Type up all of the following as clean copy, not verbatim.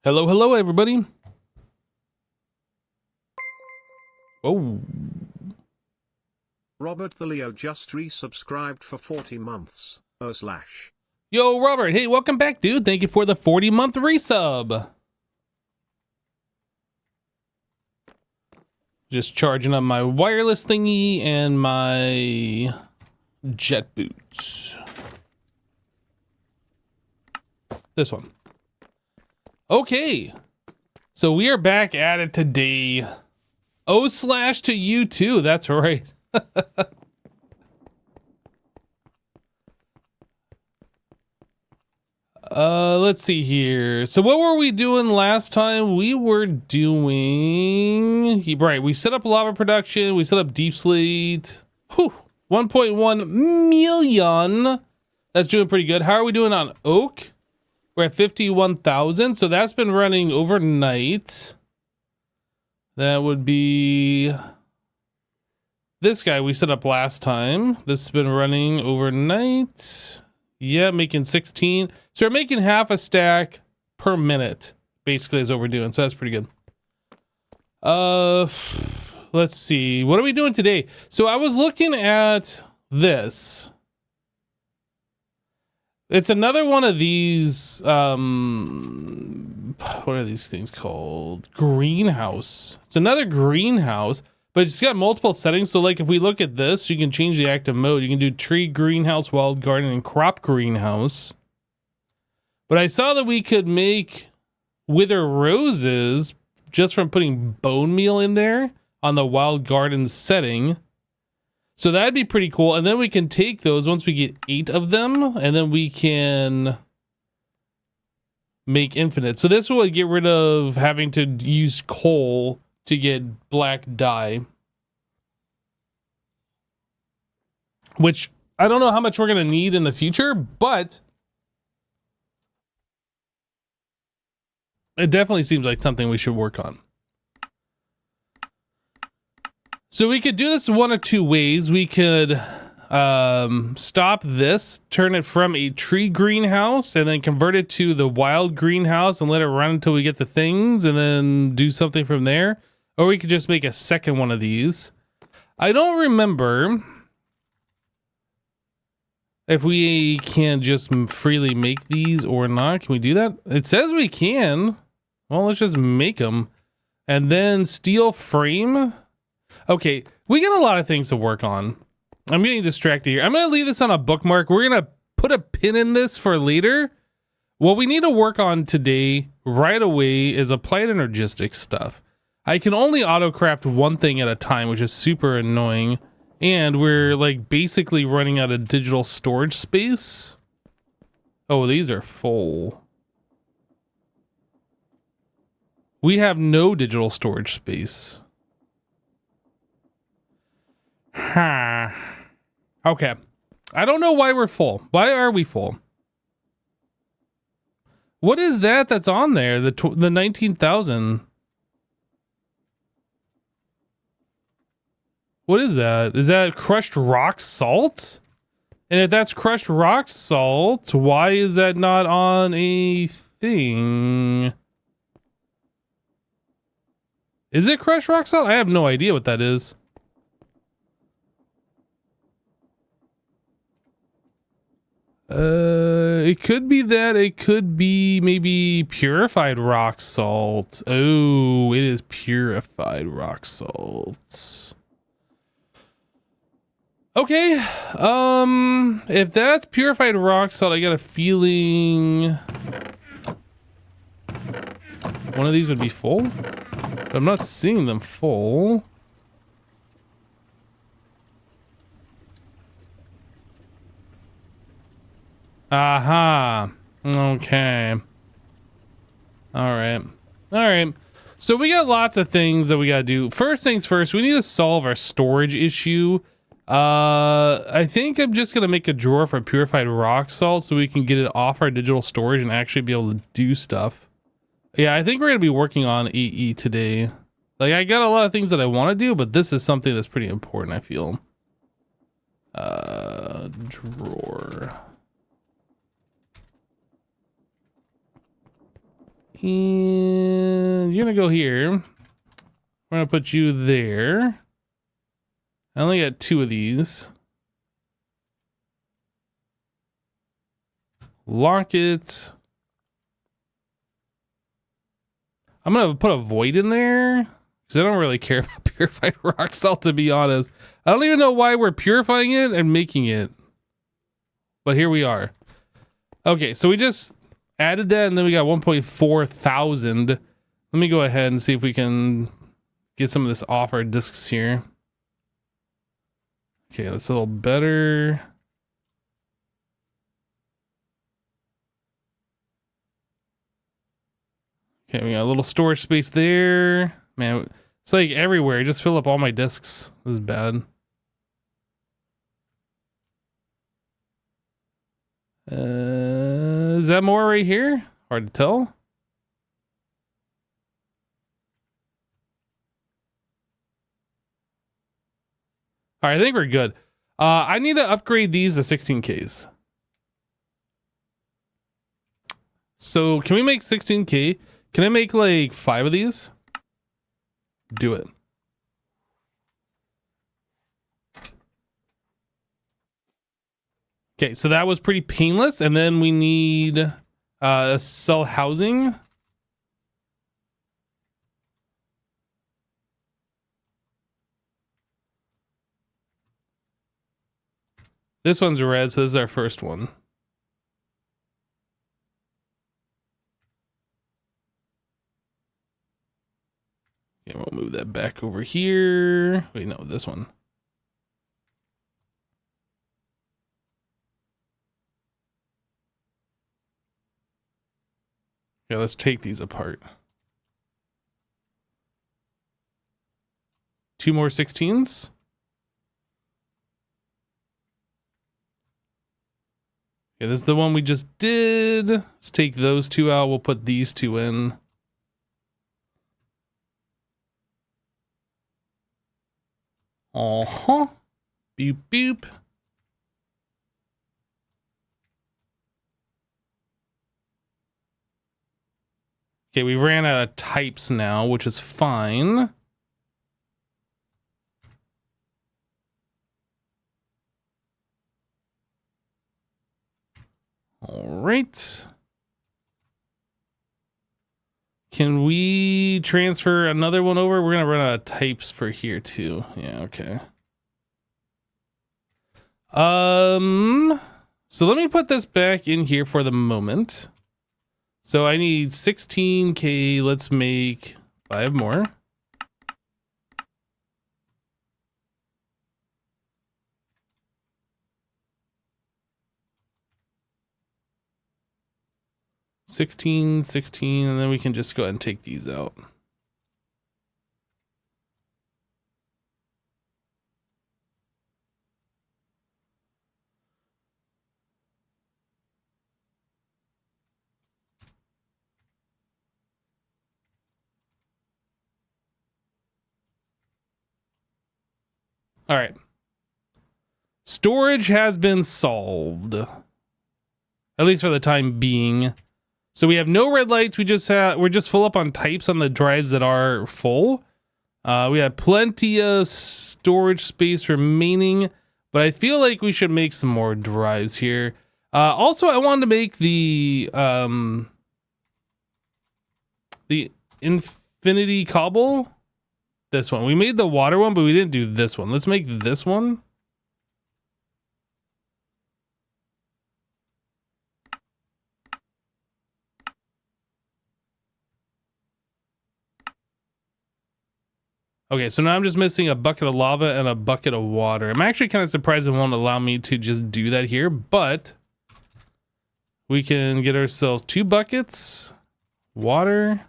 Hello, hello, everybody. Oh, Robert the Leo just resubscribed for 40 months. /. yo, Robert. Hey, welcome back, dude. Thank you for the 40-month resub. Just charging up my wireless thingy and my jet boots. This one. Okay. So we are back at it today. / to you too. That's right. Let's see here. So what were we doing last time? We were doing, right, we set up lava production, we set up deep slate. Whew, 1.1 million. That's doing pretty good. How are we doing on oak? We're at 51,000, so that's been running overnight. That would be this guy we set up last time. This has been running overnight. Yeah, making 16. So we're making half a stack per minute, basically, is what we're doing. So that's pretty good. Let's see. What are we doing today? So I was looking at this. It's another one of these, what are these things called? Greenhouse. It's another greenhouse, but it's got multiple settings. So like if we look at this, you can change the active mode. You can do tree greenhouse, wild garden, and crop greenhouse. But I saw that we could make wither roses just from putting bone meal in there on the wild garden setting. So that'd be pretty cool. And then we can take those once we get 8 of them, and then we can make infinite. So this will get rid of having to use coal to get black dye. Which I don't know how much we're going to need in the future, but it definitely seems like something we should work on. So we could do this one of two ways. We could stop this, turn it from a tree greenhouse, and then convert it to the wild greenhouse and let it run until we get the things, and then do something from there. Or we could just make a second one of these. I don't remember if we can just freely make these or not. Can we do that? It says we can. Well, let's just make them. And then steel frame. Okay, we got a lot of things to work on. I'm getting distracted here. I'm going to leave this on a bookmark. We're going to put a pin in this for later. What we need to work on today, right away, is applied energistics stuff. I can only autocraft one thing at a time, which is super annoying. And we're like basically running out of digital storage space. Oh, these are full. We have no digital storage space. Huh. Okay. I don't know why we're full. Why are we full? What is that that's on there? The 19,000. What is that? Is that crushed rock salt? And if that's crushed rock salt, why is that not on a thing? Is it crushed rock salt? I have no idea what that is. It could be that. It could be maybe purified rock salt. Oh, it is purified rock salt. Okay. If that's purified rock salt, I got a feeling one of these would be full. But I'm not seeing them full. Aha. Okay. All right. So we got lots of things that we got to do. First things first, we need to solve our storage issue. I think I'm just going to make a drawer for purified rock salt so we can get it off our digital storage and actually be able to do stuff. Yeah, I think we're going to be working on AE today. Like, I got a lot of things that I want to do, but this is something that's pretty important, I feel. Drawer. And you're gonna go here. We're gonna put you there. I only got 2 of these. Lock it. I'm gonna put a void in there because I don't really care about purified rock salt, to be honest. I don't even know why we're purifying it and making it, but here we are. Okay, so we just added that, and then we got 1.4 thousand. Let me go ahead and see if we can get some of this off our discs here. Okay, that's a little better. Okay, we got a little storage space there. Man, it's like everywhere. Just fill up all my discs. This is bad. Is that more right here? Hard to tell. All right, I think we're good. I need to upgrade these to 16Ks. So can we make 16K? Can I make like 5 of these? Do it. Okay, so that was pretty painless. And then we need cell housing. This one's red, so this is our first one. Okay, we'll move that back over here. Wait, no, this one. Yeah, let's take these apart. 2 more 16s. Okay, this is the one we just did. Let's take those 2 out. We'll put these 2 in. Uh-huh. Boop, boop. Okay, we ran out of types now, which is fine. All right. Can we transfer another one over? We're gonna run out of types for here too. Yeah, okay. So let me put this back in here for the moment. So I need 16K. Let's make 5 more. $16, 16, and then we can just go ahead and take these out. All right. Storage has been solved. At least for the time being. So we have no red lights. We're just full up on types on the drives that are full. We have plenty of storage space remaining, but I feel like we should make some more drives here. Also, I wanted to make the infinity cobble. This one. We made the water one, but we didn't do this one. Let's make this one. Okay, so now I'm just missing a bucket of lava and a bucket of water. I'm actually kind of surprised it won't allow me to just do that here, but we can get ourselves 2 buckets, water,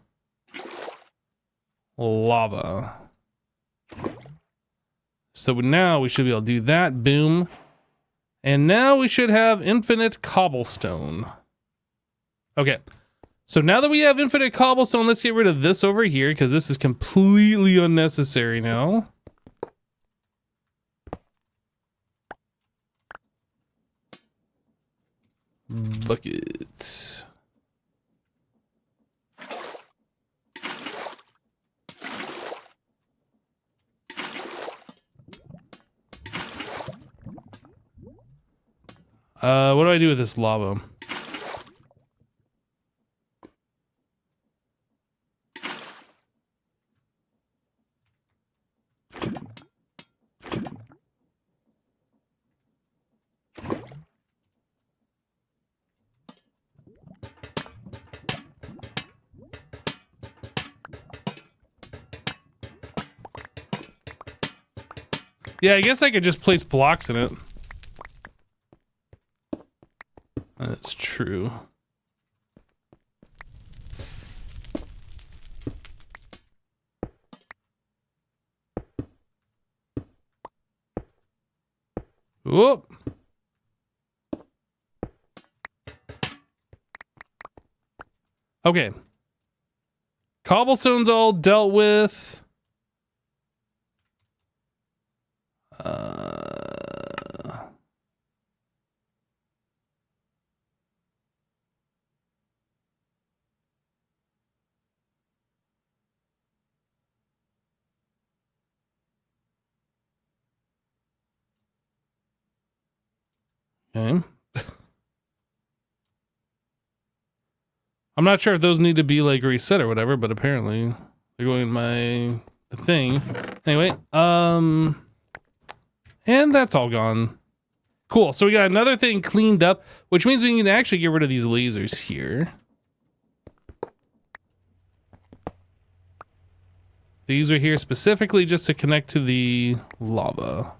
lava. So now we should be able to do that. Boom. And now we should have infinite cobblestone. Okay. So now that we have infinite cobblestone, let's get rid of this over here because this is completely unnecessary now. Buckets. What do I do with this lava? Yeah, I guess I could just place blocks in it. That's true. Whoop. Okay. Cobblestone's all dealt with. Okay. I'm not sure if those need to be like reset or whatever, but apparently they're going in my thing. Anyway, and that's all gone. Cool. So we got another thing cleaned up, which means we can actually get rid of these lasers here. These are here specifically just to connect to the lava.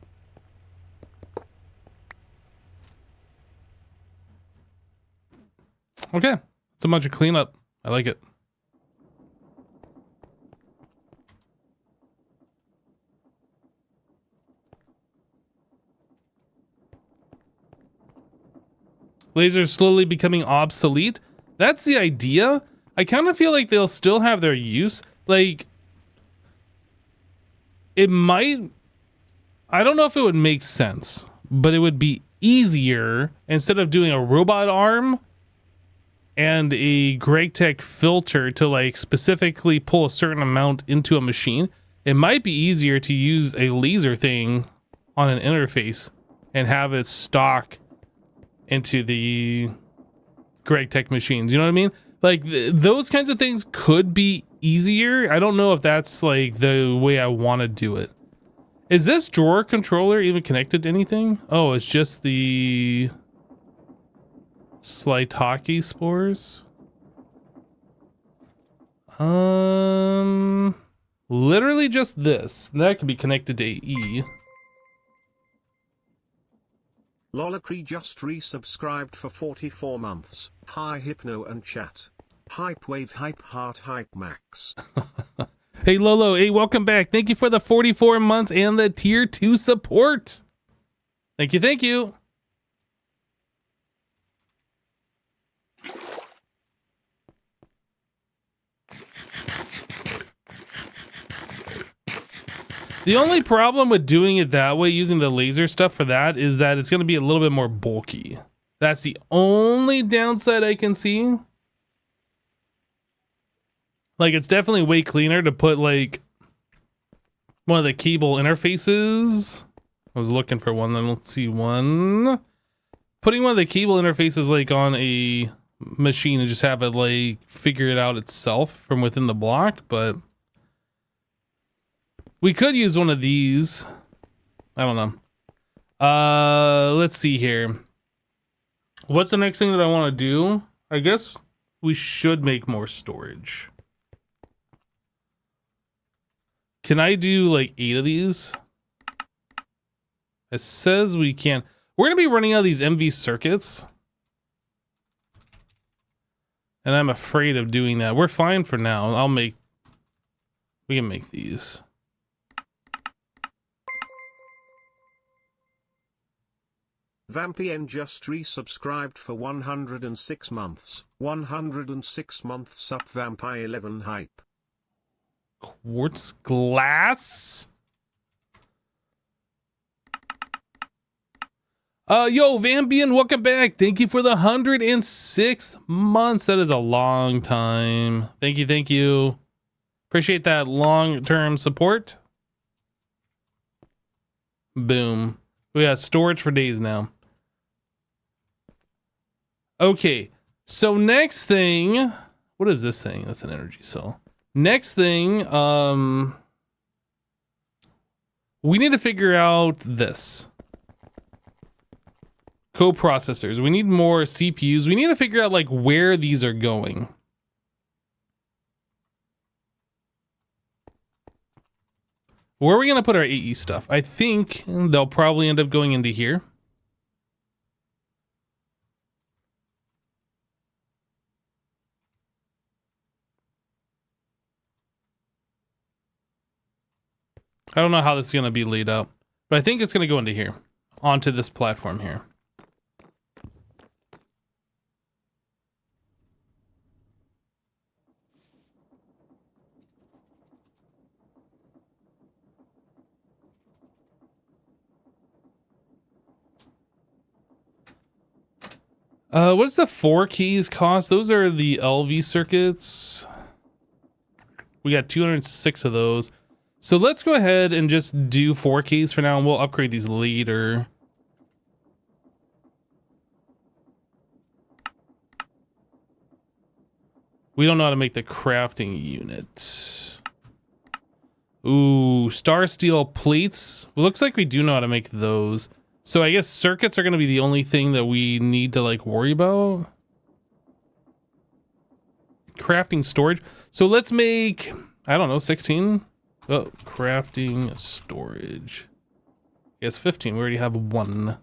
Okay. It's a bunch of cleanup. I like it. Lasers slowly becoming obsolete. That's the idea. I kind of feel like they'll still have their use. Like, it might... I don't know if it would make sense, but it would be easier instead of doing a robot arm and a GregTech filter to like specifically pull a certain amount into a machine. It might be easier to use a laser thing on an interface and have it stock into the GregTech machines. You know what I mean? Like those kinds of things could be easier. I don't know if that's like the way I want to do it. Is this drawer controller even connected to anything? Oh, it's just the Slytaki spores. Literally just this. That can be connected to E. Lolacree just resubscribed for 44 months. Hi Hypno and chat. Hype wave hype heart hype max. Hey Lolo, hey, welcome back. Thank you for the 44 months and the tier 2 support. Thank you, thank you. The only problem with doing it that way, using the laser stuff for that, is that it's going to be a little bit more bulky. That's the only downside I can see. Like, it's definitely way cleaner to put, like, one of the cable interfaces. I was looking for one, then let's see one. Putting one of the cable interfaces, like, on a machine and just have it, like, figure it out itself from within the block, but... we could use one of these. I don't know. Let's see here. What's the next thing that I want to do? I guess we should make more storage. Can I do like 8 of these? It says we can. We're going to be running out of these MV circuits. And I'm afraid of doing that. We're fine for now. We can make these. Vampien just resubscribed for 106 months. 106 months up Vampire 11 hype. Quartz glass. Yo, Vampian, welcome back. Thank you for the 106 months. That is a long time. Thank you, thank you. Appreciate that long-term support. Boom. We got storage for days now. Okay, so next thing, what is this thing? That's an energy cell. Next thing, we need to figure out this. Co-processors. We need more CPUs. We need to figure out like where these are going. Where are we going to put our AE stuff? I think they'll probably end up going into here. I don't know how this is going to be laid out, but I think it's going to go into here, onto this platform here. What does the 4 keys cost? Those are the LV circuits. We got 206 of those. So let's go ahead and just do 4 keys for now, and we'll upgrade these later. We don't know how to make the crafting unit. Ooh, star steel plates. Looks like we do know how to make those. So I guess circuits are going to be the only thing that we need to like worry about. Crafting storage. So let's make, I don't know, 16. Oh, crafting storage. Yes, 15. We already have 1.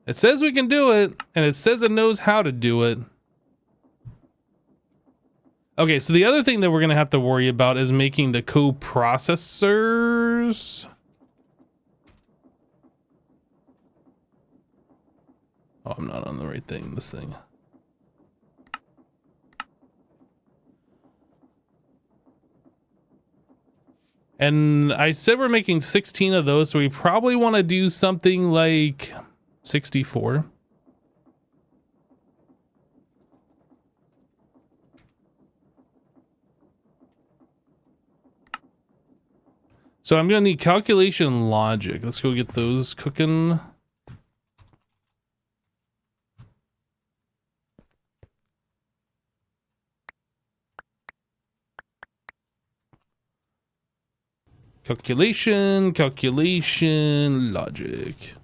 It says we can do it, and it says it knows how to do it. Okay, so the other thing that we're going to have to worry about is making the co-processors. Oh, I'm not on the right thing, this thing. And I said we're making 16 of those, so we probably want to do something like 64. So I'm going to need calculation logic. Let's go get those cooking. Calculation logic.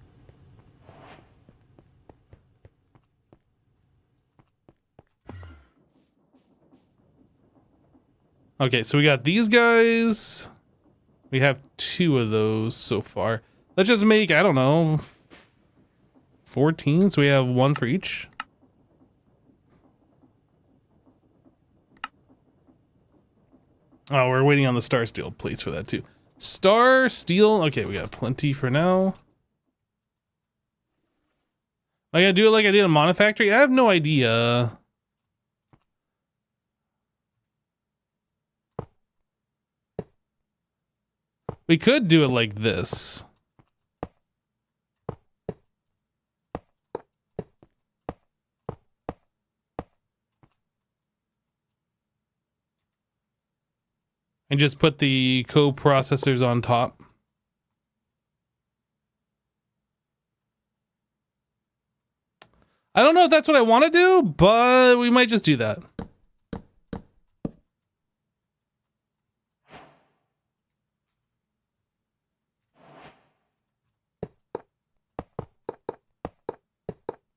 Okay, so we got these guys. We have 2 of those so far. Let's just make, I don't know, 14, so we have 1 for each. Oh, we're waiting on the star steel plates for that too. Star steel, okay, we got plenty for now. Am I gonna do it like I did in Monofactory? I have no idea. We could do it like this. And just put the co-processors on top. I don't know if that's what I want to do, but we might just do that.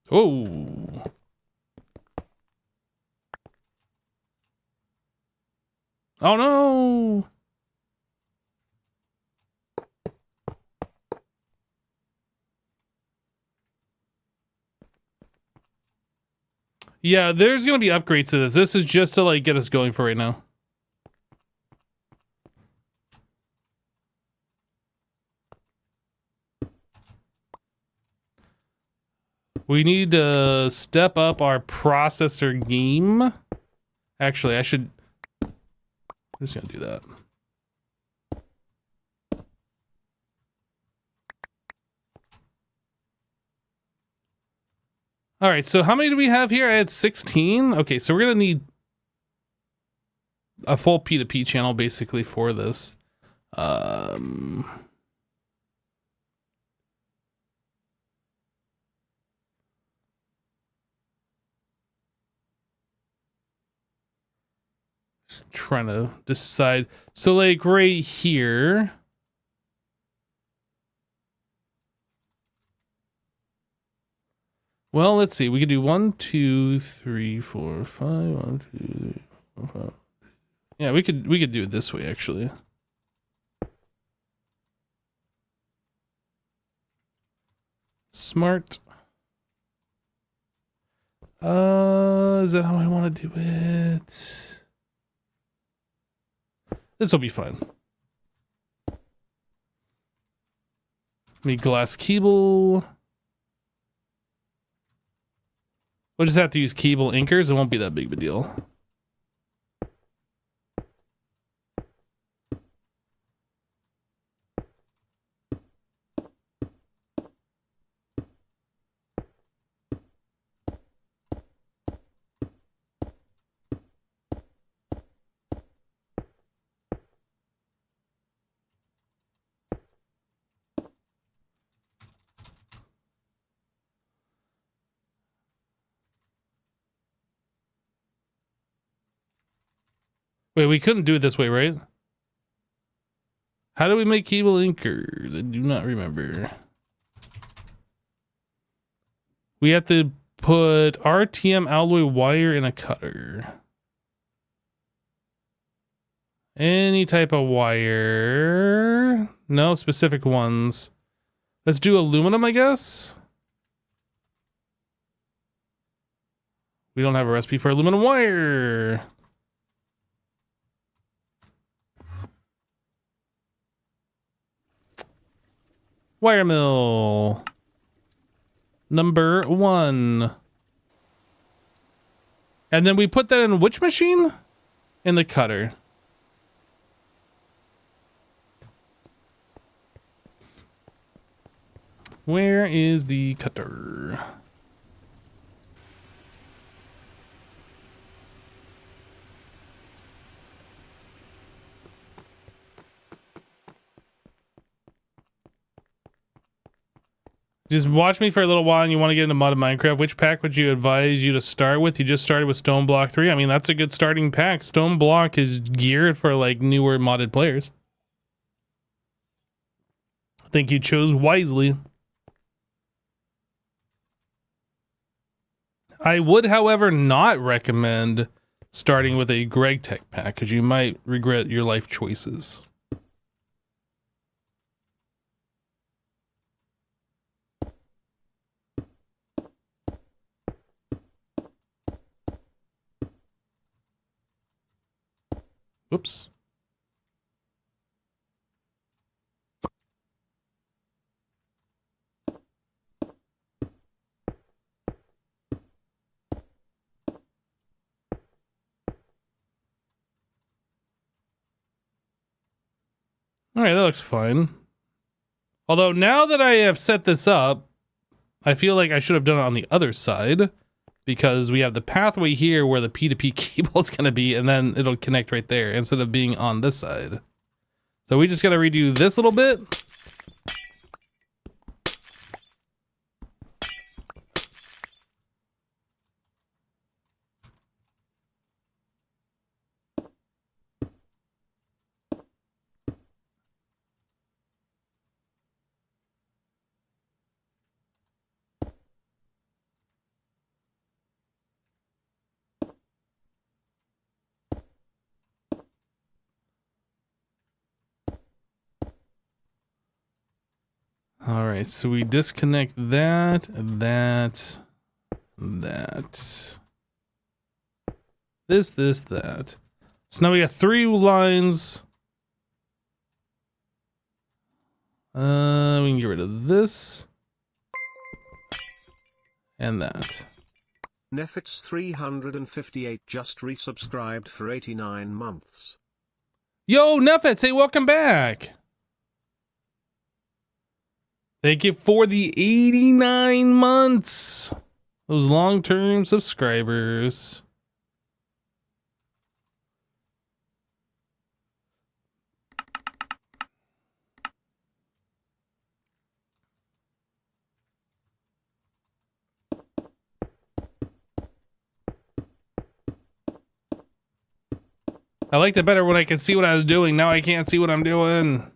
Oh. Oh no. Yeah, there's gonna be upgrades to this. This is just to like get us going for right now. We need to step up our processor game. Actually, I'm just gonna do that. All right, so how many do we have here? I had 16. Okay, so we're gonna need a full P2P channel basically for this. Just trying to decide. So like right here. Well, let's see. We could do 1, 2, 3, 4, 5. 1, 2, 3, 4, 5. Yeah, we could do it this way actually. Smart. Is that how I want to do it? This will be fine. Make glass cable. We'll just have to use cable inkers. It won't be that big of a deal. Wait, we couldn't do it this way, right? How do we make cable inkers? I do not remember. We have to put RTM alloy wire in a cutter. Any type of wire. No specific ones. Let's do aluminum, I guess. We don't have a recipe for aluminum wire. Wire mill. Number 1. And then we put that in which machine? In the cutter. Where is the cutter? Just watch me for a little while and you want to get into modded Minecraft. Which pack would you advise you to start with? You just started with Stone Block 3. I mean, that's a good starting pack. Stone Block is geared for like newer modded players. I think you chose wisely. I would, however, not recommend starting with a Greg Tech pack because you might regret your life choices. Oops. All right, that looks fine. Although now that I have set this up, I feel like I should have done it on the other side because we have the pathway here where the P2P cable is going to be, and then it'll connect right there instead of being on this side. So we just got to redo this little bit. All right, so we disconnect that. This, that. So now we got 3 lines. We can get rid of this. And that. Nefits358 just resubscribed for 89 months. Yo, Nefits, hey, welcome back. Thank you for the 89 months. Those long-term subscribers. I liked it better when I could see what I was doing. Now I can't see what I'm doing.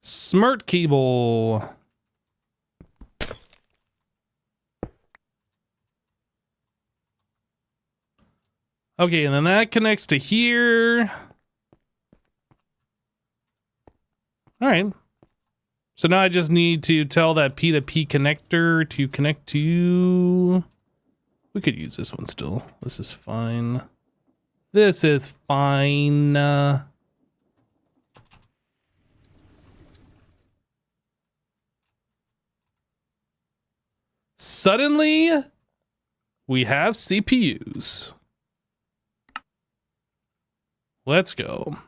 Smart cable. Okay, and then that connects to here. All right. So now I just need to tell that P2P connector to connect to... We could use this one still. This is fine. This is fine. Suddenly, we have CPUs. Let's go.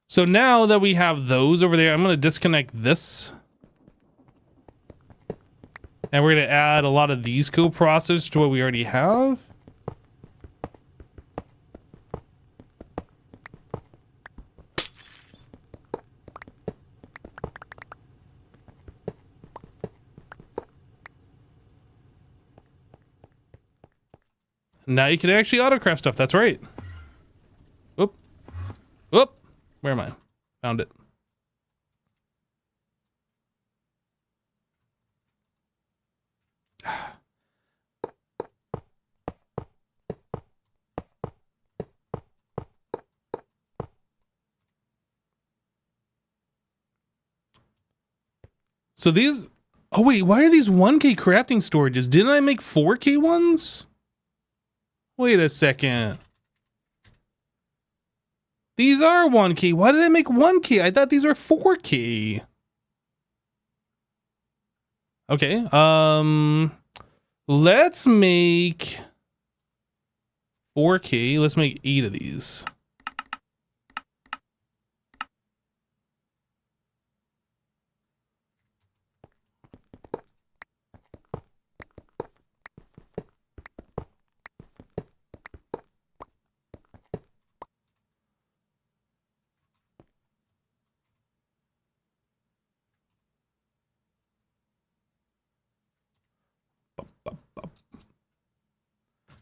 So now that we have those over there, I'm going to disconnect this. And we're going to add a lot of these coprocessors to what we already have. Now you can actually autocraft stuff. That's right. Whoop. Whoop. Where am I? Found it. So these... Oh, wait. Why are these 1K crafting storages? Didn't I make 4K ones? Wait a second. These are 1K. Why did I make 1K? I thought these were 4K. Okay. Let's make 4K. Let's make 8 of these.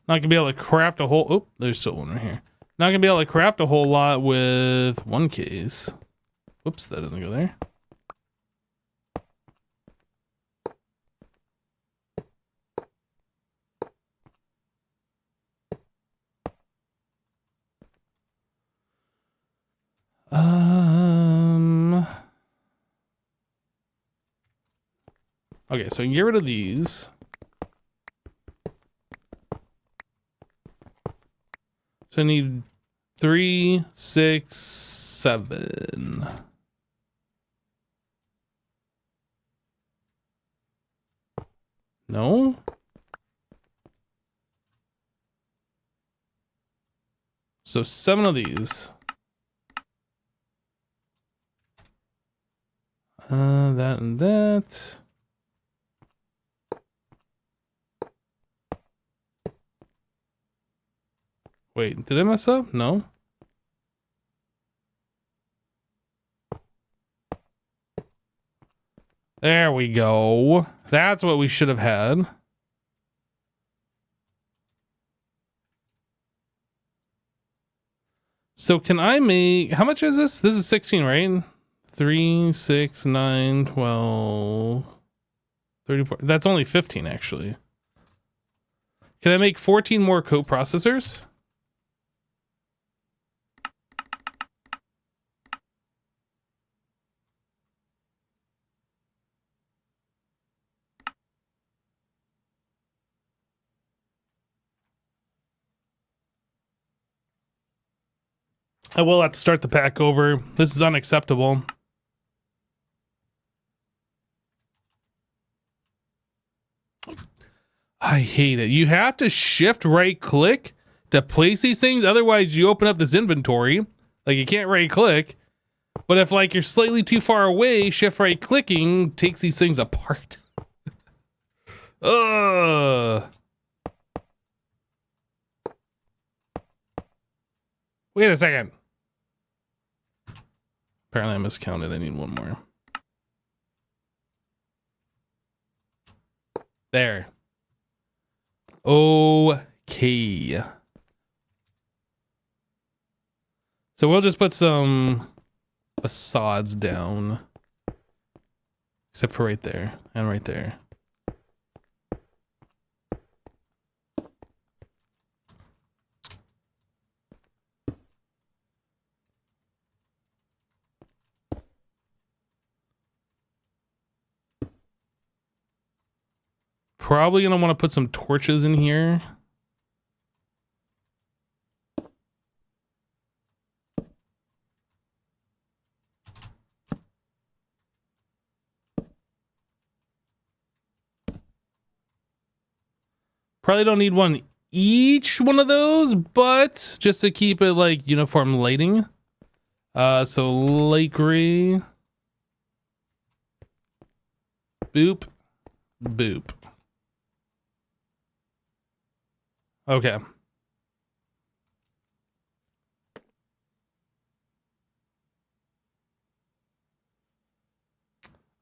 Not gonna be able to craft a whole... Oh, there's still one right here. Not gonna be able to craft a whole lot with 1Ks. Whoops, that doesn't go there. Okay, so I can get rid of these. So I need 3, 6, 7. No? So 7 of these. That and that. Wait, did I mess up? No. There we go. That's what we should have had. So can I make... How much is this? This is 16, right? 3, 6, 9, 12, 34. That's only 15, actually. Can I make 14 more coprocessors? I will have to start the pack over. This is unacceptable. I hate it. You have to shift right click to place these things. Otherwise you open up this inventory. Like you can't right click. But if like you're slightly too far away, shift right clicking takes these things apart. Ugh. Wait a second. Apparently I miscounted. I need one more. There. Okay. So we'll just put some facades down. Except for right there and right there. Probably gonna want to put some torches in here. Probably don't need one each one of those, but just to keep it like uniform lighting. So Lakery. Boop. Boop. Okay.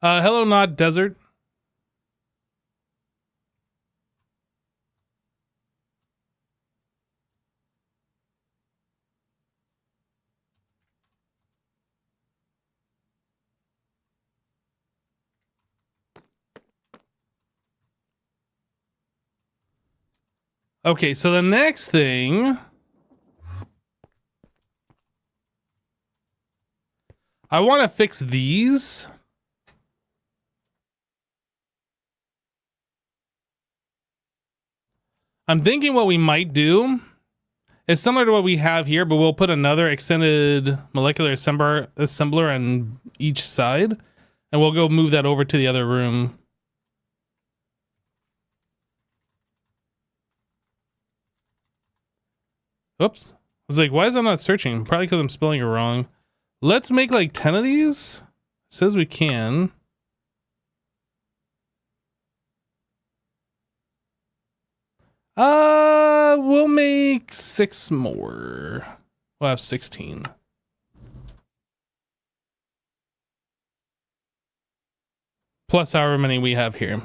Hello, not desert. Okay, so the next thing I want to fix these. I'm thinking what we might do is similar to what we have here, but we'll put another extended molecular assembler on each side, and we'll go move that over to the other room. Oops. I was like, why is that not searching? Probably because I'm spelling it wrong. Let's make like 10 of these. It says we can. We'll make 6 more. We'll have 16. Plus however many we have here.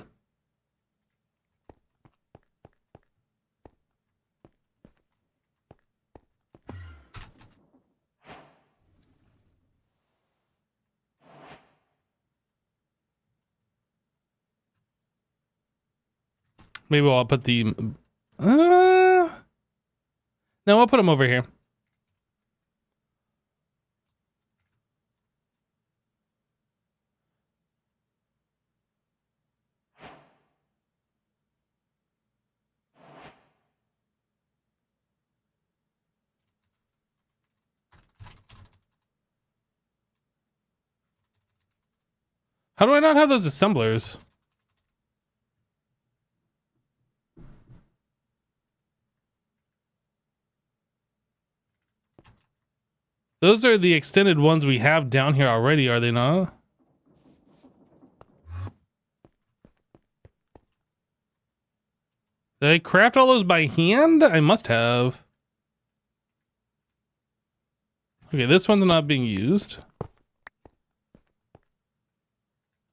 Maybe I'll put the... no, I'll put them over here. How do I not have those assemblers? Those are the extended ones we have down here already, are they not? Did I craft all those by hand? I must have. Okay, this one's not being used.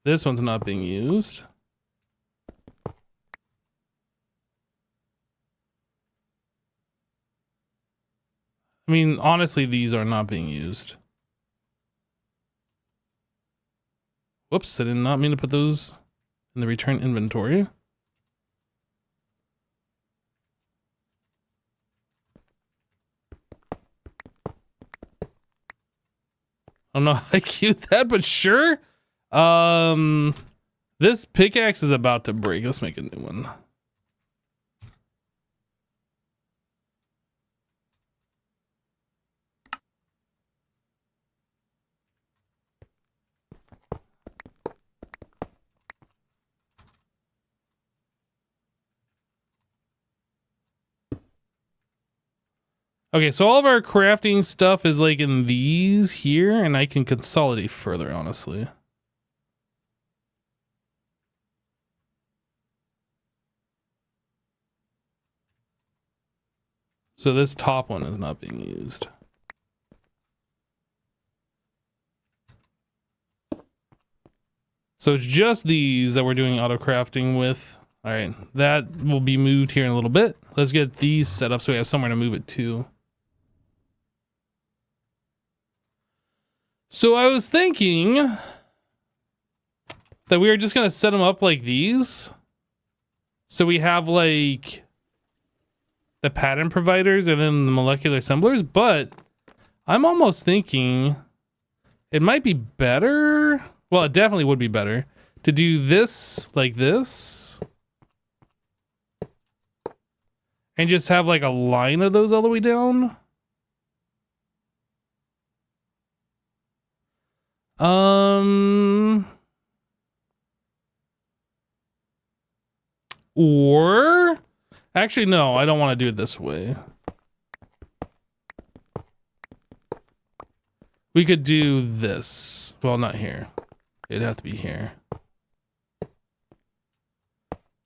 This one's not being used. I mean, honestly, these are not being used. Whoops, I did not mean to put those in the return inventory. I don't know how I queued that, but sure. This pickaxe is about to break. Let's make a new one. Okay, so all of our crafting stuff is like in these here, and I can consolidate further, honestly. So this top one is not being used. So it's just these that we're doing auto crafting with. All right, that will be moved here in a little bit. Let's get these set up so we have somewhere to move it to. So I was thinking that we were just going to set them up like these. So we have like the pattern providers and then the molecular assemblers, but I'm almost thinking it might be better. Well, it definitely would be better to do this like this and just have like a line of those all the way down. Or actually, no, I don't want to do it this way. We could do this. Well, not here. It'd have to be here.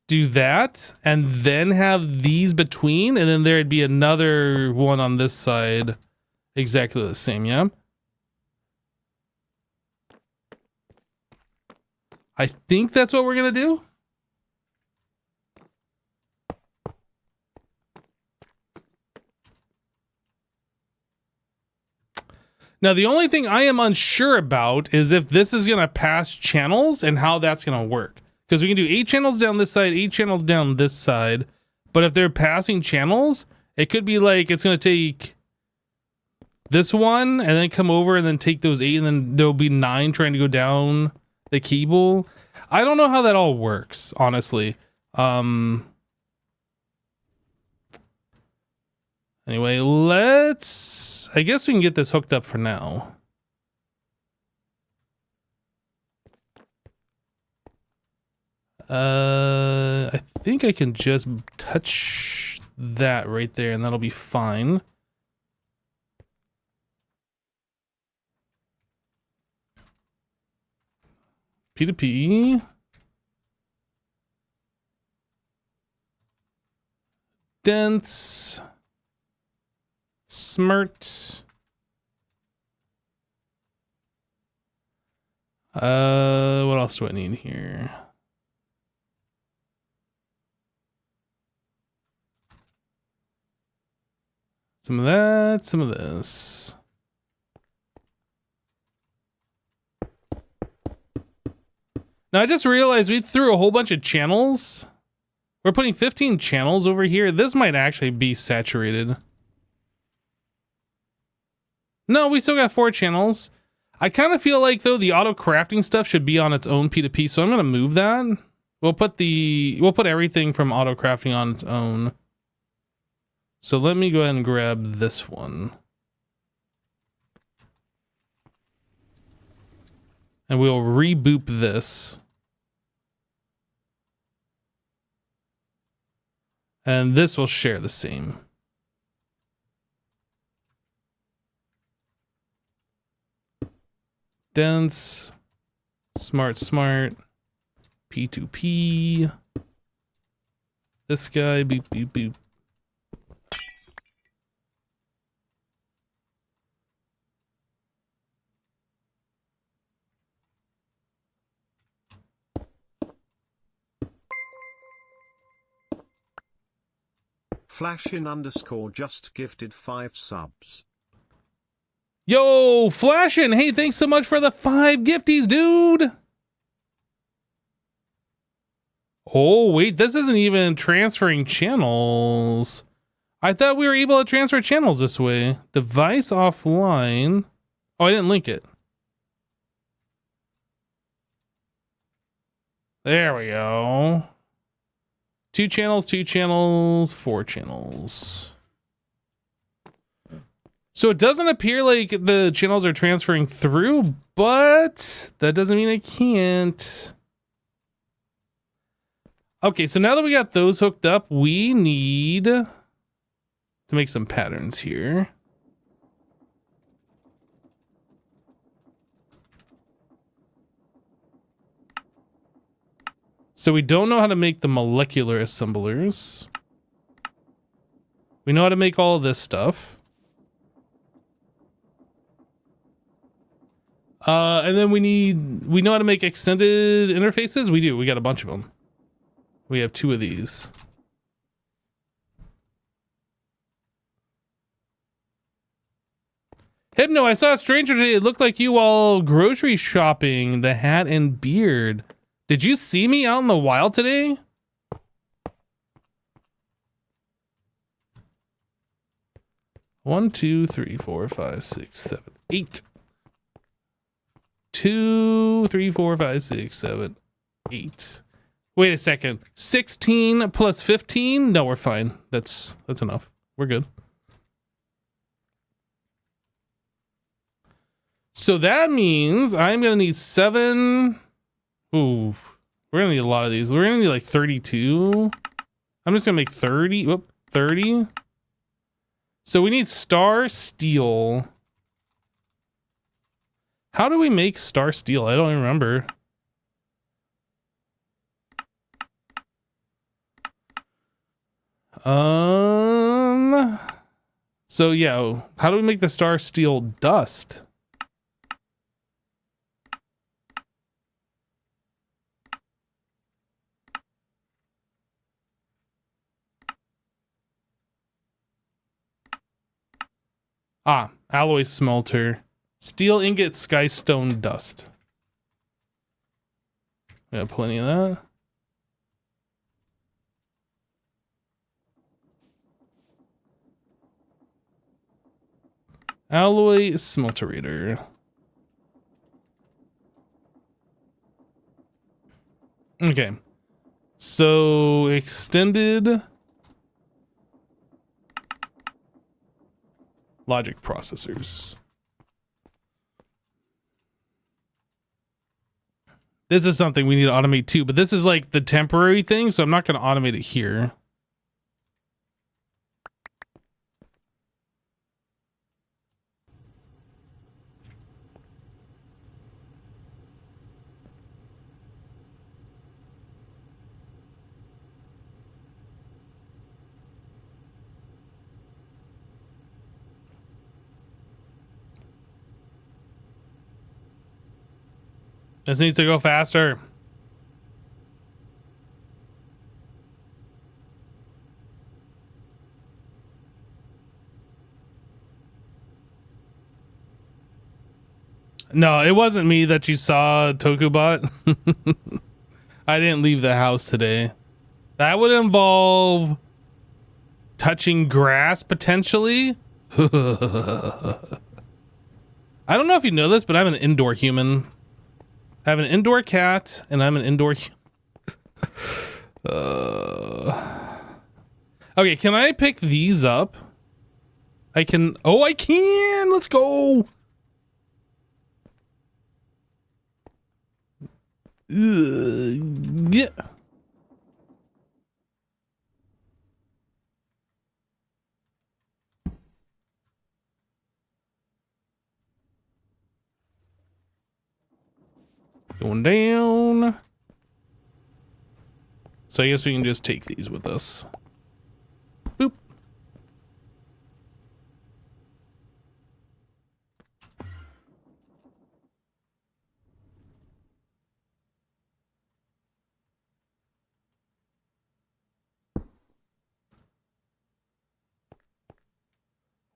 Do that, and then have these between, and then there'd be another one on this side. Exactly the same, yeah? I think that's what we're gonna do. Now, the only thing I am unsure about is if this is going to pass channels and how that's going to work. Because we can do 8 channels down this side, 8 channels down this side. But if they're passing channels, it could be like it's going to take this one and then come over and then take those 8 and then there'll be 9 trying to go down the cable. I don't know how that all works, honestly. Anyway, I guess we can get this hooked up for now. I think I can just touch that right there and that'll be fine. P2P. Dense. Smart. What else do I need here? Some of that, some of this. Now I just realized we threw a whole bunch of channels. We're putting 15 channels over here. This might actually be saturated. No, we still got 4 channels. I kind of feel like though the auto crafting stuff should be on its own P2P, so I'm gonna move that. We'll put everything from auto crafting on its own. So let me go ahead and grab this one. And we'll reboop this. And this will share the same. Dense, smart, P2P. This guy, boop, boop, boop. Flashin_ just gifted 5 subs. Yo, Flashin', hey, thanks so much for the 5 gifties, dude. Oh, wait, this isn't even transferring channels. I thought we were able to transfer channels this way. Device offline. Oh, I didn't link it. There we go. 2 channels, 2 channels, 4 channels. So it doesn't appear like the channels are transferring through, but that doesn't mean it can't. Okay, so now that we got those hooked up, we need to make some patterns here. So we don't know how to make the molecular assemblers. We know how to make all of this stuff. And then we know how to make extended interfaces. We do. We got a bunch of them. We have 2 of these. Hypno, I saw a stranger today. It looked like you all grocery shopping, the hat and beard. Did you see me out in the wild today? One, 2, 3, 4, 5, 6, 7, 8. 2, 3, 4, 5, 6, 7, 8. Wait a second. 16 plus 15? No, we're fine. That's enough. We're good. So that means I'm gonna need 7. Ooh, we're gonna need a lot of these. We're gonna need like 32. I'm just gonna make 30. Whoop, 30. So we need star steel. How do we make star steel? I don't even remember. So yeah, how do we make the star steel dust? Ah, alloy smelter. Steel ingot, skystone dust. We got plenty of that. Alloy smelterator. Okay. So extended logic processors. This is something we need to automate too, but this is like the temporary thing, so I'm not going to automate it here. This needs to go faster. No, it wasn't me that you saw, Tokubot. I didn't leave the house today. That would involve touching grass, potentially. I don't know if you know this, but I'm an indoor human. I have an indoor cat, and I'm an indoor Okay, can I pick these up? I can... Oh, I can! Let's go! Yeah. Going down. So I guess we can just take these with us. Boop.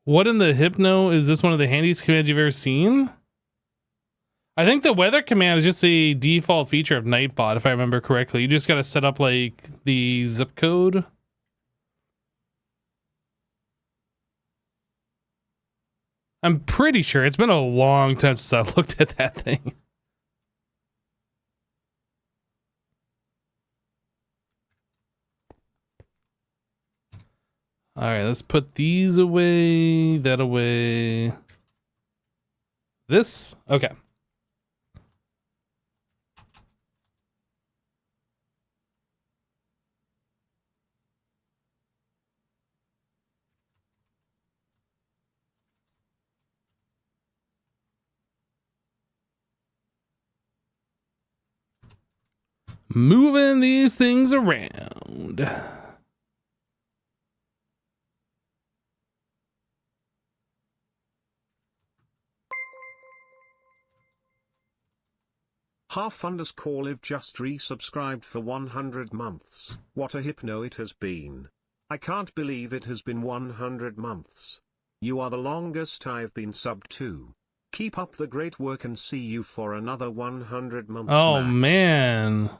What in the Hypno? Is this one of the handiest commands you've ever seen? I think the weather command is just a default feature of Nightbot, if I remember correctly. You just got to set up like the zip code. I'm pretty sure. It's been a long time since I looked at that thing. All right, let's put these away, that away. This? Okay. Moving these things around. Half__ live just resubscribed for 100 months. What a hypno it has been. I can't believe it has been 100 months. You are the longest I've been subbed to. Keep up the great work and see you for another 100 months. Oh, max. man.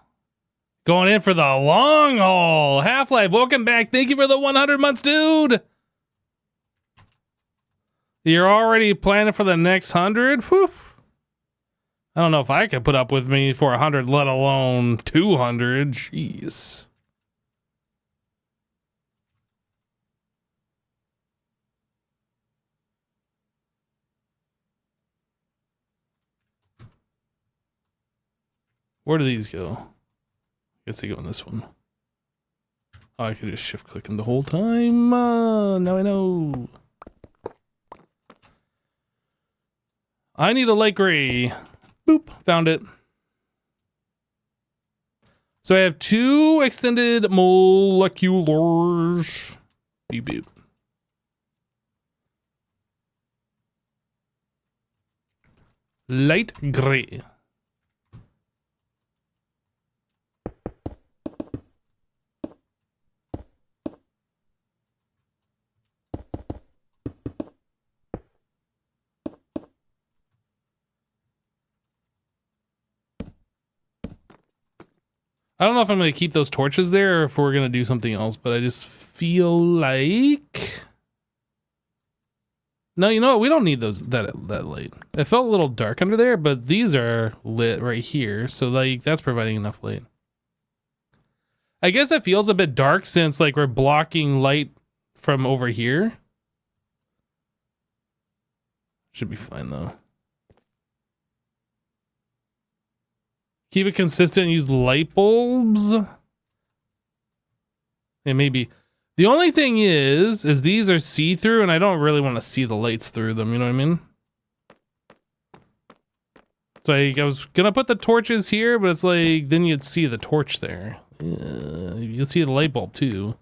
Going in for the long haul. Half-Life, welcome back. Thank you for the 100 months, dude. You're already planning for the next 100? Whew. I don't know if I could put up with me for 100, let alone 200. Jeez. Where do these go? I guess they go in this one. Oh, I could just shift click them the whole time. Now I know. I need a light gray. Boop, found it. So I have 2 extended moleculars. Beep beep. Light gray. I don't know if I'm going to keep those torches there or if we're going to do something else, but I just feel like... No, you know what? We don't need those that light. It felt a little dark under there, but these are lit right here, so like that's providing enough light. I guess it feels a bit dark since like we're blocking light from over here. Should be fine though. Keep it consistent and use light bulbs. And maybe the only thing is these are see-through and I don't really want to see the lights through them, you know what I mean? So I was gonna put the torches here, but it's like then you'd see the torch there. You'll see the light bulb too.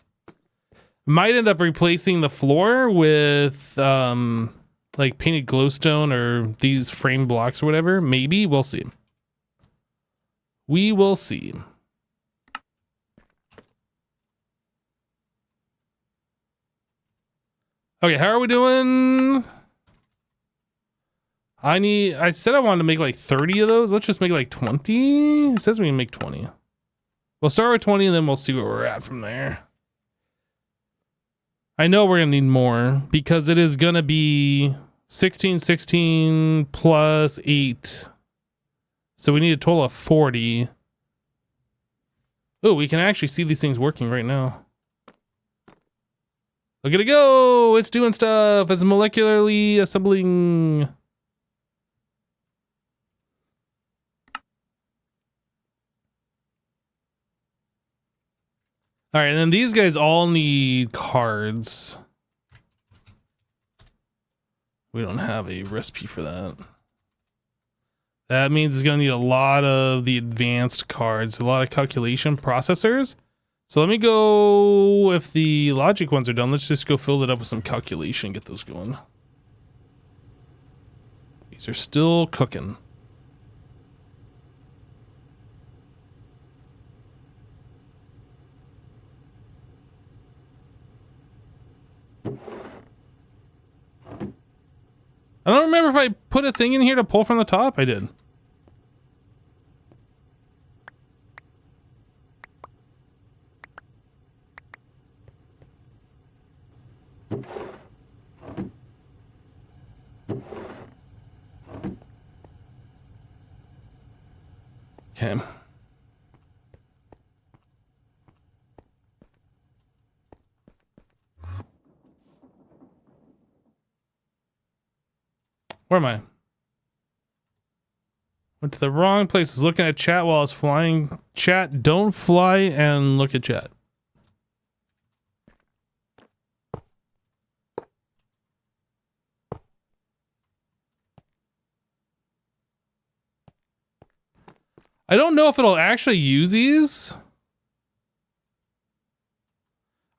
Might end up replacing the floor with like painted glowstone or these frame blocks or whatever. Maybe, we'll see. We will see. Okay, how are we doing? I said I wanted to make like 30 of those. Let's just make like 20. It says we can make 20. We'll start with 20 and then we'll see where we're at from there. I know we're gonna need more because it is gonna be 16 plus 8. So we need a total of 40. Oh, we can actually see these things working right now. Look at it go! It's doing stuff! It's molecularly assembling. Alright, and then these guys all need cards. We don't have a recipe for that. That means it's going to need a lot of the advanced cards, a lot of calculation processors. So let me go, if the logic ones are done, let's just go fill it up with some calculation, get those going. These are still cooking. I don't remember if I put a thing in here to pull from the top. I did. Okay. Where am I? Went to the wrong place. I was looking at chat while I was flying. Chat, don't fly and look at chat. I don't know if it'll actually use these.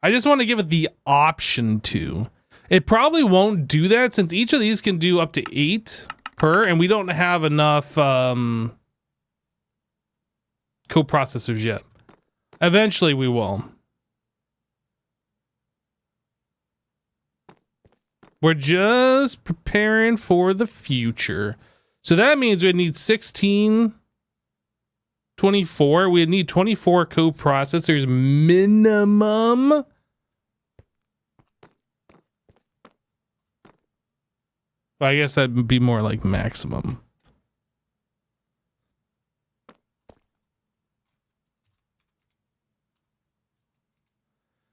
I just want to give it the option to. It probably won't do that since each of these can do up to 8 per, and we don't have enough coprocessors yet. Eventually we will. We're just preparing for the future. So that means we'd need 16, 24. We'd need 24 coprocessors minimum. Well, I guess that'd be more like maximum.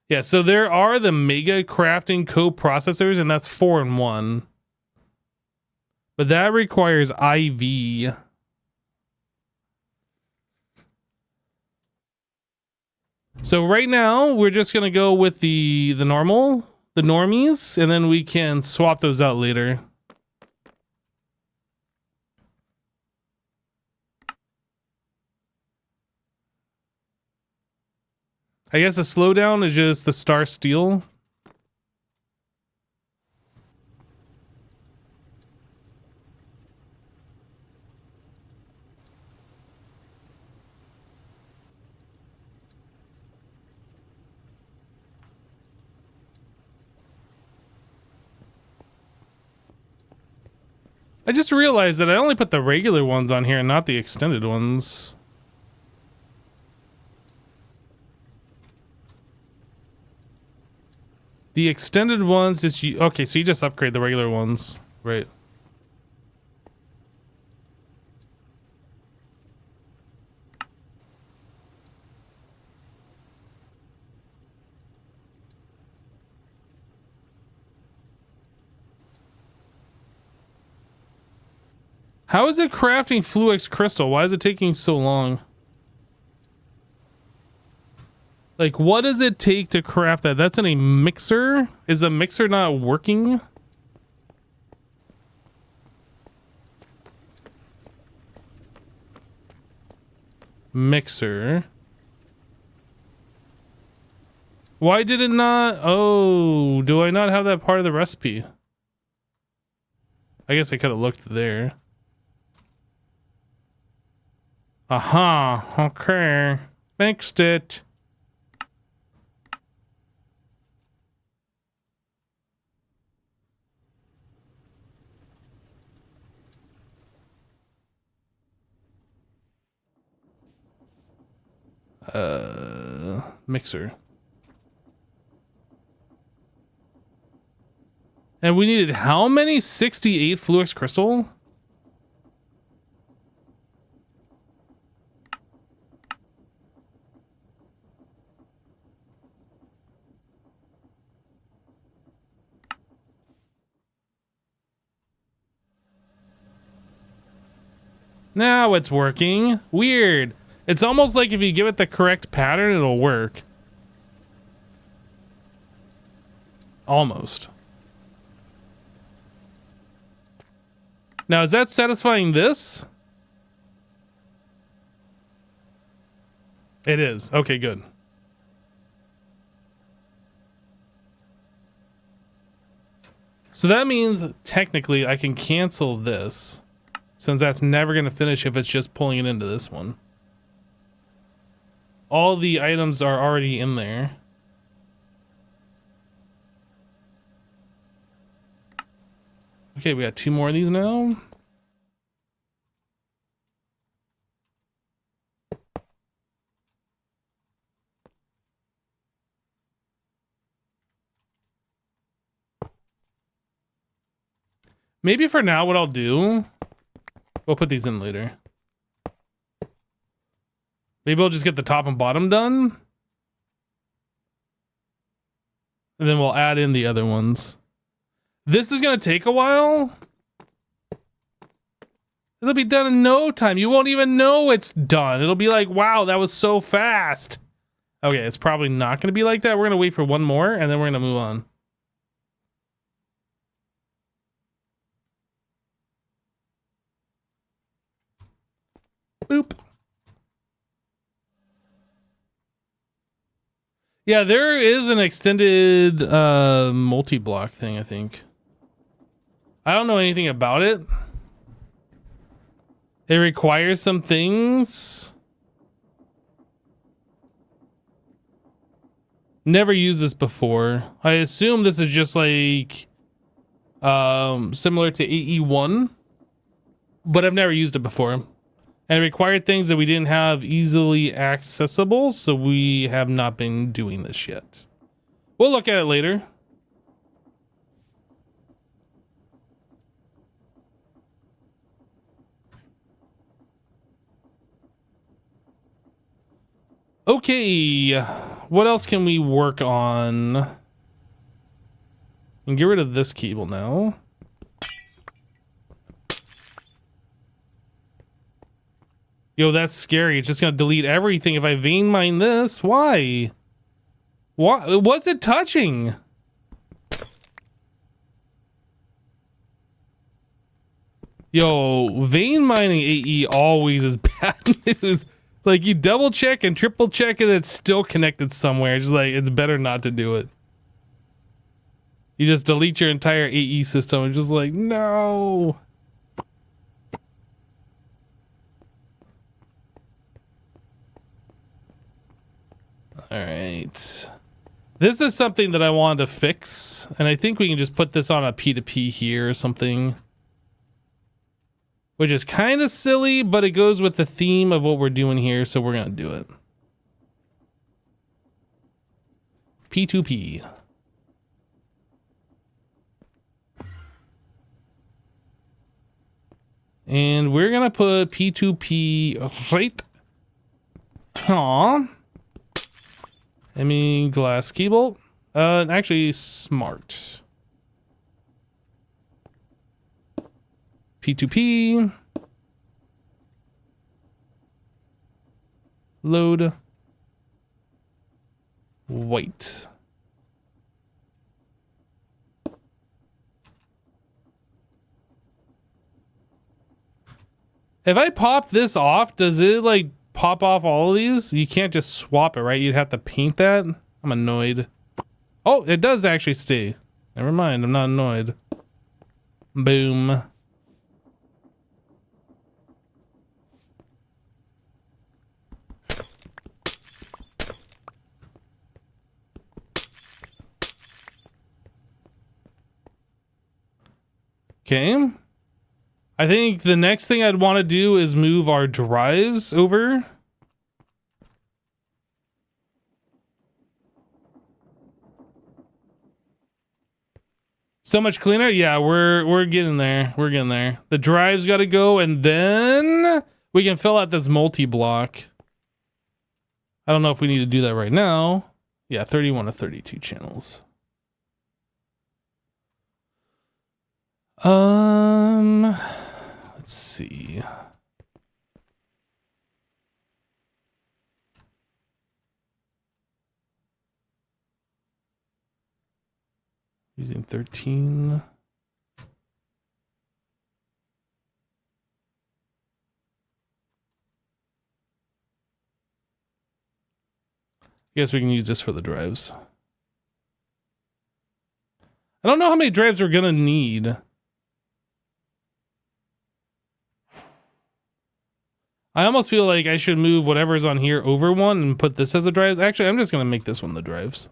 Yeah, so there are the Mega Crafting coprocessors, and that's 4 in 1. But that requires IV. So right now, we're just going to go with the normies, and then we can swap those out later. I guess the slowdown is just the Star Steel. I just realized that I only put the regular ones on here and not the extended ones. The extended ones just okay, so you just upgrade the regular ones, right? How is it crafting Fluix Crystal? Why is it taking so long? Like, what does it take to craft that? That's in a mixer? Is the mixer not working? Mixer. Why did it not? Oh, do I not have that part of the recipe? I guess I could have looked there. Aha, okay. Fixed it. Mixer. And we needed how many? 68 Fluix Crystal? Now it's working. Weird. It's almost like if you give it the correct pattern, it'll work. Almost. Now, is that satisfying this? It is. Okay, good. So that means technically I can cancel this, since that's never going to finish if it's just pulling it into this one. All the items are already in there. Okay, we got 2 more of these now. Maybe for now what I'll do, we'll put these in later. Maybe we'll just get the top and bottom done. And then we'll add in the other ones. This is going to take a while. It'll be done in no time. You won't even know it's done. It'll be like, wow, that was so fast. Okay, it's probably not going to be like that. We're going to wait for one more and then we're going to move on. Boop. Yeah, there is an extended multi-block thing, I think. I don't know anything about it. It requires some things. Never used this before. I assume this is just like similar to AE1, but I've never used it before. And it required things that we didn't have easily accessible, so we have not been doing this yet. We'll look at it later. Okay, what else can we work on? And get rid of this cable now. Yo, that's scary. It's just gonna delete everything if I vein mine this. Why? What? What's it touching? Yo, vein mining AE always is bad news. Like, you double check and triple check and it's still connected somewhere. It's just like, it's better not to do it. You just delete your entire AE system. It's just like, no. All right. This is something that I wanted to fix, and I think we can just put this on a P2P here or something. Which is kind of silly, but it goes with the theme of what we're doing here, so we're going to do it. P2P. And we're going to put P2P right. Aww. I mean, glass cable. Actually, smart. P2P. Load. White. If I pop this off, does it like pop off all of these? You can't just swap it, right? You'd have to paint that. I'm annoyed. Oh, it does actually stay. Never mind, I'm not annoyed. Boom. Okay. I think the next thing I'd want to do is move our drives over. So much cleaner. Yeah, we're getting there. We're getting there. The drives got to go, and then we can fill out this multi-block. I don't know if we need to do that right now. Yeah, 31 to 32 channels. Let's see. Using 13. I guess we can use this for the drives. I don't know how many drives we're gonna need. I almost feel like I should move whatever's on here over one and put this as the drives. Actually, I'm just gonna make this one the drives.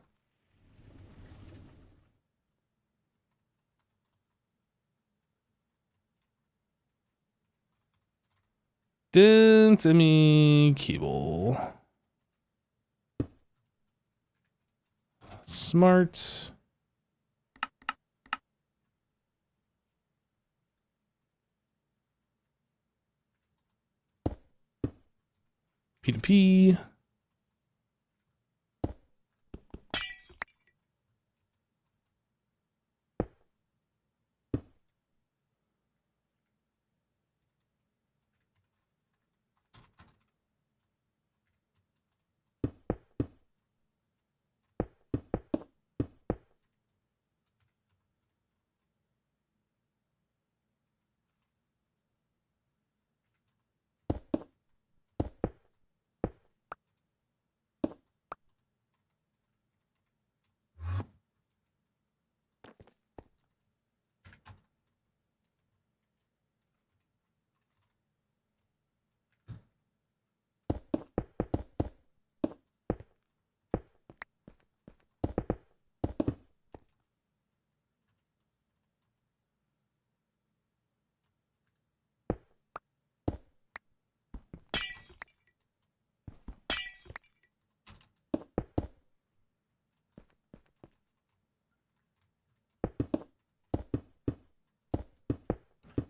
Density cable. Smart. P2P.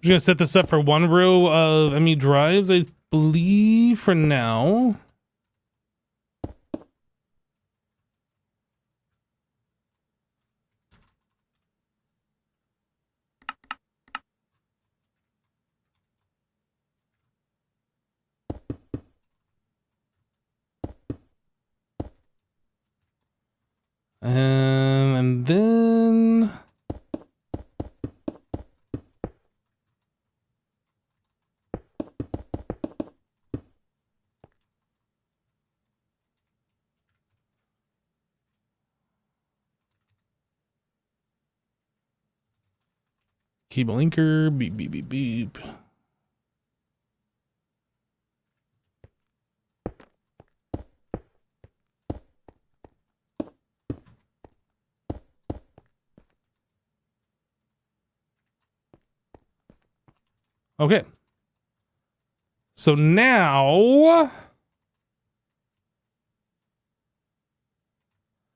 just gonna set this up for one row of ME drives, I believe, for now. And then cable linker, beep, beep, beep, beep. Okay. So now,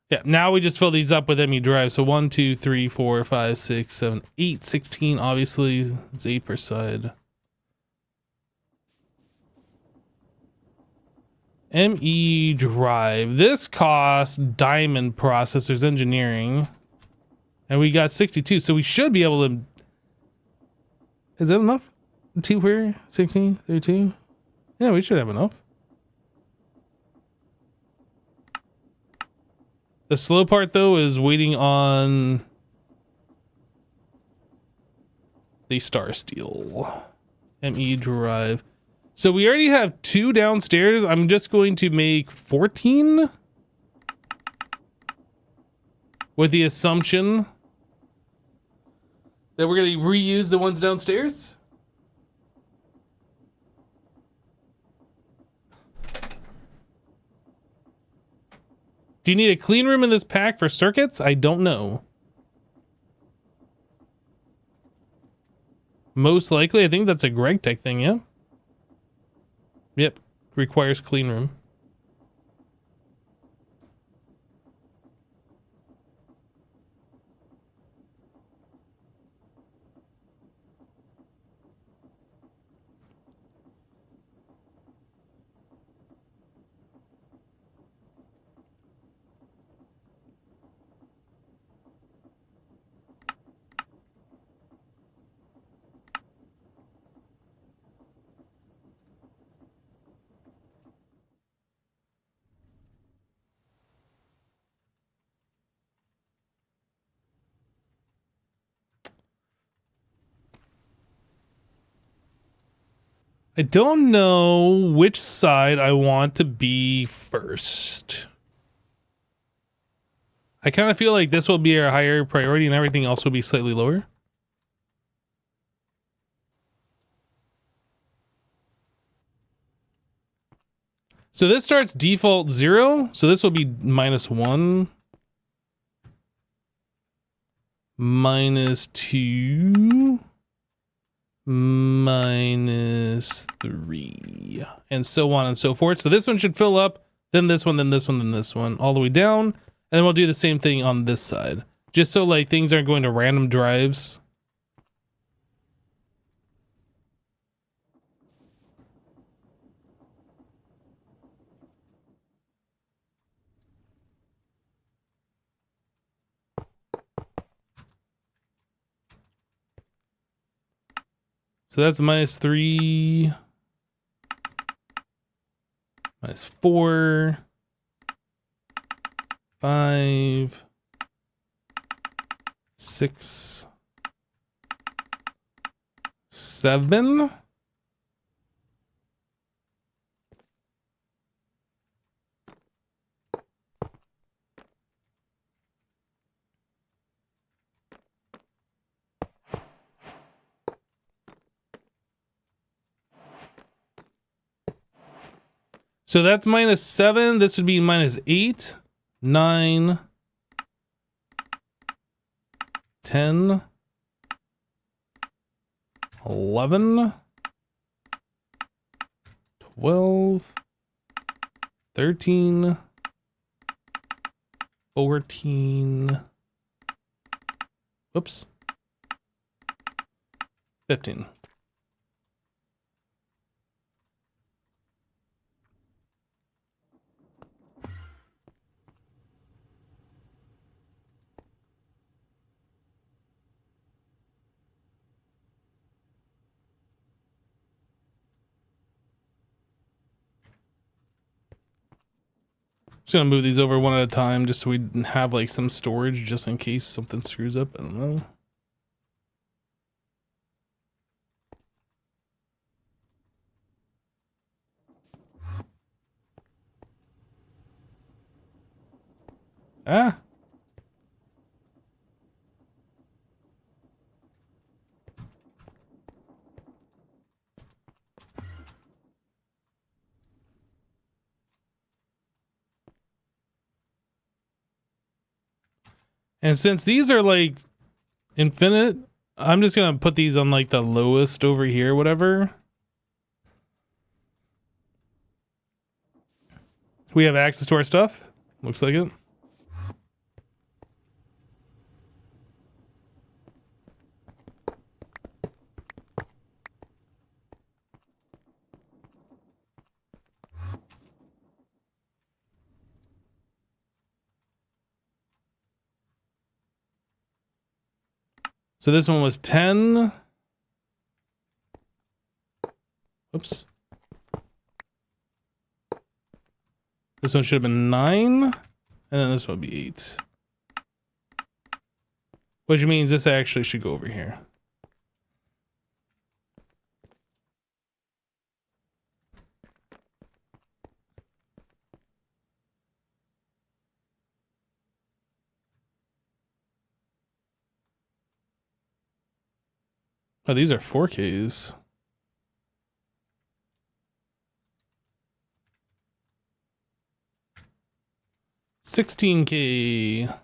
yeah, now we just fill these up with ME drive. So 1, 2, 3, 4, 5, 6, 7, 8, 16. Obviously, it's 8 per side. ME drive. This costs Diamond Processors Engineering. And we got 62. So we should be able to. Is that enough? 2 for 16, 32? Yeah, we should have enough. The slow part, though, is waiting on the Star Steel ME drive. So we already have 2 downstairs. I'm just going to make 14 with the assumption that we're going to reuse the ones downstairs. Do you need a clean room in this pack for circuits? I don't know. Most likely, I think that's a GregTech thing, yeah? Yep, requires clean room. I don't know which side I want to be first. I kind of feel like this will be our higher priority and everything else will be slightly lower. So this starts default 0. So this will be -1. -2. -3. And so on and so forth. So this one should fill up, then this one, then this one, then this one, all the way down. And then we'll do the same thing on this side. Just so like things aren't going to random drives. So that's -3, -4, 5, 6, 7. So that's -7. This would be -8, 9, 10, 11, 12, 13, 14, whoops, 15. Just gonna move these over one at a time just so we have like some storage just in case something screws up. I don't know. Ah. And since these are like infinite, I'm just gonna put these on like the lowest over here, whatever. We have access to our stuff. Looks like it. So this one was 10. Oops. This one should have been 9. And then this one would be 8. Which means this actually should go over here. Oh, these are 4Ks. $16K. All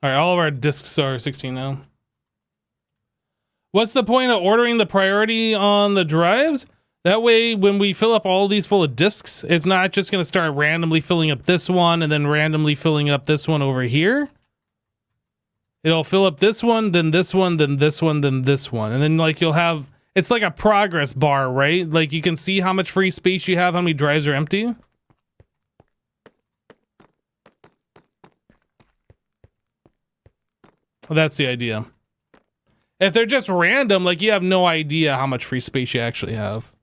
right, all of our discs are 16 now. What's the point of ordering the priority on the drives? That way, when we fill up all these full of discs, it's not just going to start randomly filling up this one and then randomly filling up this one over here. It'll fill up this one, then this one, then this one, then this one. And then like you'll have, it's like a progress bar, right? Like you can see how much free space you have, how many drives are empty. That's the idea. If they're just random, like you have no idea how much free space you actually have.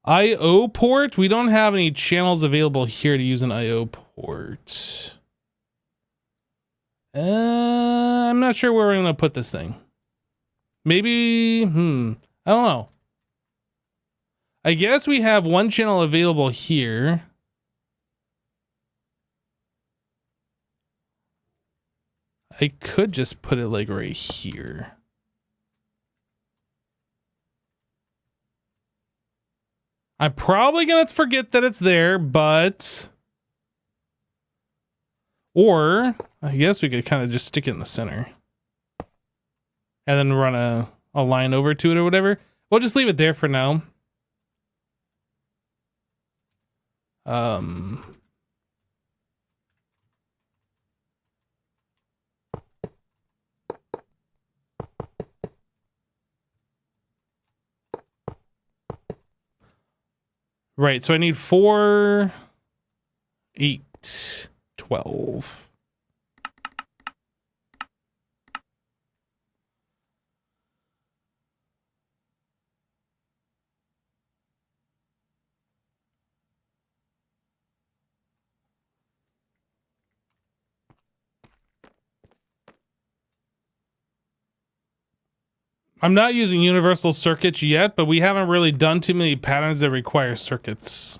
IO port? We don't have any channels available here to use an IO port. I'm not sure where we're going to put this thing. Maybe, I don't know. I guess we have one channel available here. I could just put it like right here. I'm probably going to forget that it's there, but... Or, I guess we could kind of just stick it in the center. And then run a line over to it or whatever. We'll just leave it there for now. Right, so I need 4, 8, 12. I'm not using universal circuits yet, but we haven't really done too many patterns that require circuits.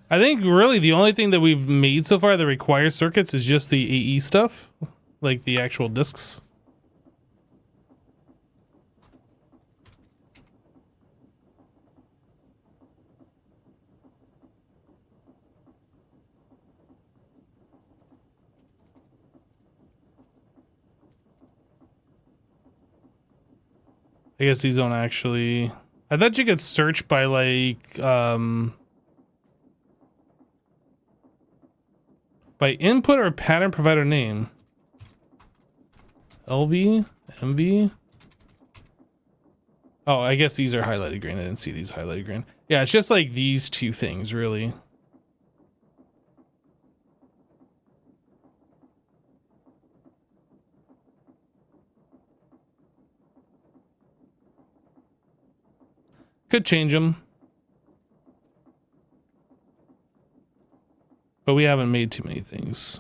I think really the only thing that we've made so far that requires circuits is just the AE stuff, like the actual discs. I guess these don't actually... I thought you could search by like, by input or pattern provider name. LV? MV? Oh, I guess these are highlighted green. I didn't see these highlighted green. Yeah, it's just like these two things, really. Could change them. But we haven't made too many things.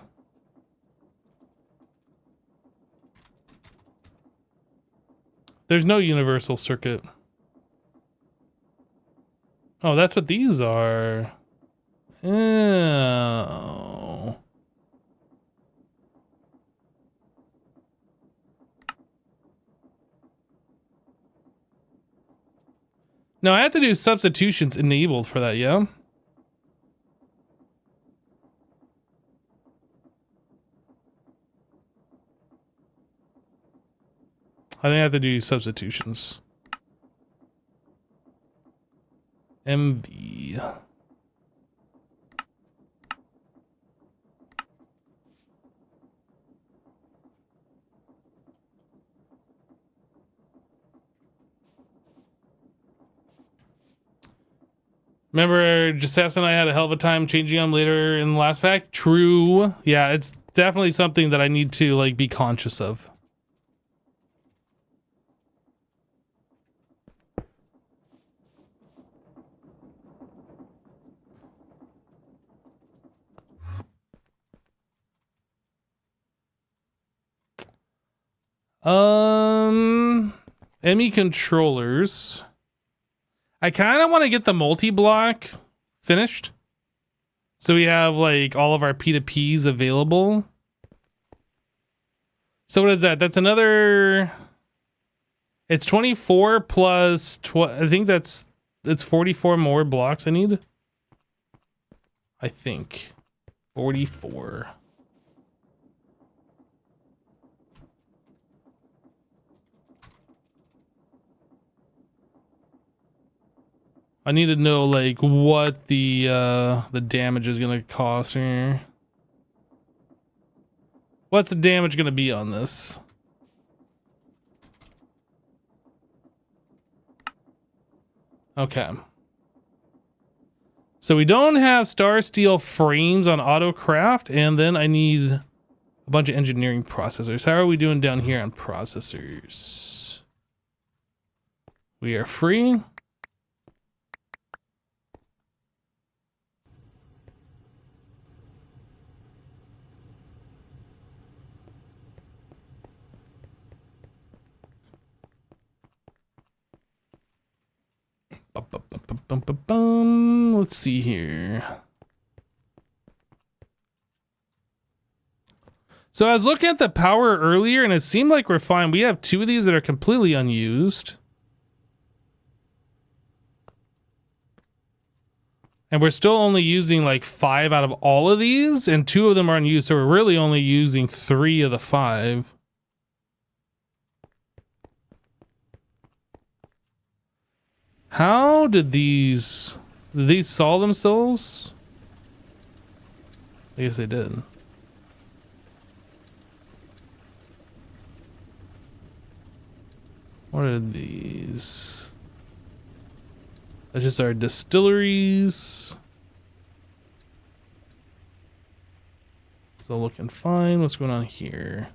There's no universal circuit. Oh, that's what these are. Oh. No, I have to do substitutions enabled for that, yeah? I think I have to do substitutions. MV. Remember, Jasassa and I had a hell of a time changing them later in the last pack? True. Yeah, it's definitely something that I need to like be conscious of. ME controllers. I kind of want to get the multi-block finished. So we have like all of our P2Ps available. So what is that? That's another... It's 24 plus... I think it's 44 more blocks I need. I think. 44. I need to know like what the damage is gonna cost here. What's the damage gonna be on this? Okay. So we don't have Star Steel frames on AutoCraft, and then I need a bunch of engineering processors. How are we doing down here on processors? We are free. Let's see here. So I was looking at the power earlier and it seemed like we're fine. We have 2 of these that are completely unused. And we're still only using like 5 out of all of these, and 2 of them are unused. So we're really only using 3 of the 5. How did these solve themselves? I guess they did. What are these? That's just our distilleries. Still looking fine. What's going on here?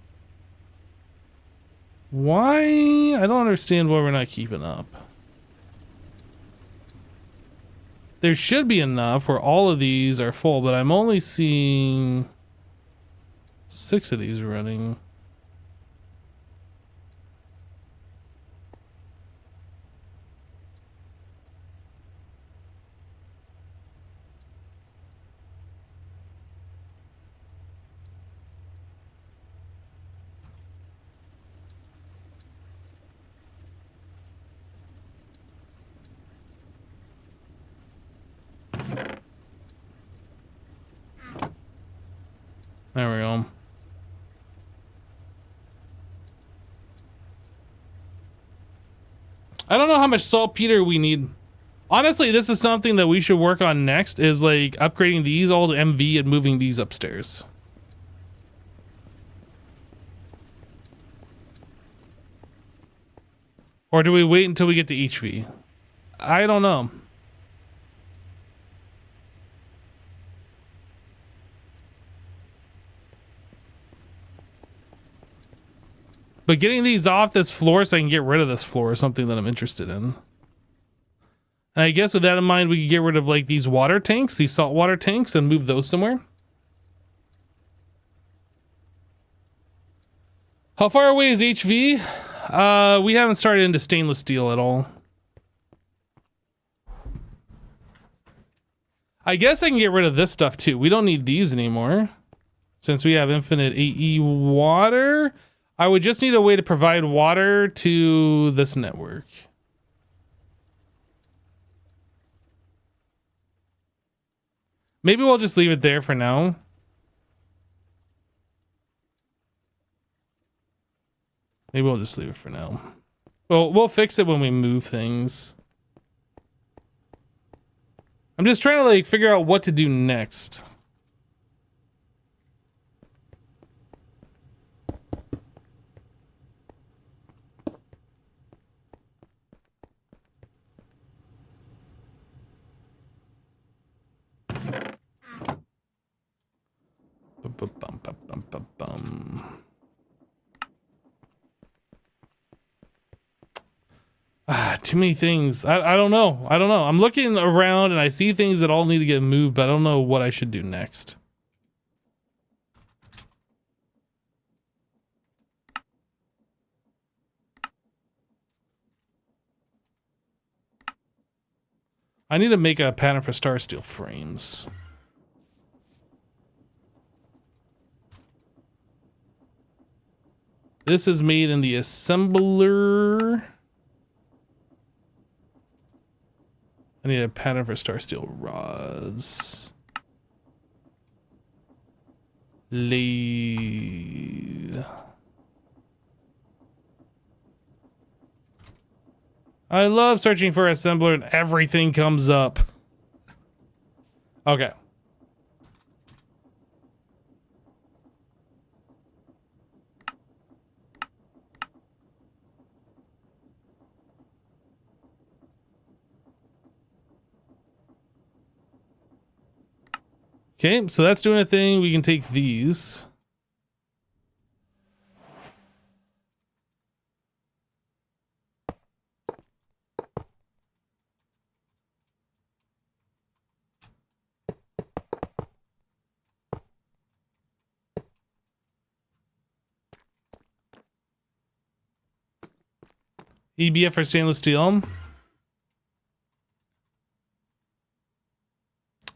Why? I don't understand why we're not keeping up. There should be enough where all of these are full, but I'm only seeing 6 of these running. There we go. I don't know how much saltpeter we need. Honestly, this is something that we should work on next, is like upgrading these all to MV and moving these upstairs. Or do we wait until we get to HV? I don't know. But getting these off this floor so I can get rid of this floor is something that I'm interested in. And I guess with that in mind, we could get rid of like these water tanks, these saltwater tanks, and move those somewhere. How far away is HV? We haven't started into stainless steel at all. I guess I can get rid of this stuff too. We don't need these anymore. Since we have infinite AE water, I would just need a way to provide water to this network. Maybe we'll just leave it there for now. Maybe we'll just leave it for now. Well, we'll fix it when we move things. I'm just trying to like figure out what to do next. Too many things. I don't know. I don't know. I'm looking around and I see things that all need to get moved, but I don't know what I should do next. I need to make a pattern for star steel frames. This is made in the assembler. I need a pattern for star steel rods. Lathe. I love searching for assembler and everything comes up. Okay. Okay, so that's doing a thing. We can take these. EBF for stainless steel.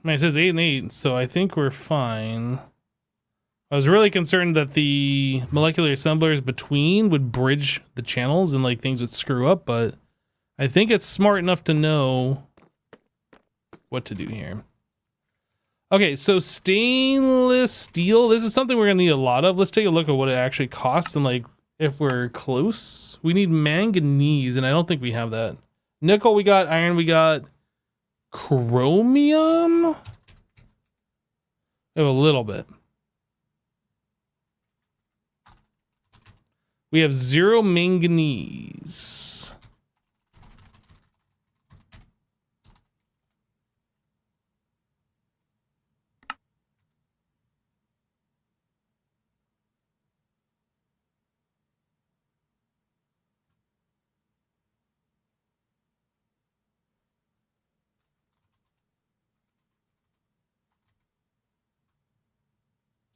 I mean, it says 8 and 8, so I think we're fine. I was really concerned that the molecular assemblers between would bridge the channels and like things would screw up, but I think it's smart enough to know what to do here. Okay, so stainless steel. This is something we're gonna need a lot of. Let's take a look at what it actually costs and like if we're close. We need manganese, and I don't think we have that. Nickel we got, iron we got. Chromium? We have a little bit. We have 0 manganese.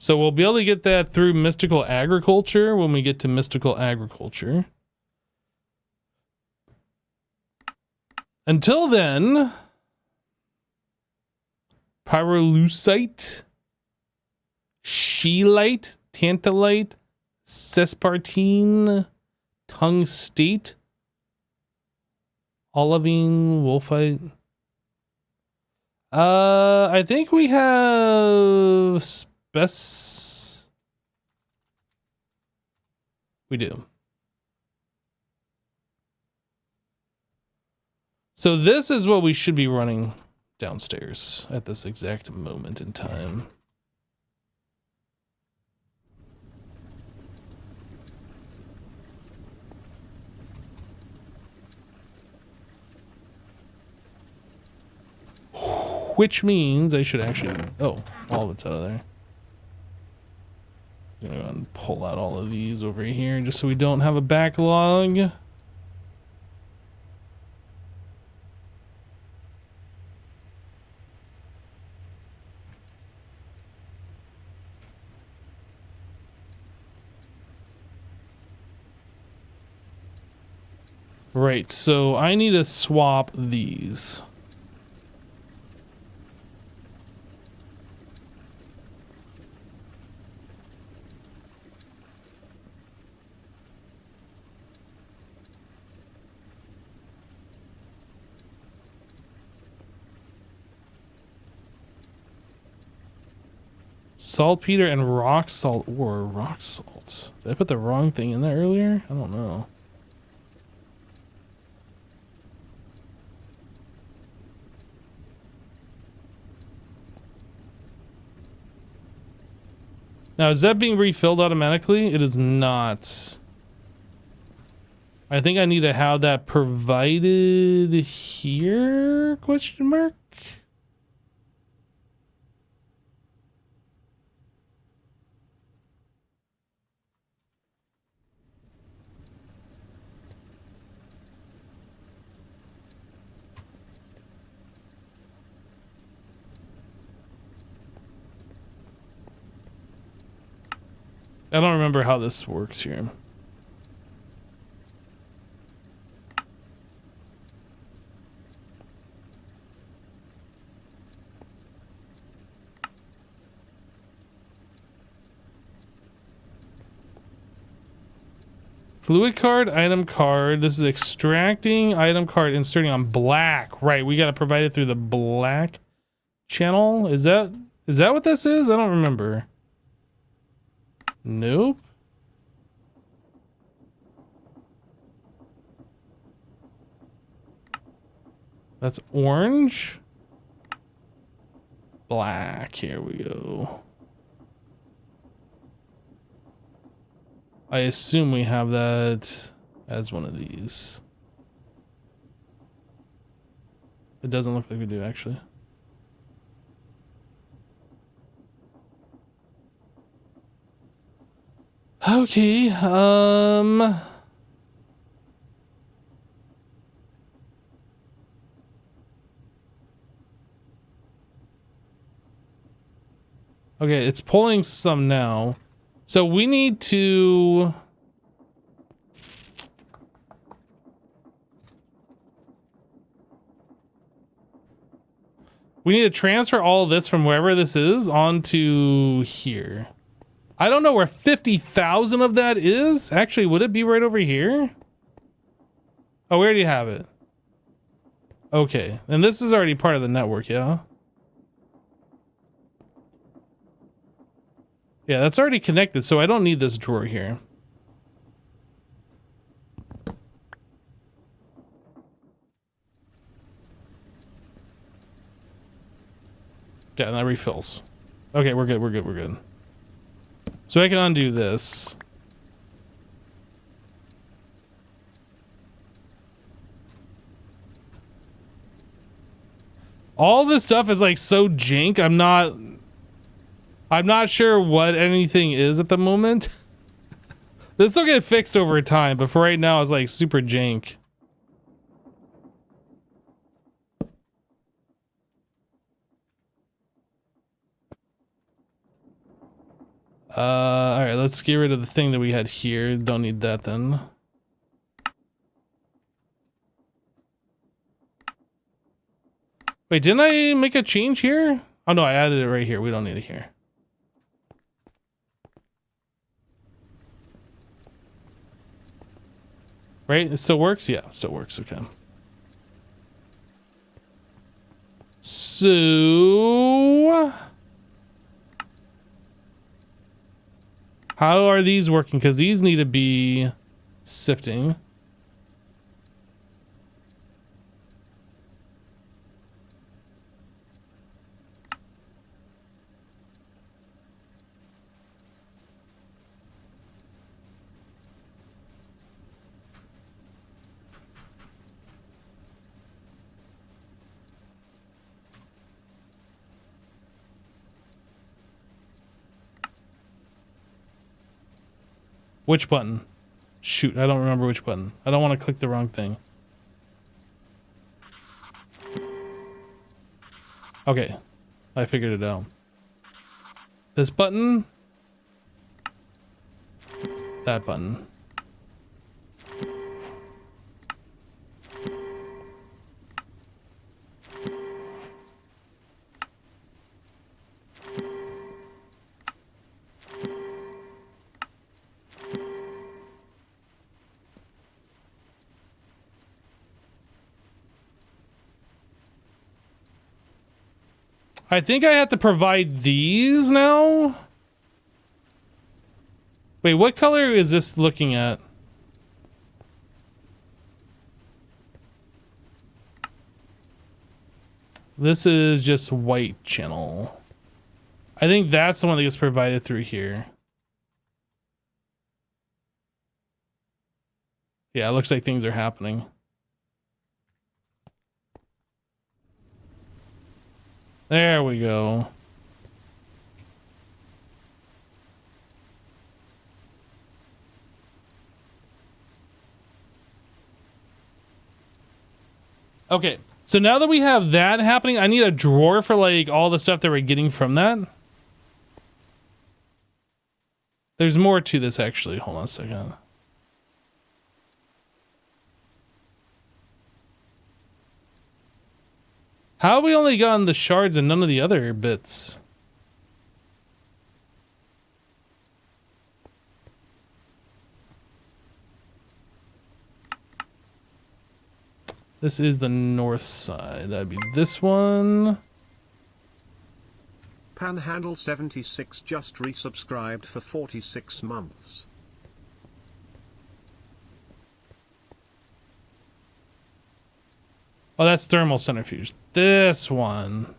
So we'll be able to get that through mystical agriculture when we get to mystical agriculture. Until then, pyrolusite, scheelite, tantalite, sespartine, tungstate, olivine, wolfite. I think we have we do. So this is what we should be running downstairs at this exact moment in time. Which means I should actually... Oh, all of it's out of there. I'm gonna pull out all of these over here just so we don't have a backlog. Right, so I need to swap these. Saltpeter and rock salt or rock salt. Did I put the wrong thing in there earlier? I don't know. Now, is that being refilled automatically? It is not. I think I need to have that provided here? Question mark? I don't remember how this works here. Fluid card, item card. This is extracting item card, inserting on black. Right, we got to provide it through the black channel. Is that what this is? I don't remember. Nope. That's orange. Black. Here we go. I assume we have that as one of these. It doesn't look like we do, actually. Okay, okay, it's pulling some now. So we need to... We need to transfer all of this from wherever this is onto here. I don't know where 50,000 of that is. Actually, would it be right over here? Oh, we already have it. Okay, and this is already part of the network, yeah? Yeah, that's already connected, so I don't need this drawer here. Yeah, and that refills. Okay, we're good, we're good, we're good. So I can undo this. All this stuff is like so jank. I'm not sure what anything is at the moment. This will get fixed over time, but for right now it's like super jank. All right, let's get rid of the thing that we had here. Don't need that then. Wait, didn't I make a change here? Oh no, I added it right here. We don't need it here. Right? It still works? Yeah, it still works. Okay. So... how are these working? Because these need to be sifting. Which button? Shoot, I don't remember which button. I don't want to click the wrong thing. Okay, I figured it out. This button. That button. I think I have to provide these now. Wait, what color is this looking at? This is just white channel. I think that's the one that gets provided through here. Yeah, it looks like things are happening. There we go. Okay, so now that we have that happening, I need a drawer for like all the stuff that we're getting from that. There's more to this actually. Hold on a second. How have we only gotten the shards and none of the other bits? This is the north side. That'd be this one. Panhandle76 just resubscribed for 46 months. Oh, that's thermal centrifuge. This one.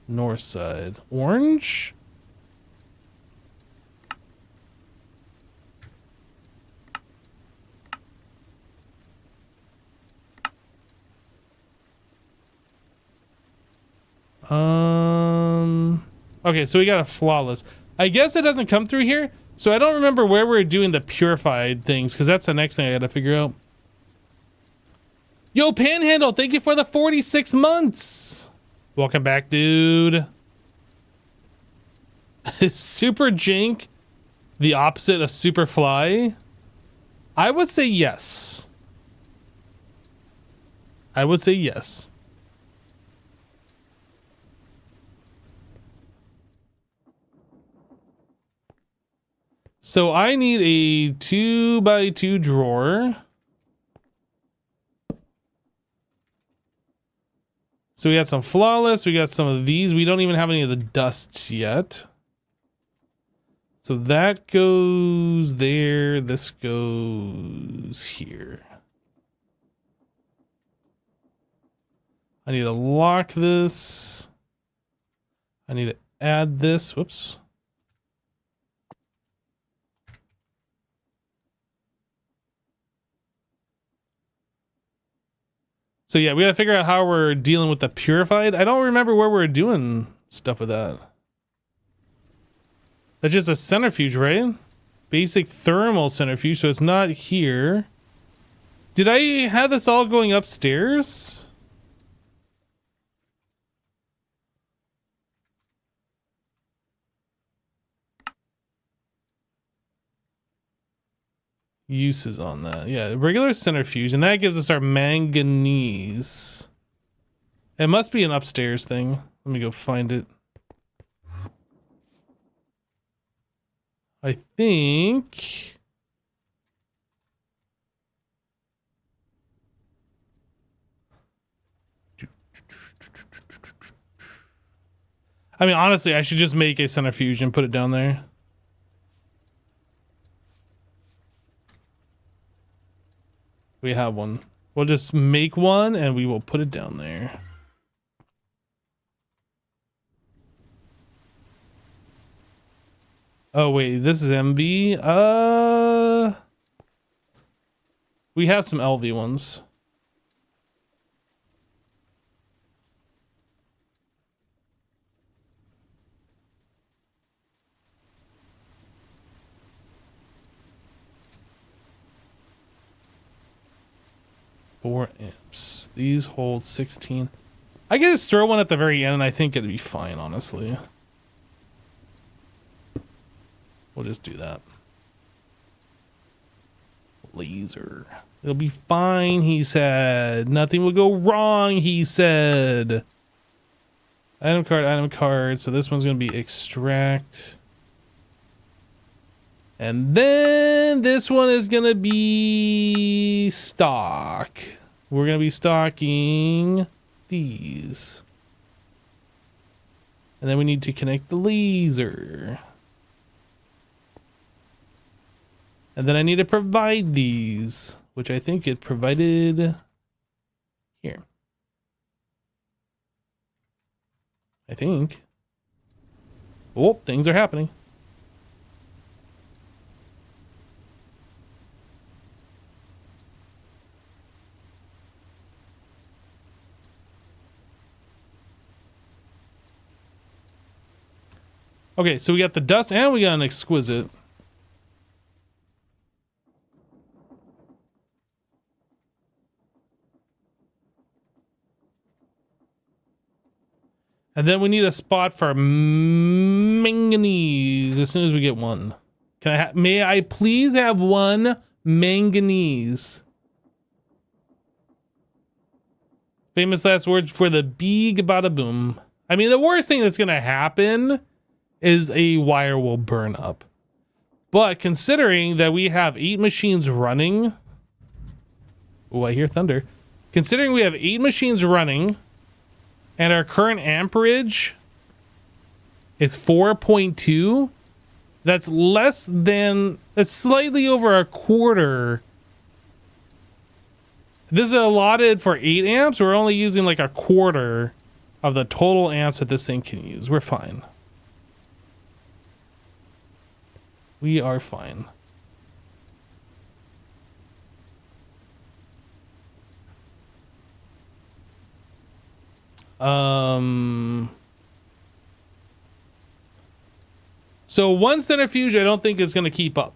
North side. Orange? Okay, so we got a flawless. I guess it doesn't come through here. So I don't remember where we're doing the purified things, because that's the next thing I gotta figure out. Yo, Panhandle, thank you for the 46 months. Welcome back, dude. Is Super Jink the opposite of Super Fly? I would say yes. I would say yes. So I need a 2x2 drawer. So we got some flawless. We got some of these. We don't even have any of the dusts yet. So that goes there. This goes here. I need to lock this. I need to add this. Whoops. So yeah, we gotta figure out how we're dealing with the purified. I don't remember where we're doing stuff with that. That's just a centrifuge, right? Basic thermal centrifuge, so it's not here. Did I have this all going upstairs? Uses on that. Yeah, regular centrifuge, and that gives us our manganese. It must be an upstairs thing. Let me go find it. I think... I mean, honestly, I should just make a centrifuge and put it down there. We have one. We'll just make one and we will put it down there. Oh wait, this is MV. We have some LV ones. 4 amps. These hold 16. I could just throw one at the very end and I think it'd be fine, honestly. We'll just do that. Laser. It'll be fine, he said. Nothing will go wrong, he said. Item card, item card. So this one's going to be extract. And then this one is going to be stock. We're going to be stocking these. And then we need to connect the laser. And then I need to provide these, which I think it provided here. I think. Oh, things are happening. Okay, so we got the dust and we got an exquisite. And then we need a spot for manganese as soon as we get one. May I please have one manganese? Famous last words for the big bada boom. I mean, the worst thing that's going to happen is a wire will burn up. But considering that we have 8 machines running. Oh, I hear thunder. Considering we have 8 machines running. And our current amperage is 4.2. That's slightly over a quarter. This is allotted for 8 amps. We're only using like a quarter of the total amps that this thing can use. We're fine. We are fine. So one centrifuge I don't think is going to keep up.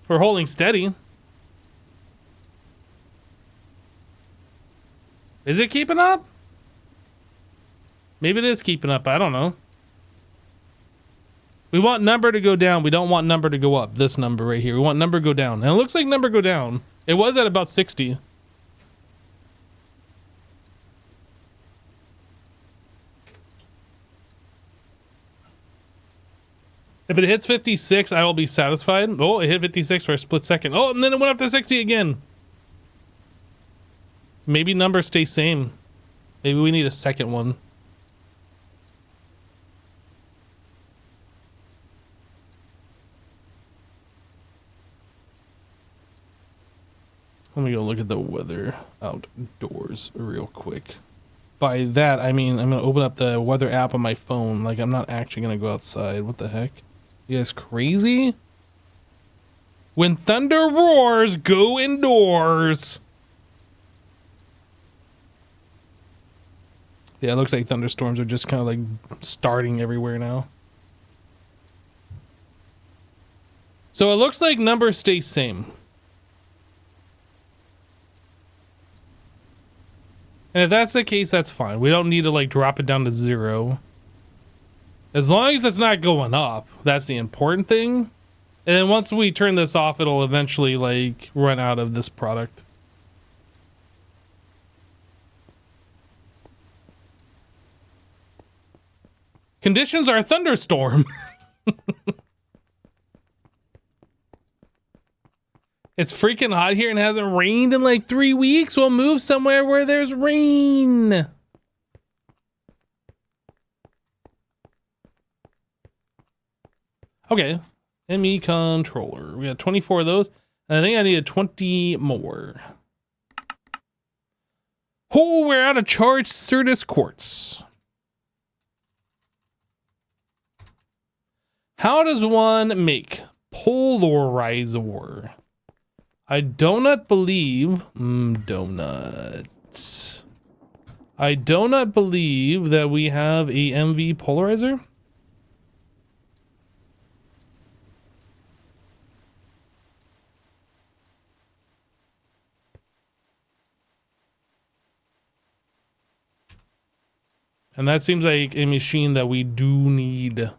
We're holding steady. Is it keeping up? Maybe it is keeping up. I don't know. We want number to go down. We don't want number to go up. This number right here. We want number to go down. And it looks like number go down. It was at about 60. If it hits 56, I will be satisfied. Oh, it hit 56 for a split second. Oh, and then it went up to 60 again. Maybe numbers stay same. Maybe we need a second one. Let me go look at the weather outdoors real quick. By that, I mean, I'm going to open up the weather app on my phone. Like, I'm not actually going to go outside. What the heck? You guys crazy? When thunder roars, go indoors. Yeah, it looks like thunderstorms are just kind of like starting everywhere now. So it looks like numbers stay same. And if that's the case, that's fine. We don't need to like drop it down to 0. As long as it's not going up, that's the important thing. And then once we turn this off, it'll eventually like run out of this product. Conditions are thunderstorm. It's freaking hot here and hasn't rained in like 3 weeks. We'll move somewhere where there's rain. Okay. ME controller. We got 24 of those. And I think I needed 20 more. Oh, we're out of charged Certus quartz. How does one make polarizer? I do not believe donuts. I do not believe that we have a MV polarizer. And that seems like a machine that we do need.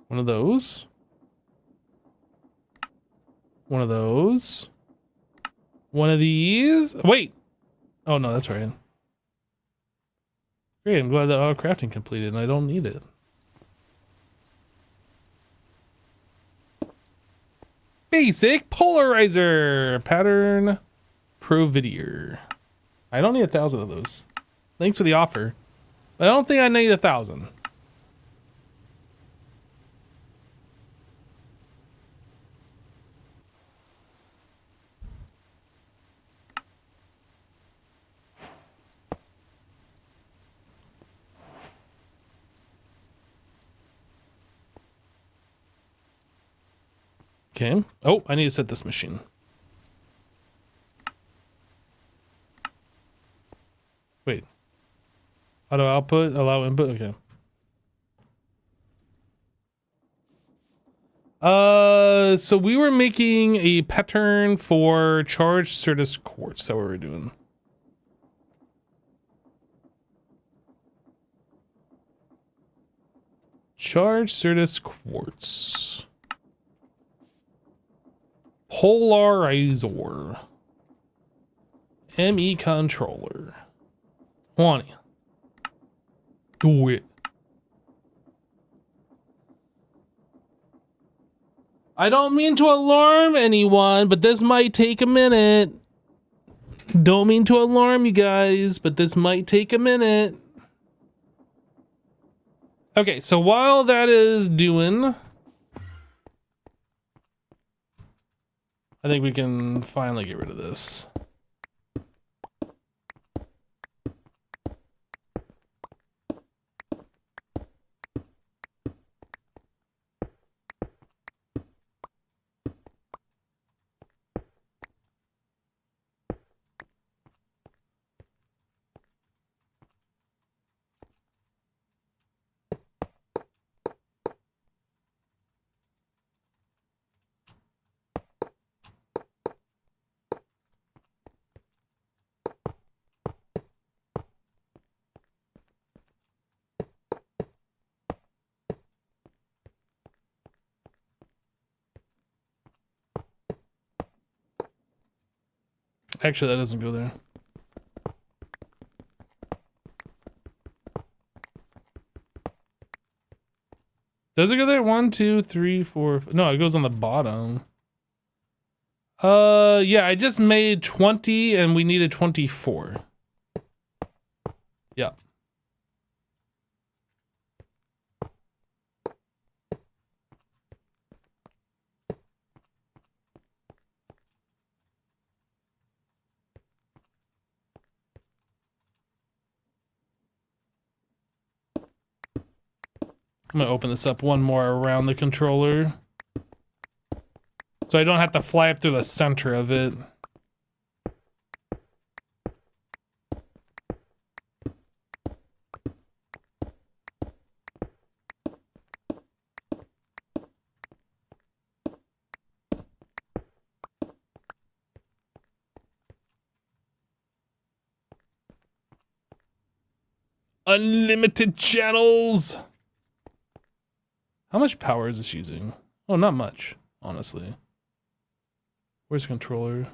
One of those. One of those. One of these. Wait. Oh, no, that's right. Great, I'm glad that auto crafting completed and I don't need it. Basic polarizer pattern providier. I don't need 1,000 of those. Thanks for the offer. But I don't think I need 1,000. Okay. Oh, I need to set this machine. Wait. Auto output, allow input. Okay. So we were making a pattern for charged Certus quartz. That's what we're doing. Charged Certus quartz. Polarizer. ME controller. 20. Do it. I don't mean to alarm anyone, but this might take a minute. Don't mean to alarm you guys, but this might take a minute. Okay, so while that is doing, I think we can finally get rid of this. Actually, that doesn't go there. Does it go there? 1, 2, 3, 4. No, it goes on the bottom. Yeah, I just made 20 and we needed 24. Yeah. I'm gonna open this up one more around the controller. So I don't have to fly up through the center of it. Unlimited channels! How much power is this using? Oh, not much, honestly. Where's the controller?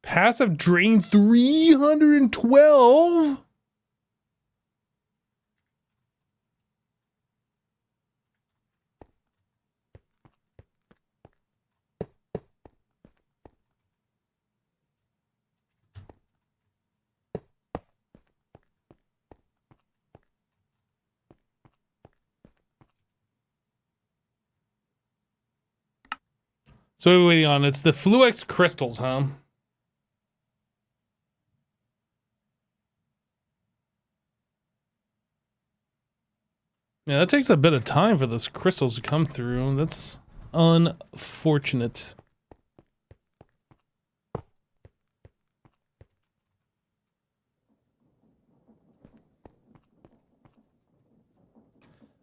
Passive drain 312? So what are we waiting on? It's the Fluix crystals, huh? Yeah, that takes a bit of time for those crystals to come through. That's unfortunate.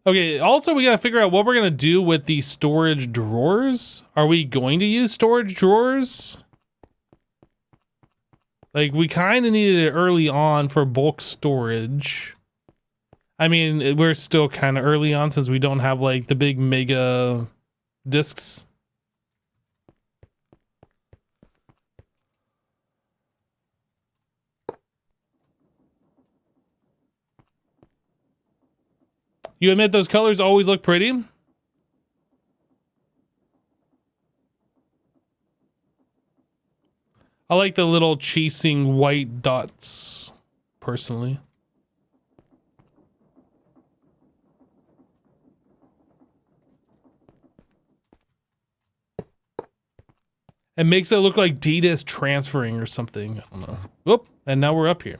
Okay, also we gotta figure out what we're gonna do with the storage drawers. Are we going to use storage drawers? Like, we kind of needed it early on for bulk storage. I mean, we're still kind of early on since we don't have, like, the big mega discs. You admit those colors always look pretty? I like the little chasing white dots, personally. It makes it look like data is transferring or something. I don't know. Whoop, and now we're up here.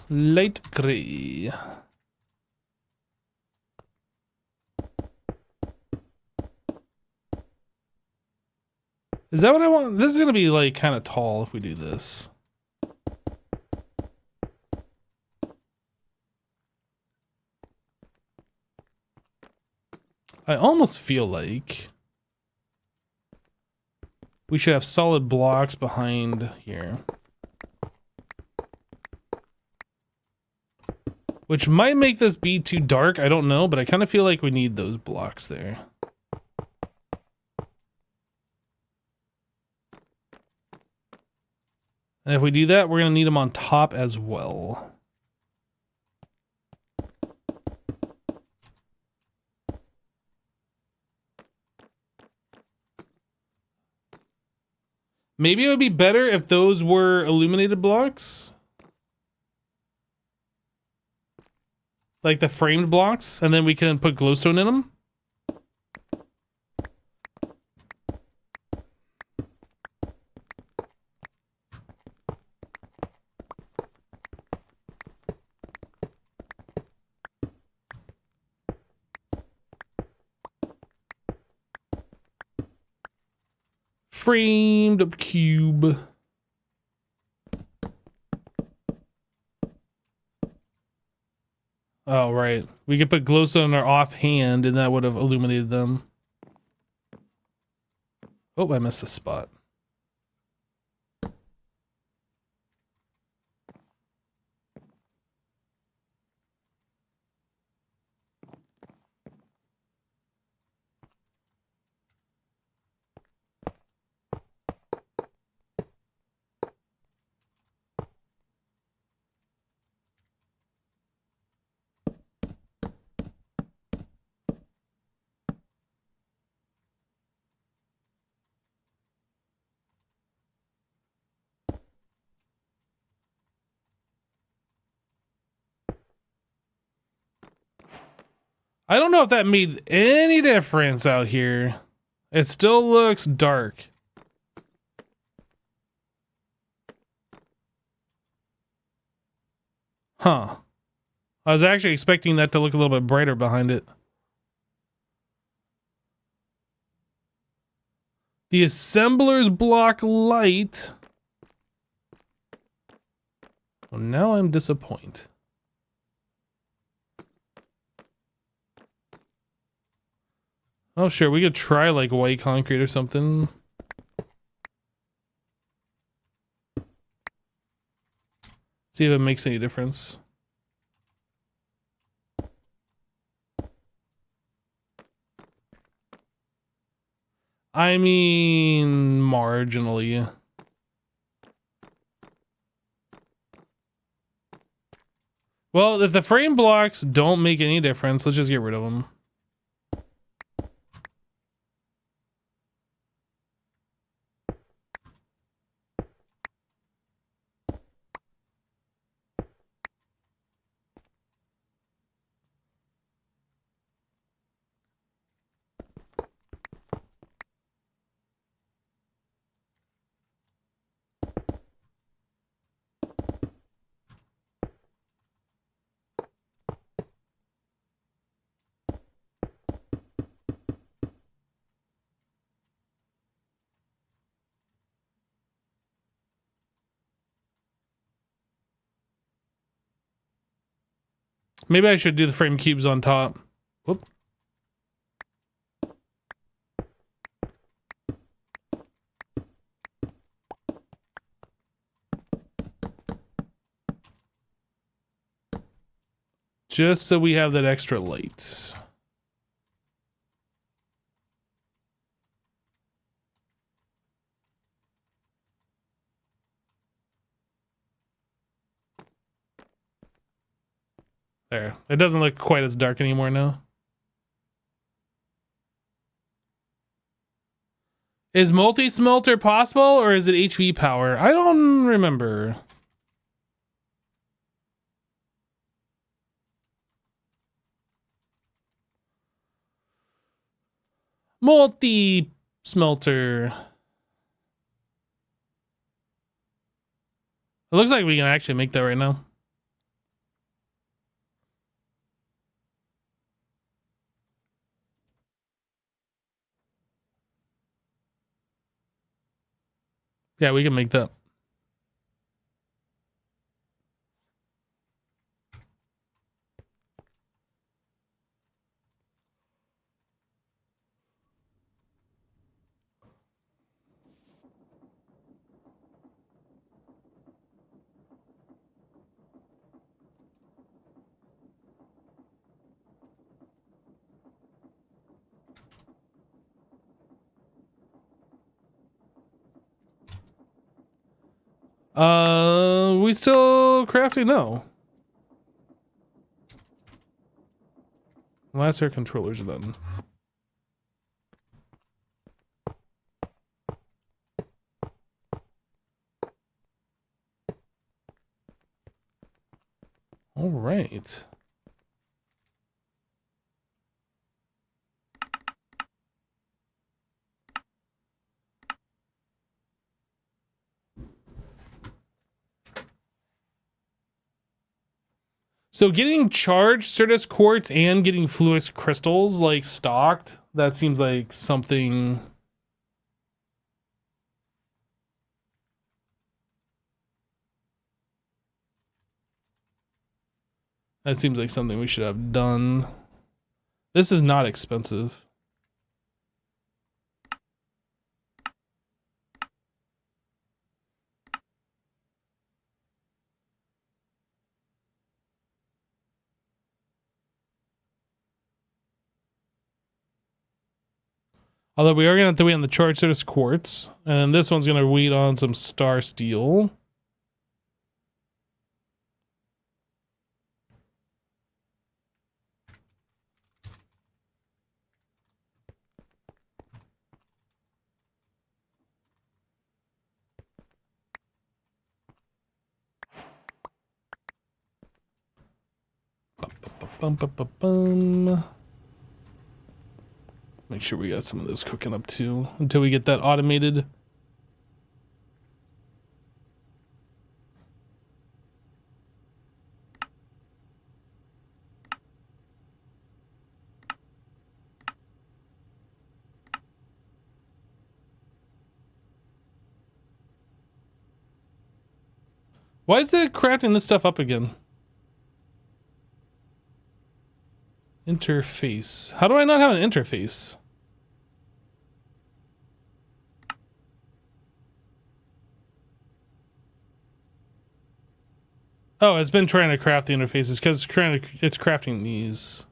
Light gray. Is that what I want? This is gonna be like kind of tall if we do this. I almost feel like we should have solid blocks behind here. Which might make this be too dark, I don't know, but I kind of feel like we need those blocks there. And if we do that, we're going to need them on top as well. Maybe it would be better if those were illuminated blocks. Like the framed blocks, and then we can put glowstone in them. Framed cube. Oh, right. We could put glowstone in our offhand and that would have illuminated them. Oh, I missed a spot. I don't know if that made any difference out here. It still looks dark. Huh. I was actually expecting that to look a little bit brighter behind it. The assembler's block light. Well, now I'm disappointed. Oh, sure. We could try like white concrete or something. See if it makes any difference. I mean, marginally. Well, if the frame blocks don't make any difference, let's just get rid of them. Maybe I should do the frame cubes on top. Whoop. Just so we have that extra light. There. It doesn't look quite as dark anymore now. Is multi-smelter possible, or is it HV power? I don't remember. Multi-smelter. It looks like we can actually make that right now. Yeah, we can make that. We still crafting? No. Last air controllers are done. All right. So getting charged Certus quartz and getting Fluix crystals like stocked, that seems like something. That seems like something we should have done. This is not expensive. Although we are going to have to wait on the charged Certus quartz. And this one's going to wait on some star steel. Bum, bum, bum, bum. Make sure we got some of this cooking up too until we get that automated. Why is it crafting this stuff up again? Interface. How do I not have an interface? Oh, it's been trying to craft the interfaces because it's crafting these.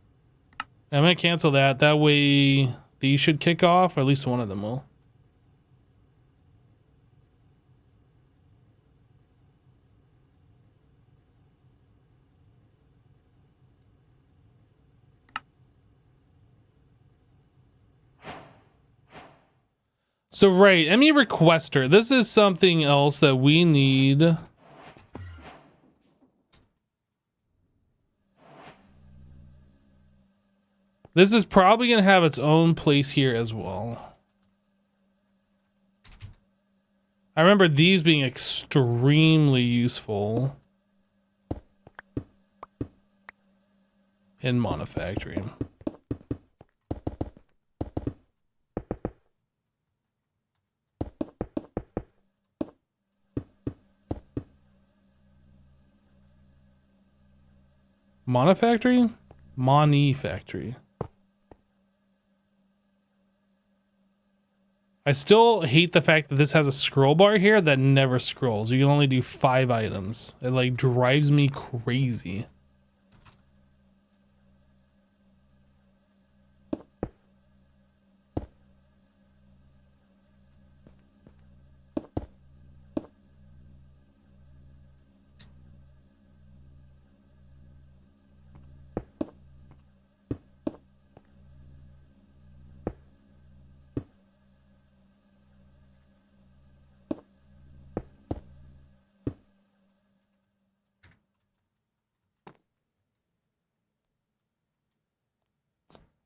I'm gonna cancel that. That way these should kick off, or at least one of them will. So right, ME requester. This is something else that we need. This is probably gonna have its own place here as well. I remember these being extremely useful in manufacturing. Mana Factory? Mani Factory. I still hate the fact that this has a scroll bar here that never scrolls. You can only do 5 items. It like drives me crazy.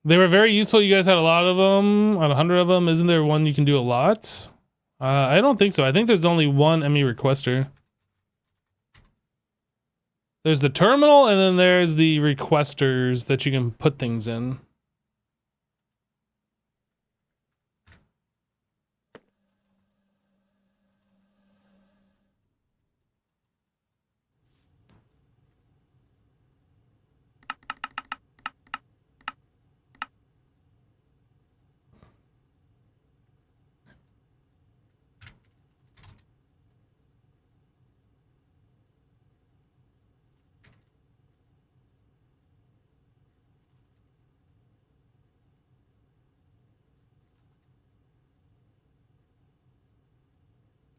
They were very useful. You guys had a lot of them, 100 of them. Isn't there one you can do a lot? I don't think so. I think there's only one Emmy requester. There's the terminal, and then there's the requesters that you can put things in.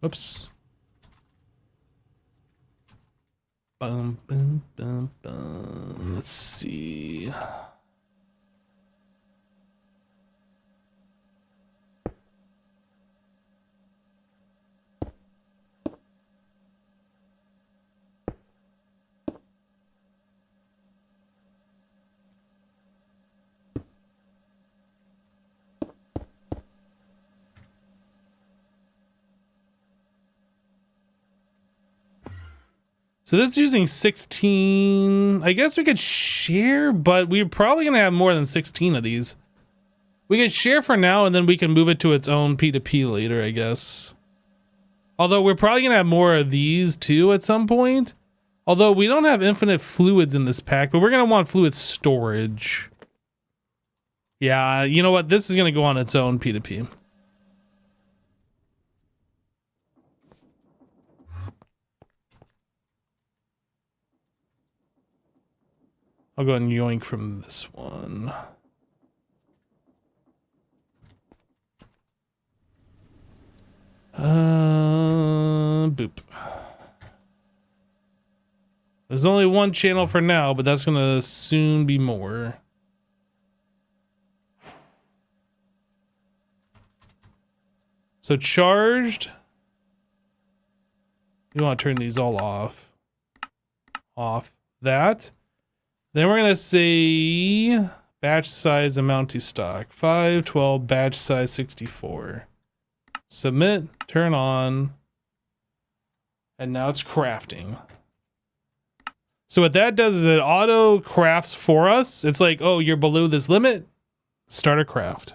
Oops. Bum, bum, bum, bum. Let's see. So this is using 16. I guess we could share, but we're probably going to have more than 16 of these. We could share for now, and then we can move it to its own P2P later, I guess. Although we're probably going to have more of these too at some point. Although we don't have infinite fluids in this pack, but we're going to want fluid storage. Yeah, you know what? This is going to go on its own P2P. I'll go and yoink from this one. Boop. There's only one channel for now, but that's gonna soon be more. So charged. You want to turn these all off. Off that. Then we're gonna say batch size amount to stock 512 batch size 64. Submit, turn on, and now it's crafting. So what that does is it auto crafts for us. It's like, oh, you're below this limit, start a craft.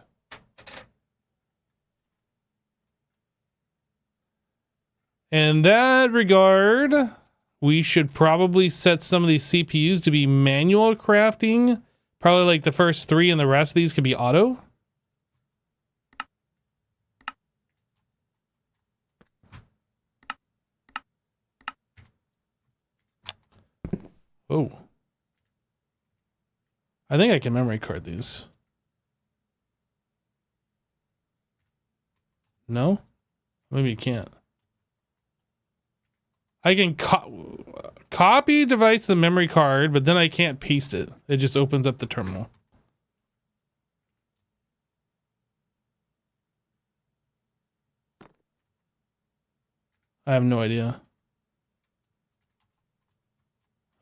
In that regard, we should probably set some of these CPUs to be manual crafting. Probably like the first 3, and the rest of these could be auto. Oh. I think I can memory card these. No? Maybe you can't. I can copy device to the memory card, but then I can't paste it. It just opens up the terminal. I have no idea.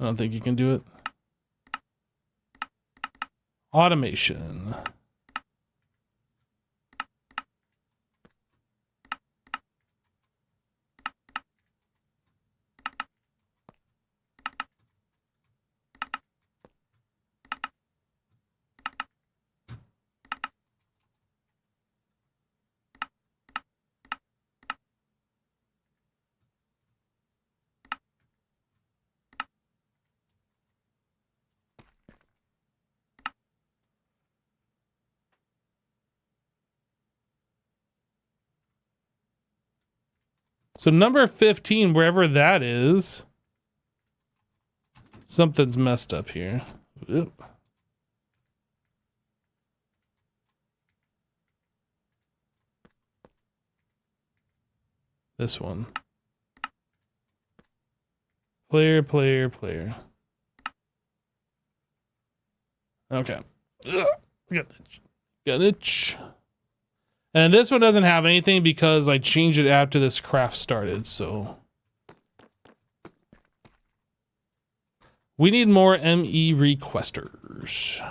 I don't think you can do it. Automation. So number 15, wherever that is, something's messed up here. Oop. This one. Player. Okay. Got it. And this one doesn't have anything because I changed it after this craft started, so. We need more ME requesters.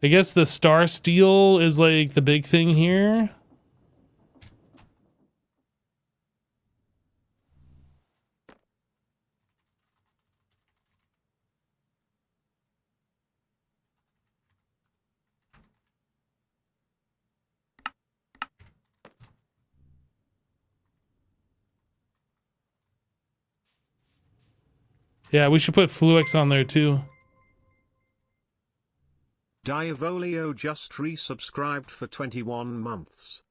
I guess the Star Steel is like the big thing here. Yeah, we should put Fluix on there too. Diavolio just resubscribed for 21 months.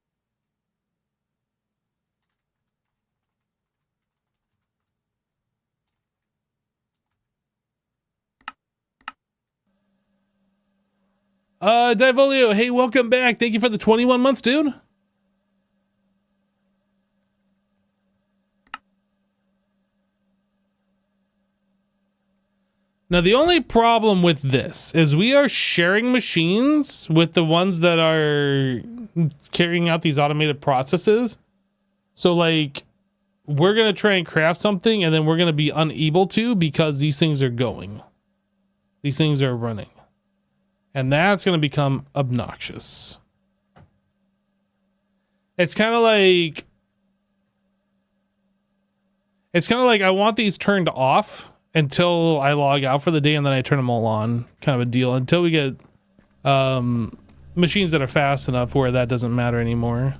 Diavolio, hey, welcome back. Thank you for the 21 months, dude. Now, the only problem with this is we are sharing machines with the ones that are carrying out these automated processes. So, like, we're going to try and craft something, and then we're going to be unable to because these things are going. These things are running. And that's going to become obnoxious. It's kind of like I want these turned off until I log out for the day, and then I turn them all on, kind of a deal, until we get machines that are fast enough where that doesn't matter anymore.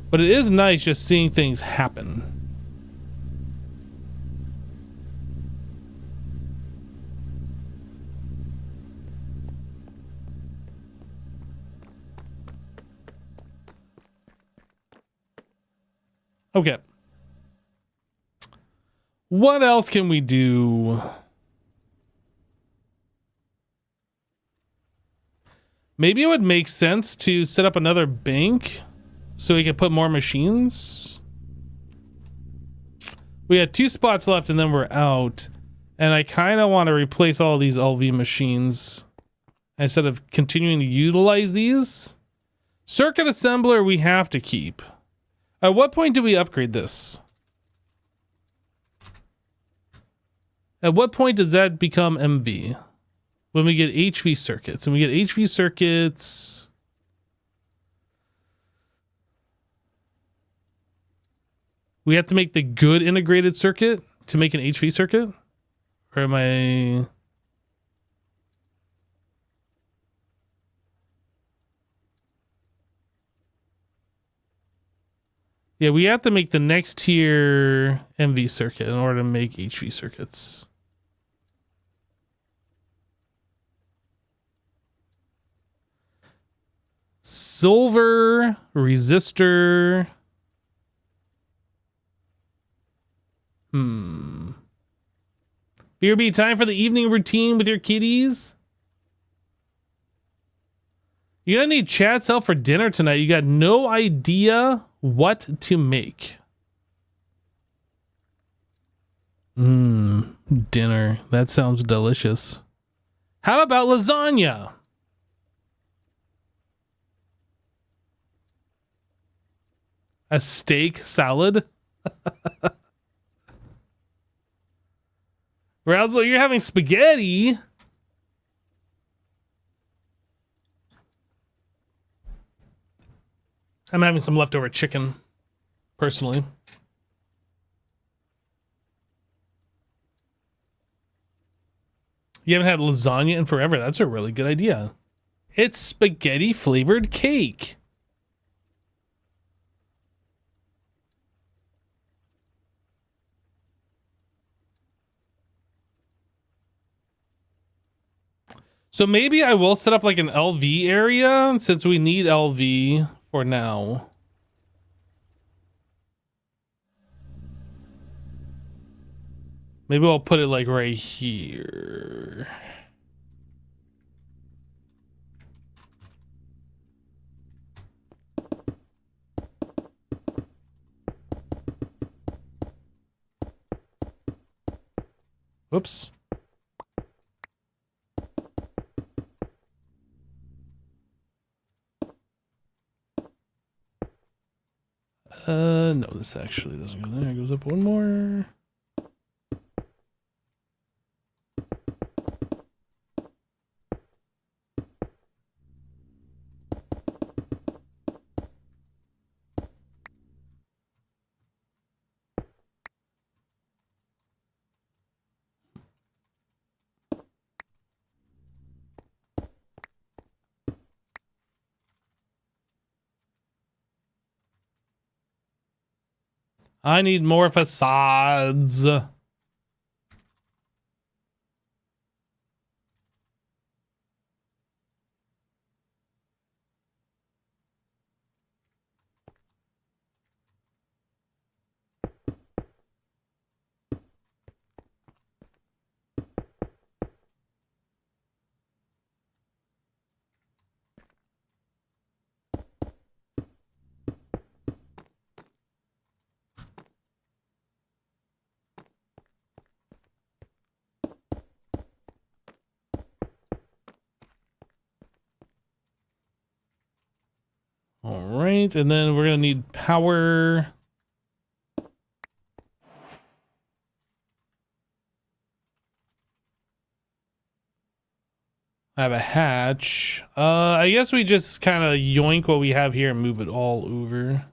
But it is nice just seeing things happen. Okay. What else can we do? Maybe it would make sense to set up another bank so we can put more machines. We had 2 spots left and then we're out. And I kind of want to replace all these LV machines instead of continuing to utilize these. Circuit assembler we have to keep. At what point do we upgrade this? At what point does that become MV? When we get HV circuits. And we get HV circuits. We have to make the good integrated circuit to make an HV circuit? Or am I... Yeah, we have to make the next tier MV circuit in order to make HV circuits. Silver resistor. BRB, time for the evening routine with your kitties. You're gonna need Chad's help for dinner tonight. You got no idea what to make. Dinner. That sounds delicious. How about lasagna? A steak salad? Razzle, you're having spaghetti? I'm having some leftover chicken, personally. You haven't had lasagna in forever. That's a really good idea. It's spaghetti flavored cake. So maybe I will set up like an LV area since we need LV for now. Maybe I'll put it like right here. Whoops. No, this actually doesn't go there. It goes up one more. I need more facades. All right, and then we're gonna need power. I have a hatch. I guess we just kind of yoink what we have here and move it all over.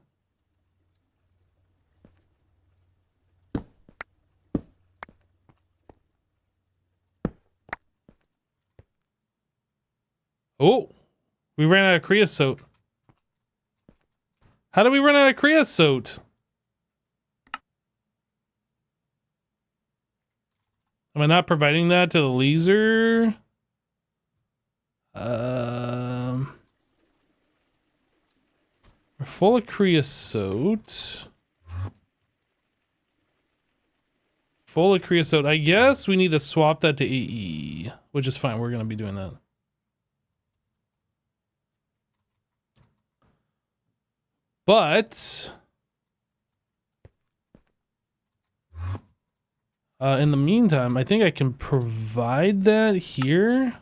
Oh, we ran out of creosote. How do we run out of creosote? Am I not providing that to the laser? We're full of creosote. Full of creosote. I guess we need to swap that to AE, which is fine. We're going to be doing that. But in the meantime, I think I can provide that here.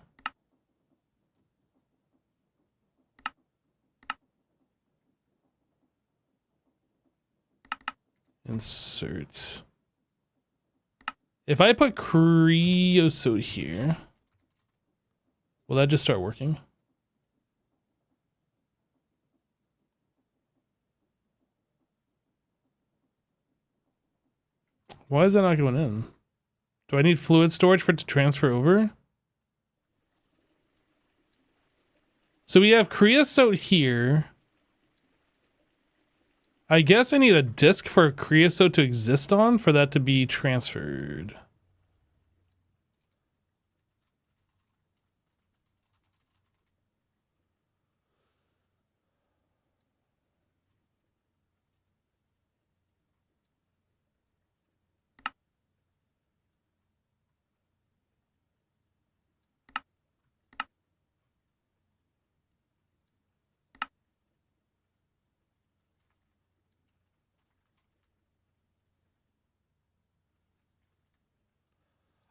Insert. If I put creosote here, will that just start working? Why is that not going in? Do I need fluid storage for it to transfer over? So we have creosote here. I guess I need a disk for creosote to exist on for that to be transferred.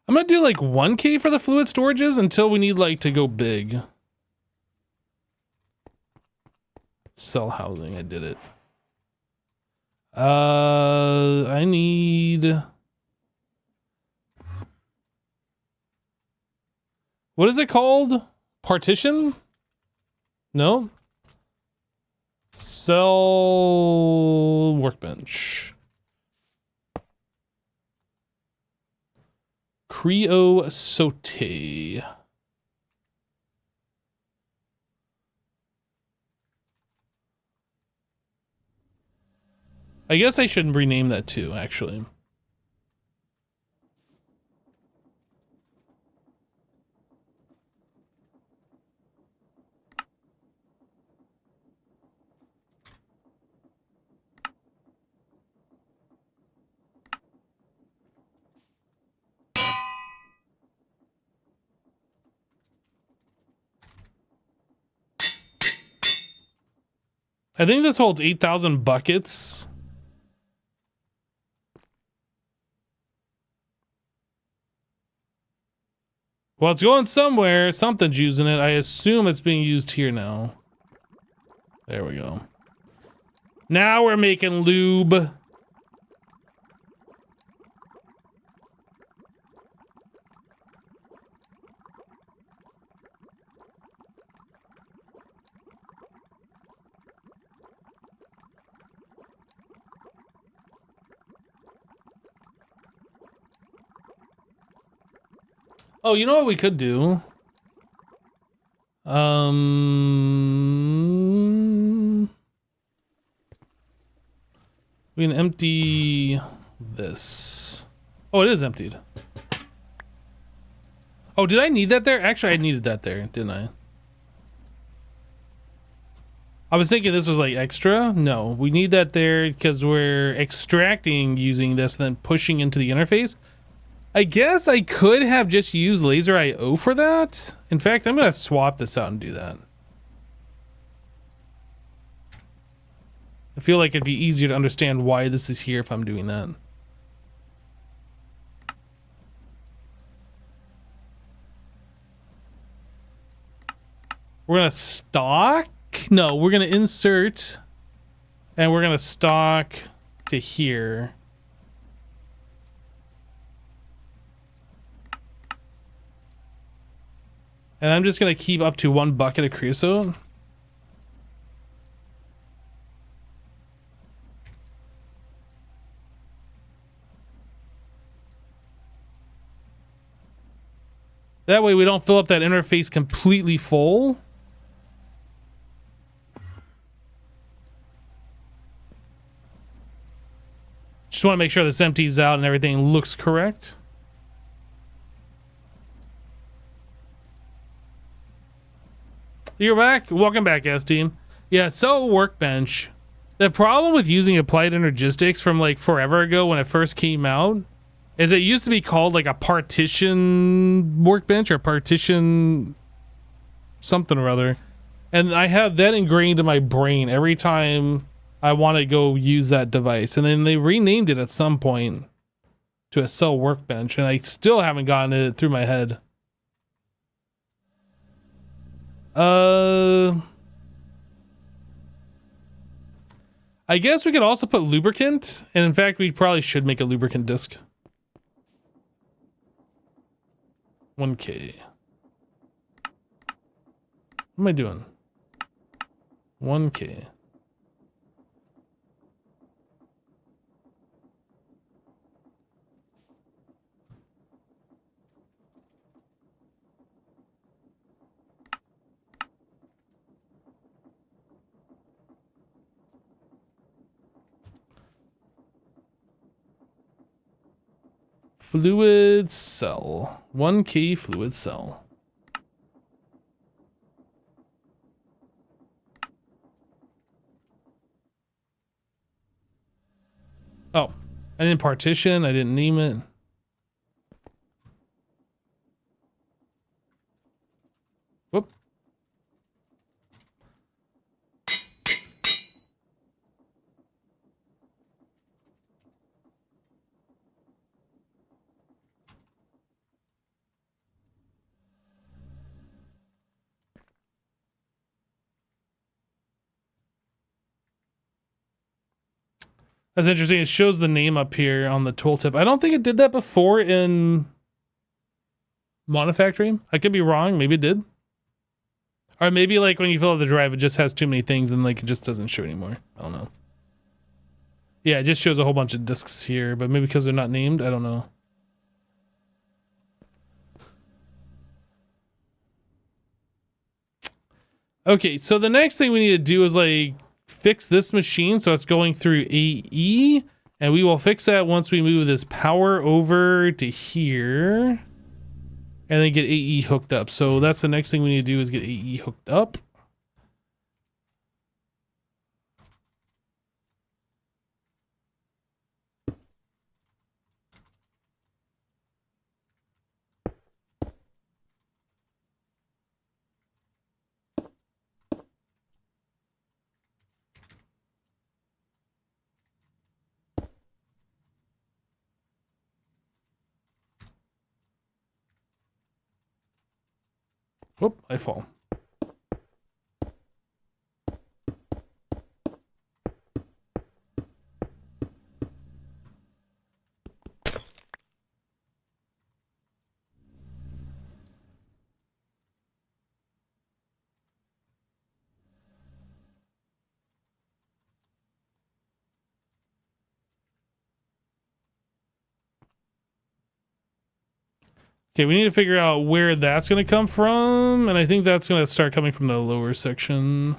I'm gonna do like 1K for the fluid storages until we need like to go big. Cell housing, I did it. I need... What is it called? Partition? No? Sell workbench. Creosote. I guess I should rename that too, actually. I think this holds 8,000 buckets. Well, it's going somewhere. Something's using it. I assume it's being used here now. There we go. Now we're making lube. Oh, you know what we could do? We can empty this. Oh, it is emptied. Oh, did I need that there? Actually, I needed that there, didn't I? I was thinking this was like extra. No, we need that there because we're extracting using this, then pushing into the interface. I guess I could have just used laser IO for that. In fact, I'm going to swap this out and do that. I feel like it'd be easier to understand why this is here if I'm doing that. We're going to stock. No, we're going to insert and we're going to stock to here. And I'm just going to keep up to 1 bucket of creosote. That way we don't fill up that interface completely full. Just want to make sure this empties out and everything looks correct. You're back? Welcome back, S-Team. Yeah, so workbench. The problem with using Applied Energistics from like forever ago when it first came out is it used to be called like a partition workbench or partition something or other. And I have that ingrained in my brain every time I want to go use that device. And then they renamed it at some point to a cell workbench, and I still haven't gotten it through my head. I guess we could also put lubricant, and in fact we probably should make a lubricant disc. 1K. What am I doing? 1K. Fluid cell. 1K fluid cell. Oh, I didn't partition. I didn't name it. Whoop. That's interesting. It shows the name up here on the tooltip. I don't think it did that before in Monofactory. I could be wrong. Maybe it did. Or maybe like when you fill up the drive, it just has too many things and like it just doesn't show anymore. I don't know. Yeah, it just shows a whole bunch of discs here, but maybe because they're not named, I don't know. Okay, so the next thing we need to do is like fix this machine so it's going through AE, and we will fix that once we move this power over to here and then get AE hooked up. So that's the next thing we need to do is get AE hooked up. Whoop, I fall. Okay, we need to figure out where that's going to come from, and I think that's going to start coming from the lower section.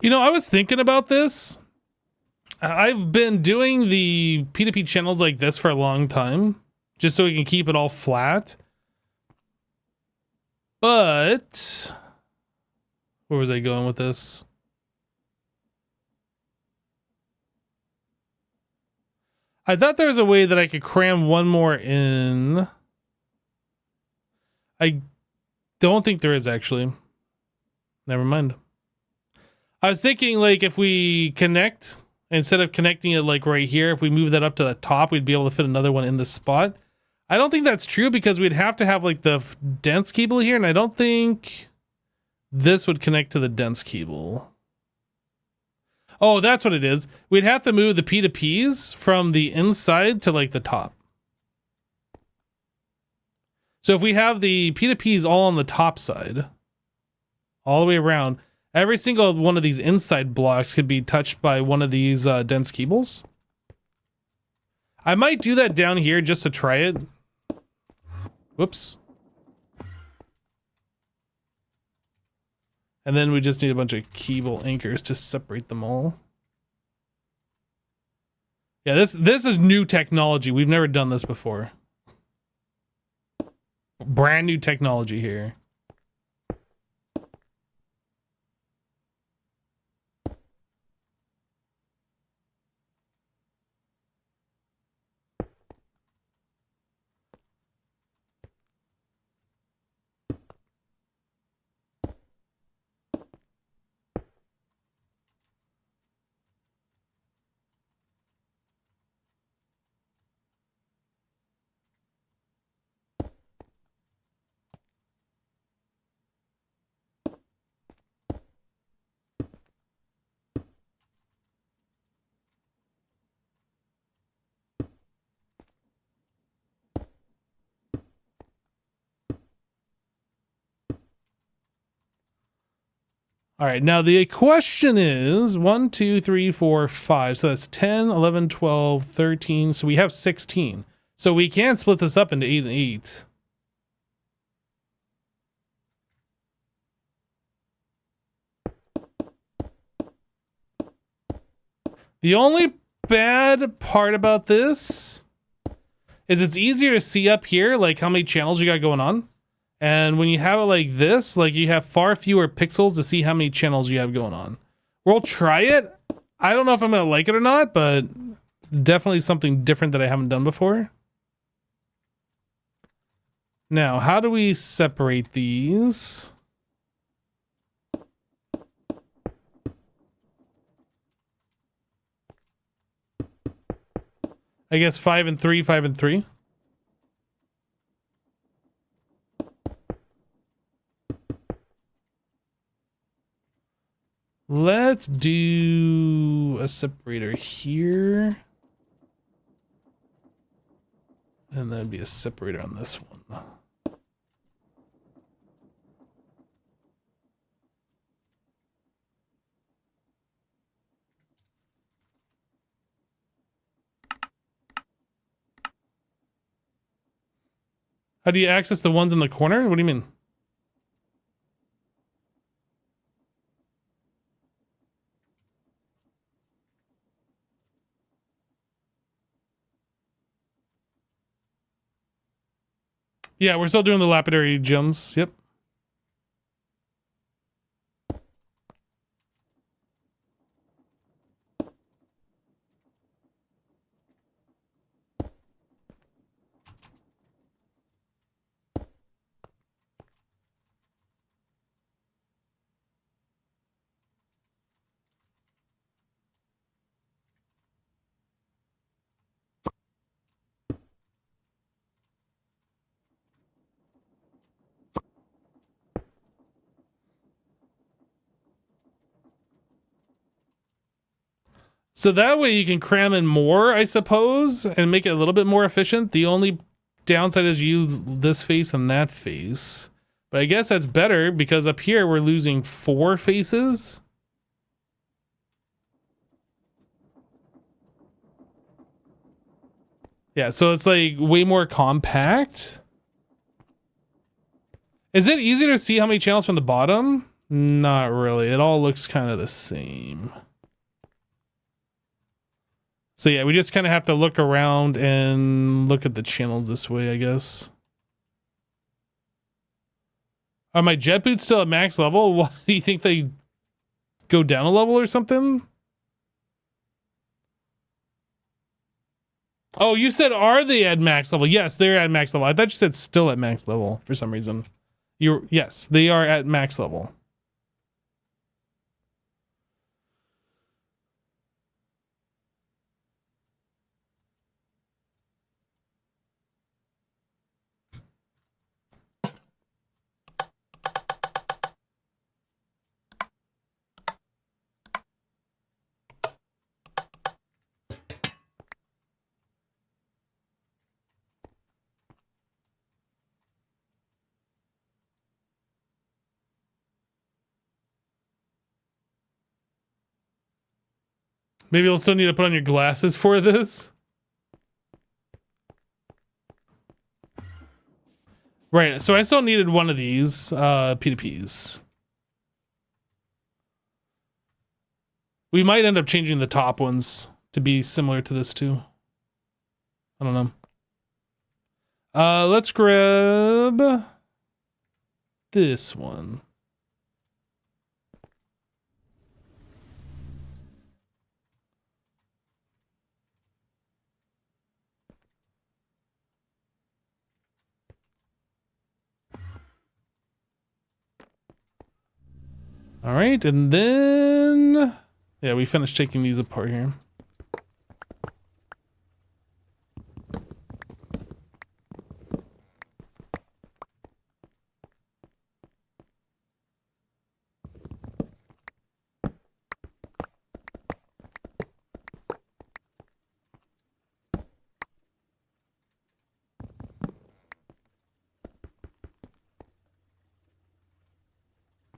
You know, I was thinking about this. I've been doing the P2P channels like this for a long time, just so we can keep it all flat. But where was I going with this? I thought there was a way that I could cram one more in. I don't think there is, actually. Never mind. I was thinking, like, if we connect, instead of connecting it, like, right here, if we move that up to the top, we'd be able to fit another one in this spot. I don't think that's true because we'd have to have, like, the dense cable here, and I don't think this would connect to the dense cable. Oh, that's what it is. We'd have to move the P2Ps from the inside to, like, the top. So if we have the P2Ps all on the top side, all the way around, every single one of these inside blocks could be touched by one of these dense cables. I might do that down here just to try it. Whoops. And then we just need a bunch of cable anchors to separate them all. Yeah, this is new technology. We've never done this before. Brand new technology here. All right, now the question is 1, 2, 3, 4, 5. So that's 10, 11, 12, 13. So we have 16. So we can split this up into 8 and 8. The only bad part about this is it's easier to see up here, like how many channels you got going on. And when you have it like this, like you have far fewer pixels to see how many channels you have going on. We'll try it. I don't know if I'm going to like it or not, but definitely something different that I haven't done before. Now, how do we separate these? I guess 5 and 3, 5 and 3. Let's do a separator here. And that'd be a separator on this one. How do you access the ones in the corner? What do you mean? Yeah, we're still doing the lapidary gems. Yep. So that way you can cram in more, I suppose, and make it a little bit more efficient. The only downside is you use this face and that face. But I guess that's better because up here we're losing 4 faces. Yeah, so it's like way more compact. Is it easier to see how many channels from the bottom? Not really. It all looks kind of the same. So yeah, we just kind of have to look around and look at the channels this way, I guess. Are my jet boots still at max level? Why do you think they go down a level or something? Oh, you said are they at max level? Yes, they're at max level. I thought you said still at max level for some reason. Yes, they are at max level. Maybe you'll still need to put on your glasses for this. Right, so I still needed one of these P2Ps. We might end up changing the top ones to be similar to this too. I don't know. Let's grab this one. All right, and then yeah, we finished taking these apart here.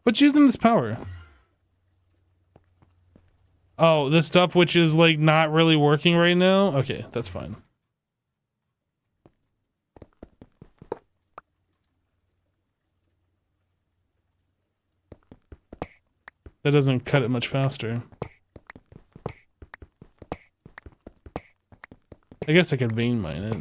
What's using this power? Oh, this stuff which is like not really working right now? Okay, that's fine. That doesn't cut it much faster. I guess I could vein mine it.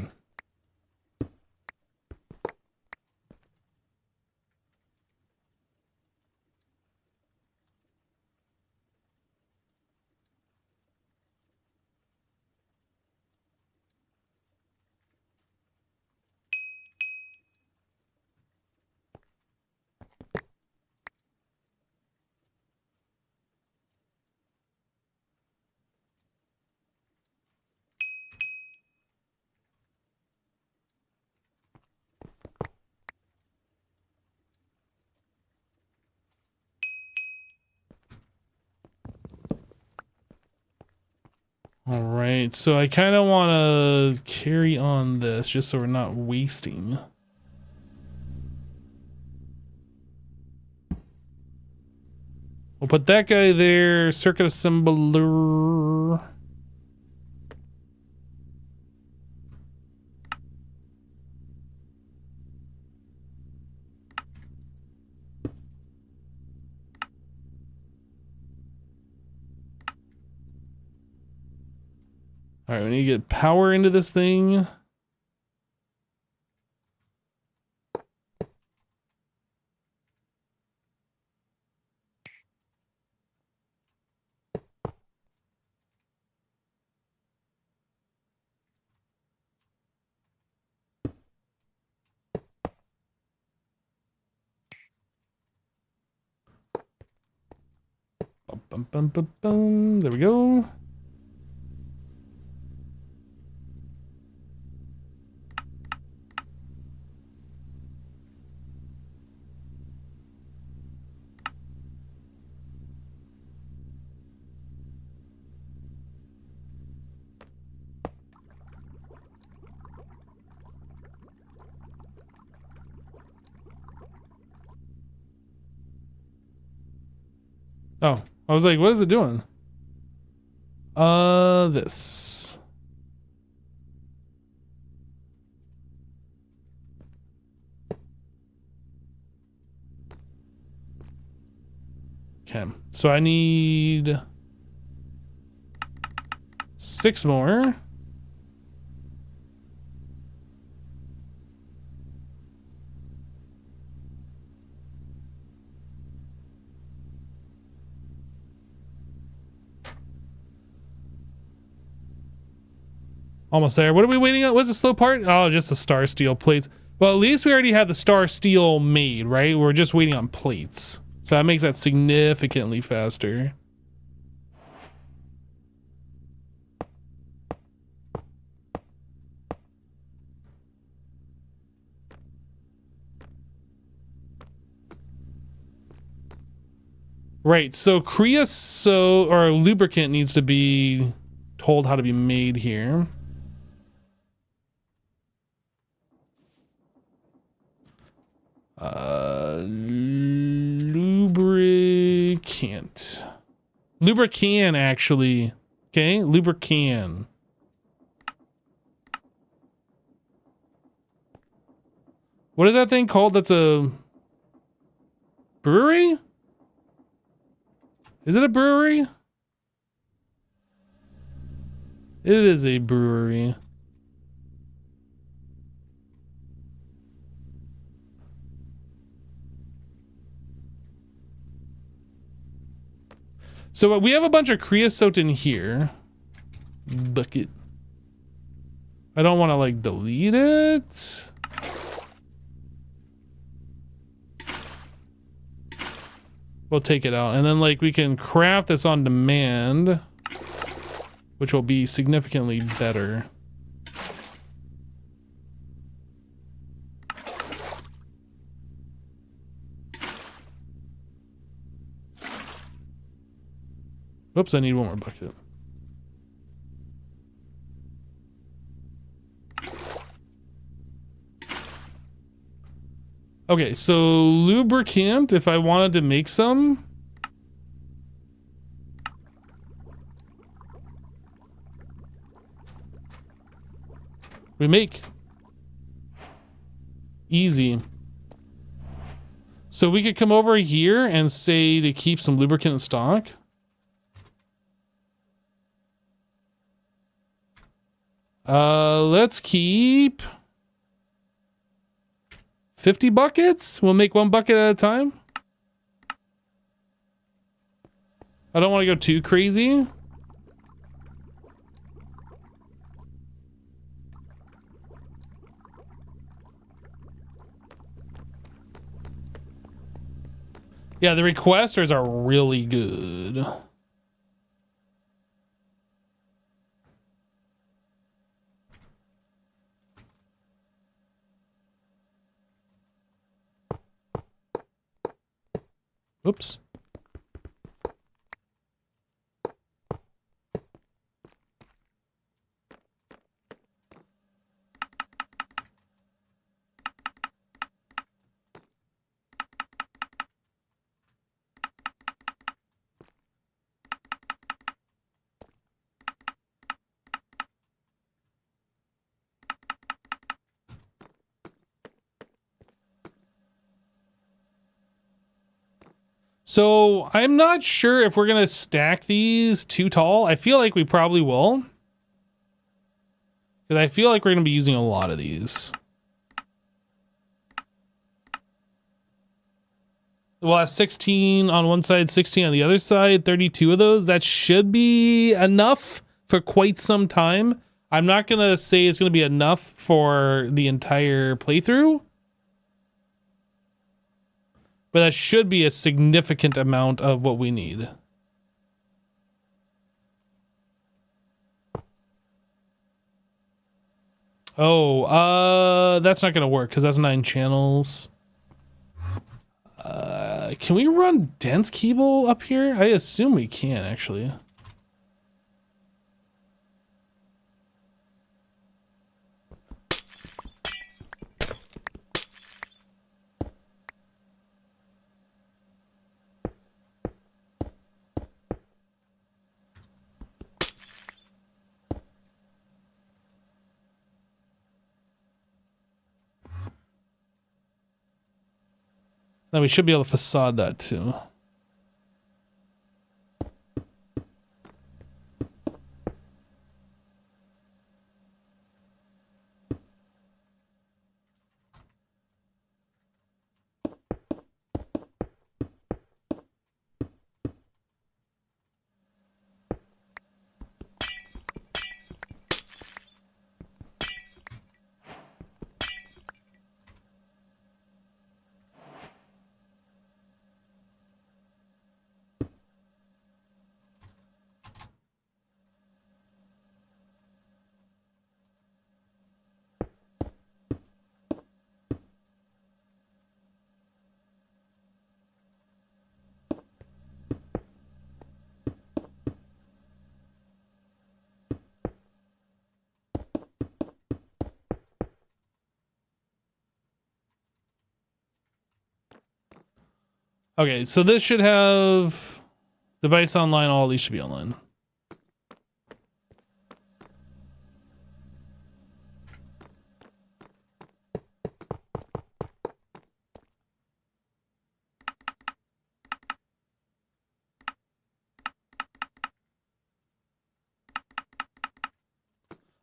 All right, so I kind of want to carry on this just so we're not wasting. We'll put that guy there, circuit assembler. All right, we need to get power into this thing. Bum, bum, bum, bum, bum. There we go. Oh, I was like, what is it doing? This. Okay, so I need 6 more. Almost there. What are we waiting on? What's the slow part? Oh, just the star steel plates. Well, at least we already have the star steel made, right? We're just waiting on plates. So that makes that significantly faster. Right, so creosote or lubricant needs to be told how to be made here. Lubricant. Lubricant, actually. Okay, lubricant. What is that thing called? That's a brewery? Is it a brewery? It is a brewery. So we have a bunch of creosote in here. Bucket. I don't want to like delete it. We'll take it out. And then like we can craft this on demand, which will be significantly better. Oops, I need one more bucket. Okay, so lubricant, if I wanted to make some. We make. Easy. So we could come over here and say to keep some lubricant in stock. Let's keep 50 buckets. We'll make 1 bucket at a time. I don't want to go too crazy. Yeah, the requesters are really good. Oops. So I'm not sure if we're going to stack these too tall. I feel like we probably will. Because I feel like we're going to be using a lot of these. We'll have 16 on one side, 16 on the other side, 32 of those. That should be enough for quite some time. I'm not going to say it's going to be enough for the entire playthrough. But that should be a significant amount of what we need. Oh, that's not going to work because that's 9 channels. Can we run dense cable up here? I assume we can, actually. Then we should be able to facade that too. Okay, so this should have device online. All these should be online.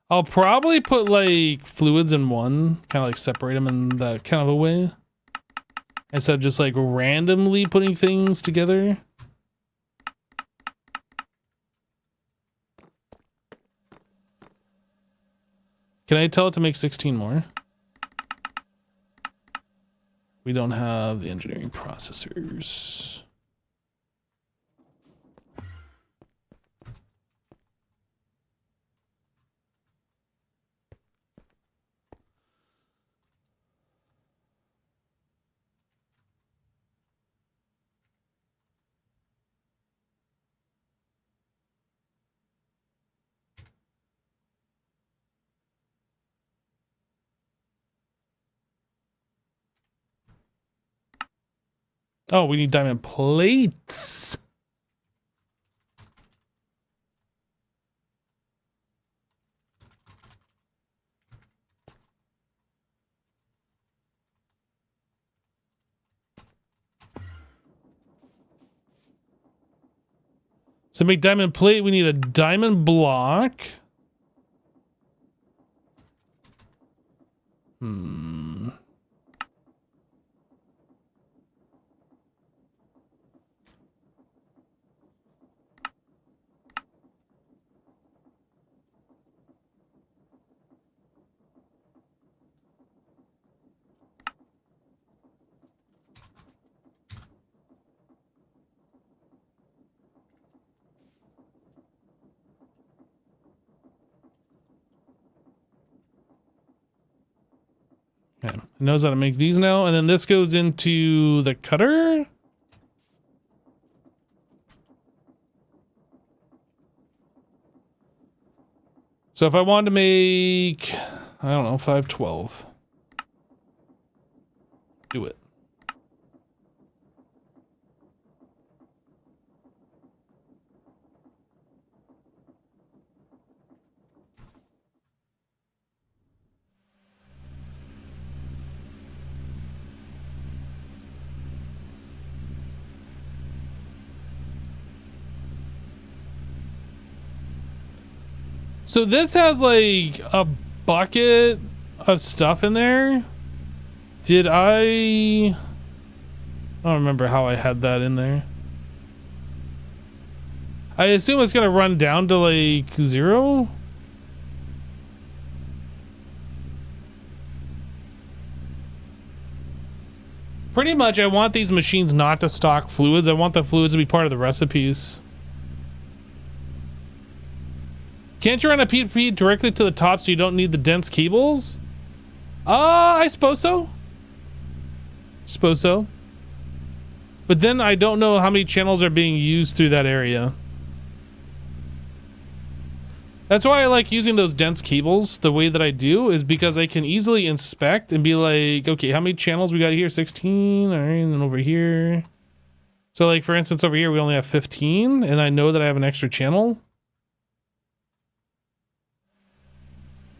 I'll probably put like fluids in one, kind of like separate them in that kind of a way. Instead of just like randomly putting things together. Can I tell it to make 16 more? We don't have the engineering processors. Oh, we need diamond plates. So make diamond plate, we need a diamond block. Okay, it knows how to make these now, and then this goes into the cutter. So if I wanted to make, I don't know, 512, do it. So this has like a bucket of stuff in there. Did I don't remember how I had that in there. I assume it's gonna run down to like 0. Pretty much I want these machines not to stock fluids. I want the fluids to be part of the recipes. Can't you run a P2P directly to the top so you don't need the dense cables? I suppose so. Suppose so. But then I don't know how many channels are being used through that area. That's why I like using those dense cables the way that I do, is because I can easily inspect and be like, okay, how many channels we got here? 16. All right, and then over here. So like, for instance, over here, we only have 15 and I know that I have an extra channel.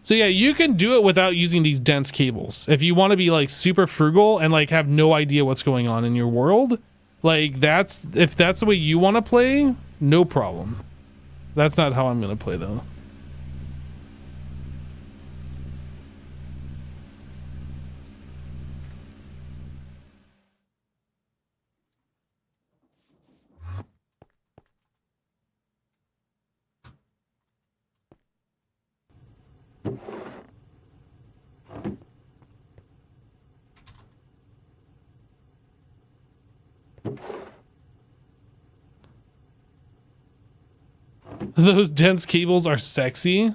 So yeah, you can do it without using these dense cables. If you want to be like super frugal and like have no idea what's going on in your world, like if that's the way you want to play, no problem. That's not how I'm going to play though. Those dense cables are sexy.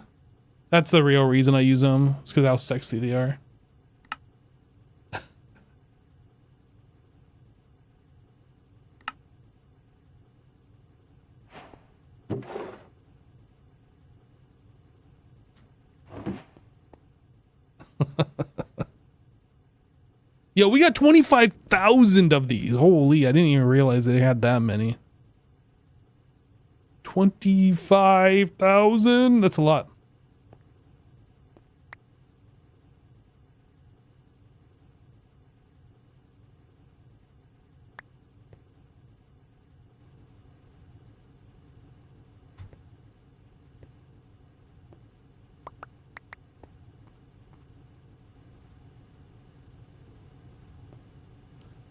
That's the real reason I use them. It's because how sexy they are. Yo, we got 25,000 of these. Holy, I didn't even realize they had that many. 25,000? That's a lot.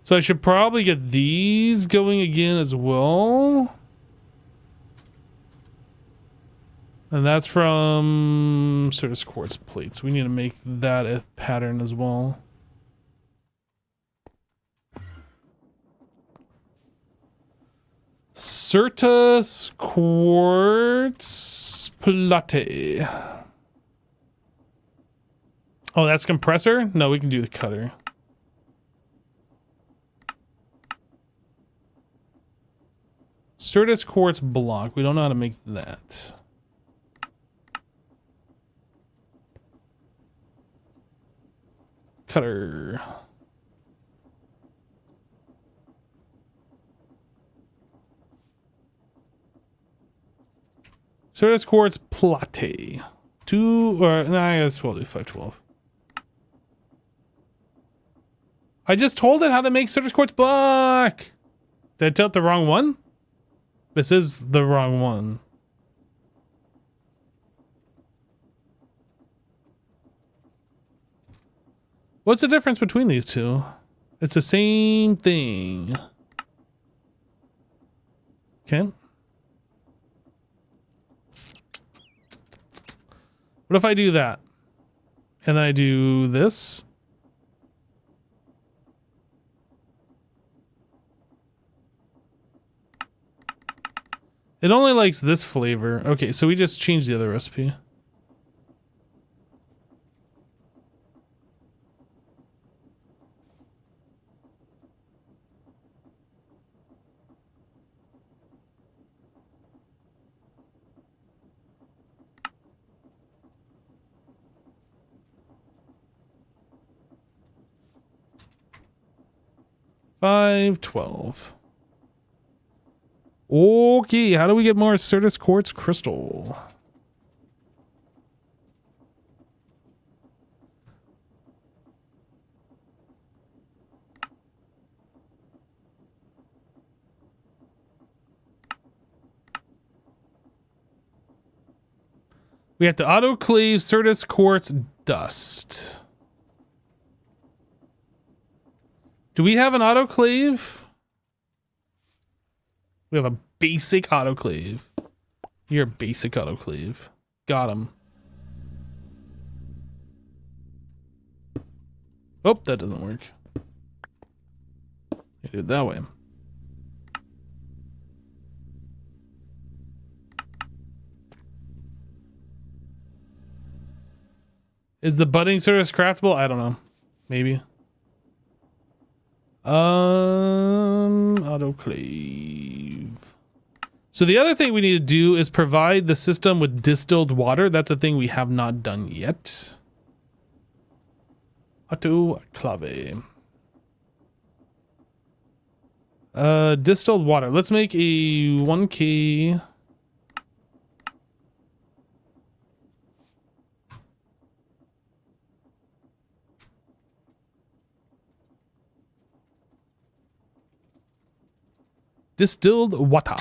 So I should probably get these going again as well. And that's from Certus quartz plates. We need to make that a pattern as well. Certus quartz plate. Oh, that's compressor? No, we can do the cutter. Certus quartz block. We don't know how to make that. Cutter. Certus quartz plate. 2 or nah, I guess we'll do 512. I just told it how to make Certus quartz block. Did I tell it the wrong one? This is the wrong one. What's the difference between these two? It's the same thing. Okay. What if I do that? And then I do this? It only likes this flavor. Okay, so we just changed the other recipe. $5.12. Okay, how do we get more Certus quartz crystal? We have to autoclave Certus quartz dust. Do we have an autoclave? We have a basic autoclave. You're a basic autoclave. Got him. Oh, that doesn't work. You do it that way. Is the budding Certus craftable? I don't know. Maybe. Autoclave. So the other thing we need to do is provide the system with distilled water. That's a thing we have not done yet. Autoclave. Distilled water. Let's make a 1K. Distilled water.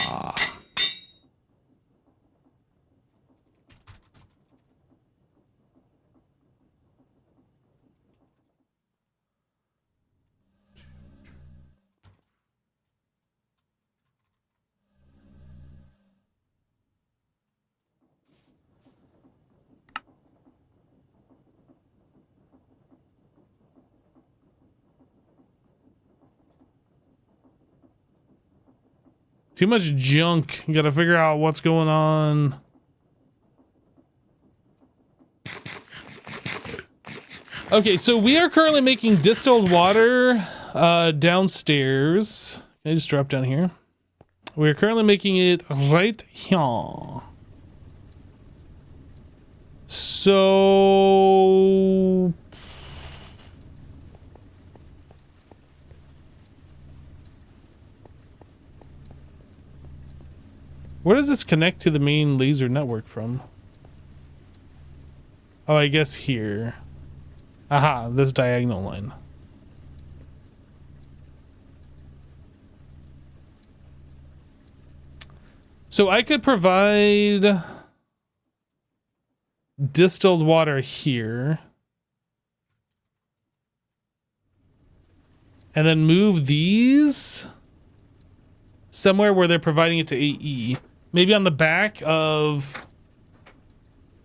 Too much junk. You gotta figure out what's going on. Okay, so we are currently making distilled water downstairs. Can I just drop down here? We're currently making it right here. So... where does this connect to the main laser network from? Oh, I guess here. Aha, this diagonal line. So I could provide distilled water here. And then move these somewhere where they're providing it to AE. Maybe on the back of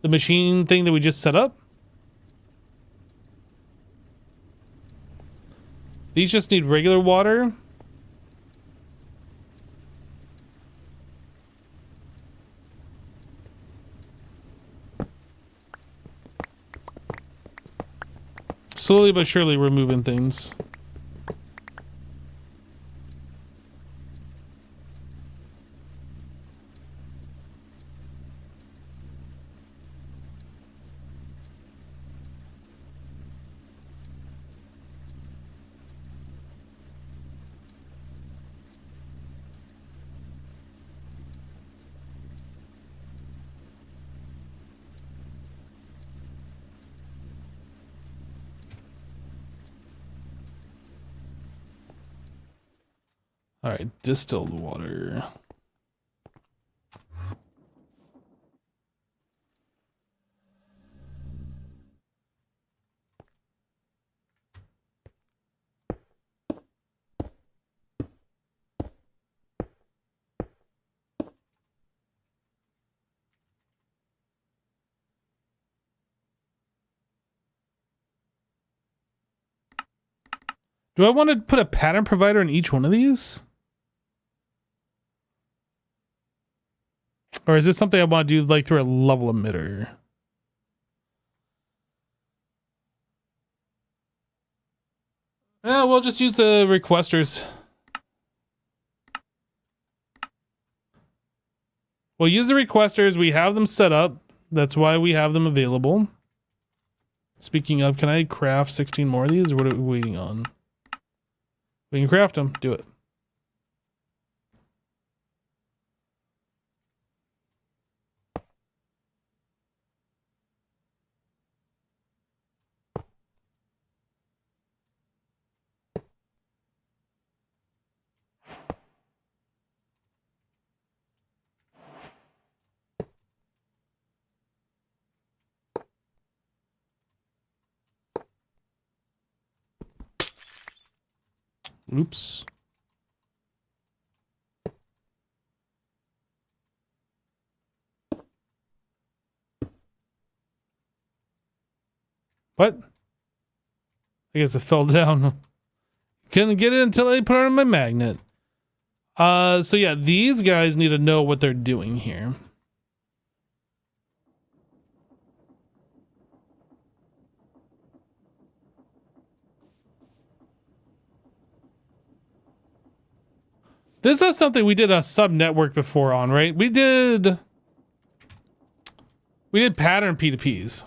the machine thing that we just set up. These just need regular water. Slowly but surely we're moving things. All right, distilled water. Do I want to put a pattern provider in each one of these? Or is this something I want to do like through a level emitter? Yeah, we'll just use the requesters. We'll use the requesters. We have them set up. That's why we have them available. Speaking of, can I craft 16 more of these? Or what are we waiting on? We can craft them. Do it. Oops. What? I guess it fell down. Couldn't get it until I put it on my magnet. So yeah, these guys need to know what they're doing here. This is something we did a sub network before on, right? We did pattern P2Ps.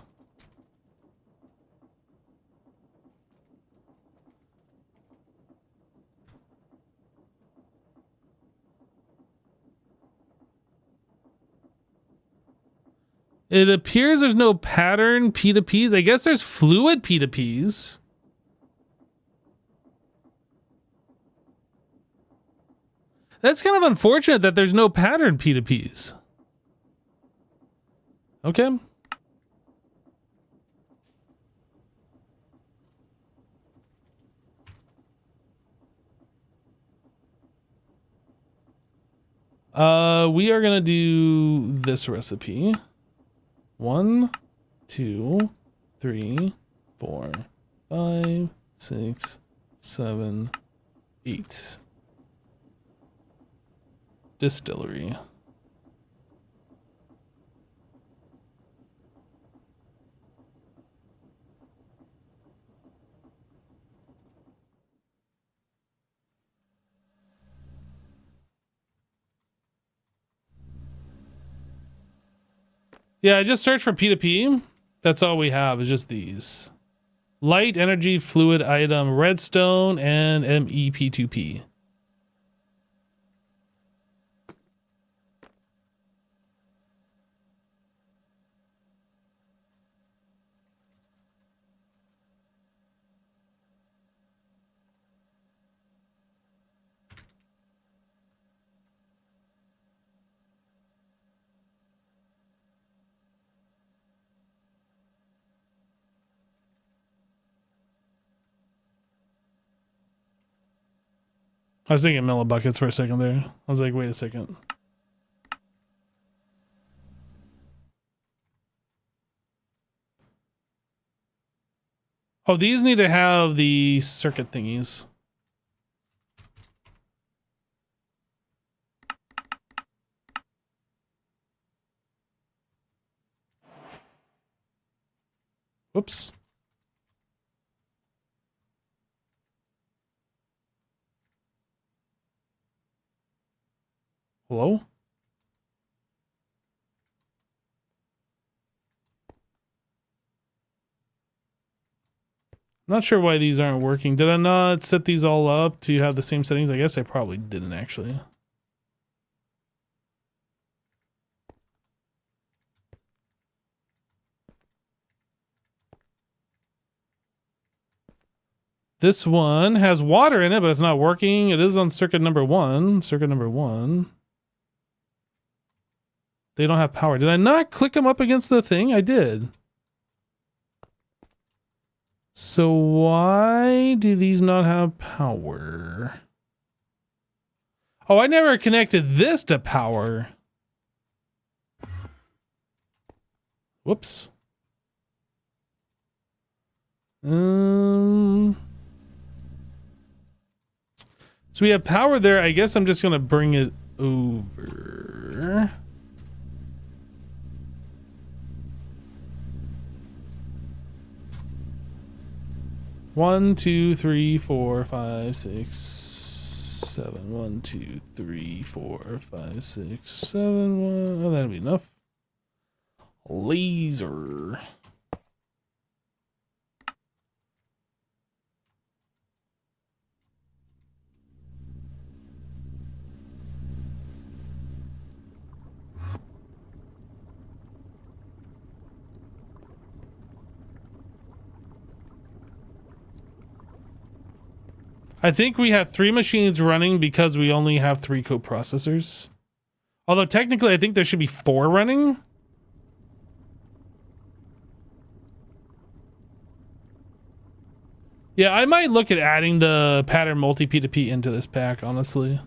It appears there's no pattern P2Ps. I guess there's fluid P2Ps. That's kind of unfortunate that there's no pattern P2Ps. Okay. We are gonna do this recipe. 1, 2, 3, 4, 5, 6, 7, 8. Distillery. Yeah, I just searched for P2P. That's all we have is just these. Light, energy, fluid, item, redstone, and MEP2P. I was thinking millibuckets for a second there. I was like, wait a second. Oh, these need to have the circuit thingies. Whoops. Hello? Not sure why these aren't working. Did I not set these all up to have the same settings? I guess I probably didn't actually. This one has water in it, but it's not working. It is on circuit number 1. Circuit number 1. They don't have power. Did I not click them up against the thing? I did. So why do these not have power? Oh, I never connected this to power. Whoops. So we have power there. I guess I'm just gonna bring it over. One, 2, 3, 4, 5, 6, 7. 1, 2, 3, 4, 5, 6, 7. 1. Oh, that'll be enough. Laser. I think we have 3 machines running because we only have 3 coprocessors. Although technically I think there should be 4 running. Yeah, I might look at adding the pattern multi P2P into this pack, honestly.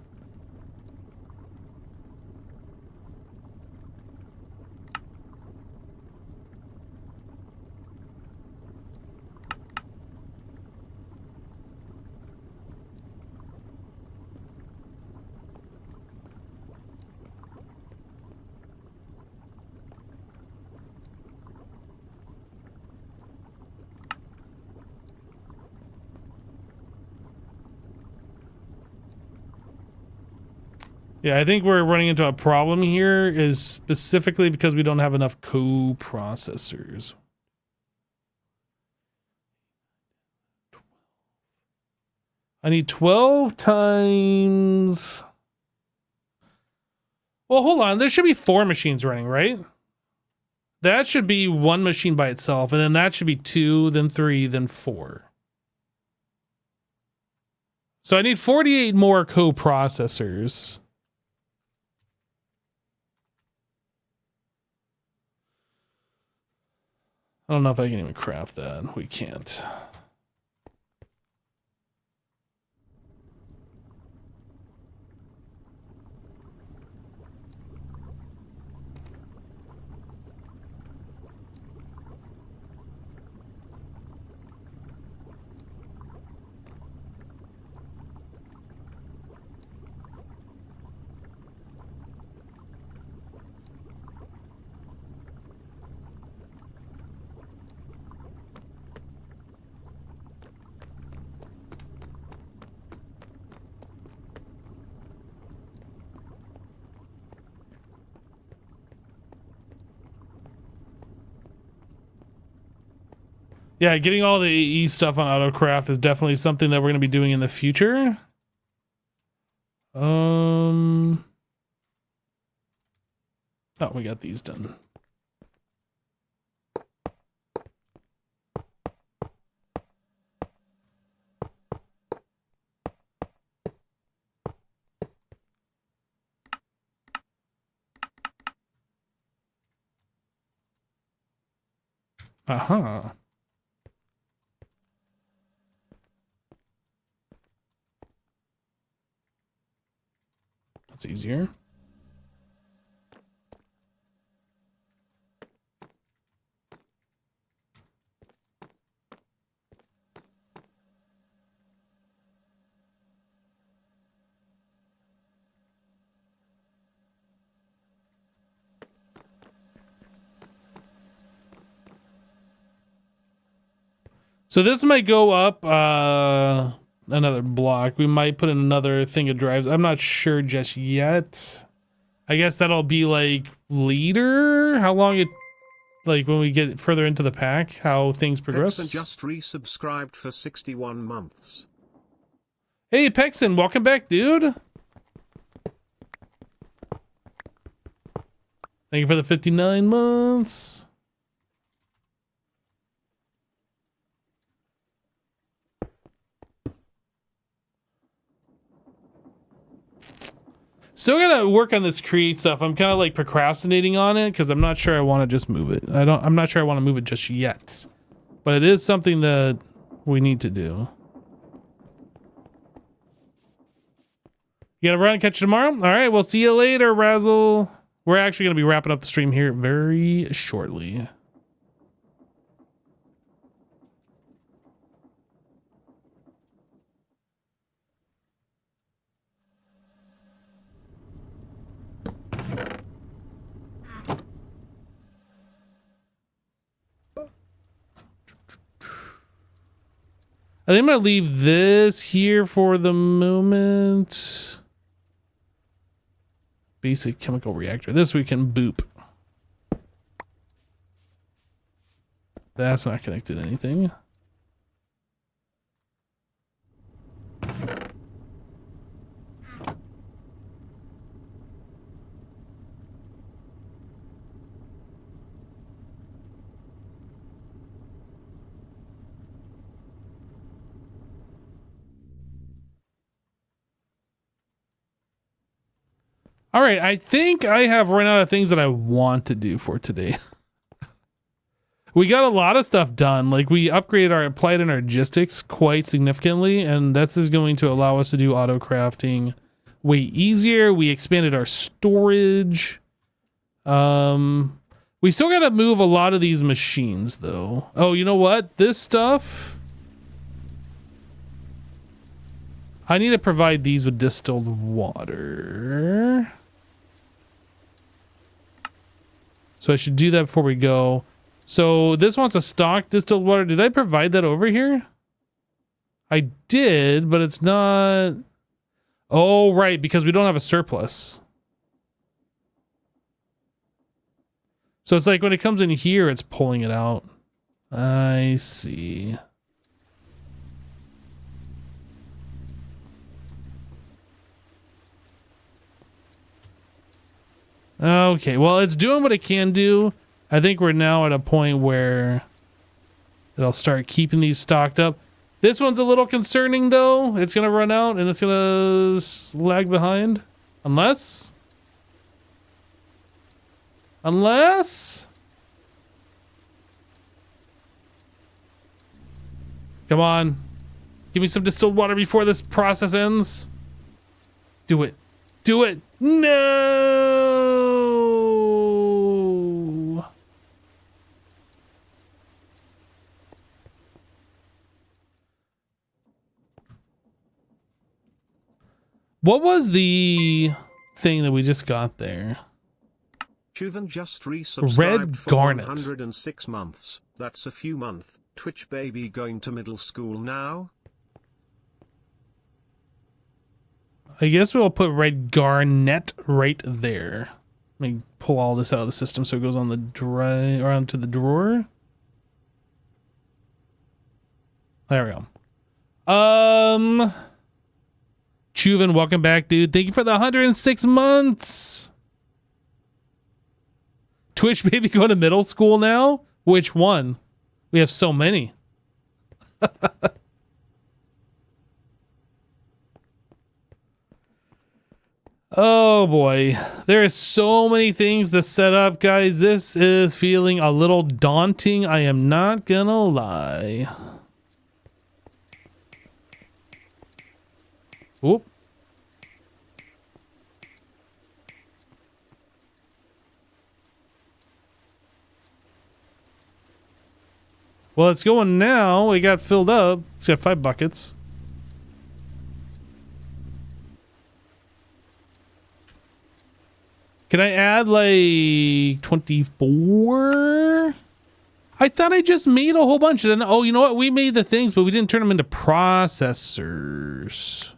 Yeah, I think we're running into a problem here is specifically because we don't have enough co-processors. I need 12 times... Well, hold on. There should be 4 machines running, right? That should be 1 machine by itself, and then that should be 2, then 3, then 4. So I need 48 more co-processors. I don't know if I can even craft that. We can't. Yeah, getting all the AE stuff on AutoCraft is definitely something that we're going to be doing in the future. Oh, we got these done. Uh-huh. That's easier. So this might go up another block. We might put in another thing of drives. I'm not sure just yet. I guess that'll be like later. How long it, like when we get further into the pack, how things progress. Pexon just resubscribed for 61 months. Hey Pexon, welcome back, dude. Thank you for the 59 months. Still gotta work on this create stuff. I'm kind of like procrastinating on it because I'm not sure I want to just move it. I'm not sure I want to move it just yet, but it is something that we need to do. You gotta run and catch you tomorrow. All right, we'll see you later, Razzle. We're actually gonna be wrapping up the stream here very shortly. I think I'm gonna leave this here for the moment. Basic chemical reactor. This we can boop. That's not connected to anything. All right, I think I have run out of things that I want to do for today. we got a lot of stuff done. Like we upgraded our applied energistics quite significantly, and this is going to allow us to do auto crafting way easier. We expanded our storage. We still got to move a lot of these machines though. Oh, you know what? This stuff, I need to provide these with distilled water. So I should do that before we go. So this wants a stock distilled water. Did I provide that over here? I did, but it's not. Oh, right, because we don't have a surplus. So it's like when it comes in here, it's pulling it out. I see. Okay, well, it's doing what it can do. I think we're now at a point where it'll start keeping these stocked up. This one's a little concerning, though. It's going to run out, and it's going to lag behind. Unless... Come on. Give me some distilled water before this process ends. Do it. Do it. No! What was the thing that we just got there? Chuvan just resubscribed Red for Garnet. 106 months. That's a few months. Twitch baby going to middle school now? I guess we'll put Red Garnet right there. Let me pull all this out of the system so it goes on the dry or onto the drawer. There we go. Chuvan, welcome back, dude. Thank you for the 106 months. Twitch baby going to middle school now? Which one? We have so many. Oh boy. There is so many things to set up, guys. This is feeling a little daunting. I am not gonna lie. Oop. Well, it's going now. It got filled up. It's got 5 buckets. Can I add like 24? I thought I just made a whole bunch. And then, oh, you know what? We made the things, but we didn't turn them into processors.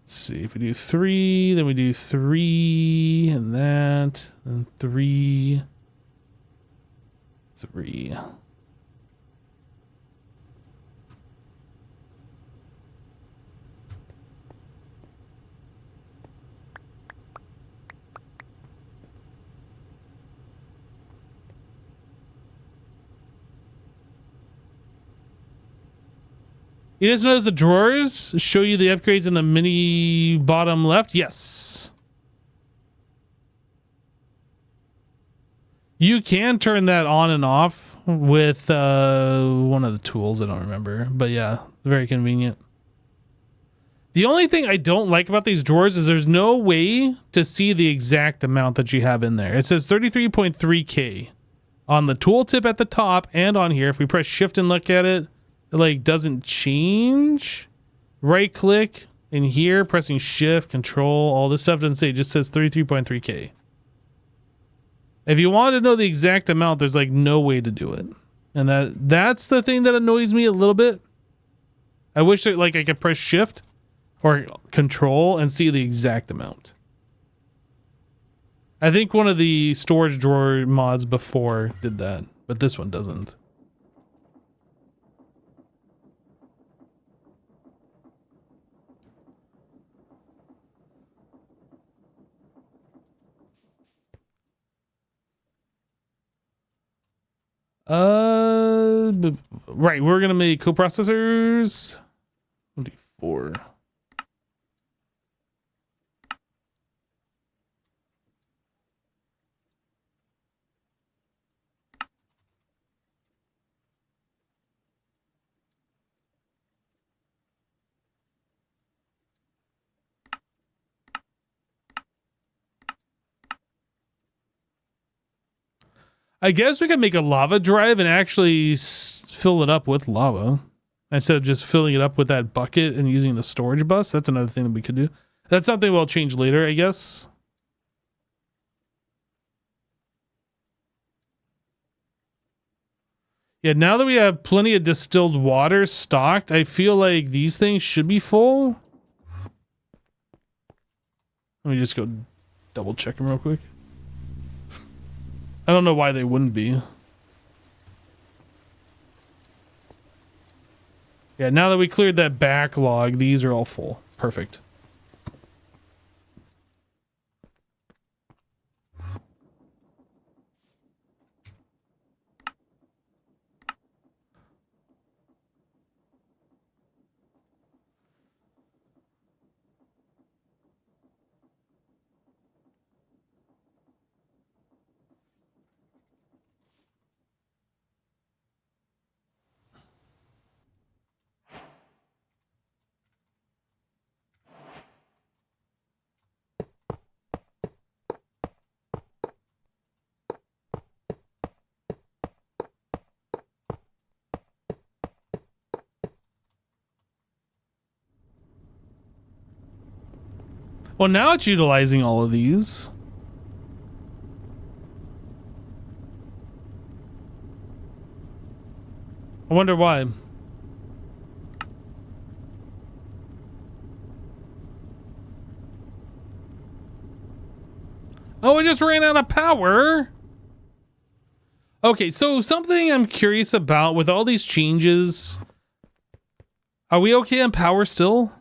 Let's see, if we do 3, then we do 3 and that, and 3, 3. You guys notice the drawers show you the upgrades in the mini bottom left? Yes. You can turn that on and off with one of the tools. I don't remember. But yeah, very convenient. The only thing I don't like about these drawers is there's no way to see the exact amount that you have in there. It says 33.3K on the tooltip at the top and on here. If we press shift and look at it, it like doesn't change. Right click in here, pressing shift, control, all this stuff doesn't say, it just says 33.3K. If you want to know the exact amount, there's like no way to do it. And that's the thing that annoys me a little bit. I wish that like I could press shift or control and see the exact amount. I think one of the storage drawer mods before did that, but this one doesn't. Right, we're gonna make coprocessors. 24. I guess we could make a lava drive and actually fill it up with lava instead of just filling it up with that bucket and using the storage bus. That's another thing that we could do. That's something we'll change later, I guess. Yeah, now that we have plenty of distilled water stocked, I feel like these things should be full. Let me just go double check them real quick. I don't know why they wouldn't be. Yeah, now that we cleared that backlog, these are all full. Perfect. Well, now it's utilizing all of these. I wonder why. Oh, it just ran out of power. Okay, so something I'm curious about with all these changes. Are we okay on power still?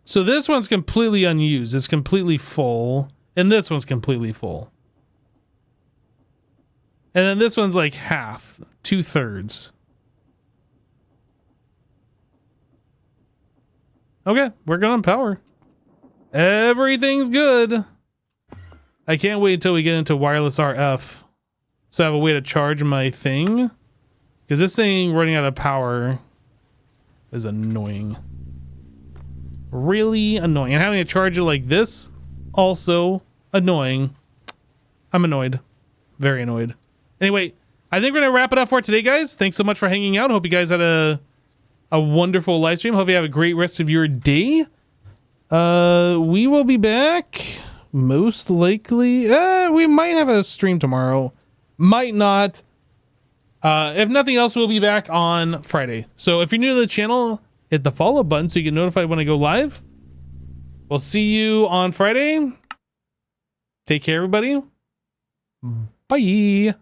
So this one's completely unused. It's completely full. And this one's completely full. And then this one's like half, 2/3. Okay, we're good on power. Everything's good. I can't wait until we get into wireless RF. So I have a way to charge my thing. Because this thing running out of power is annoying. Really annoying. And having to charge it like this, also annoying. I'm annoyed. Very annoyed. Anyway, I think we're going to wrap it up for today, guys. Thanks so much for hanging out. Hope you guys had a wonderful live stream. Hope you have a great rest of your day. We will be back most likely. We might have a stream tomorrow. Might not. If nothing else, we'll be back on Friday. So if you're new to the channel, hit the follow button so you get notified when I go live. We'll see you on Friday. Take care, everybody. Bye.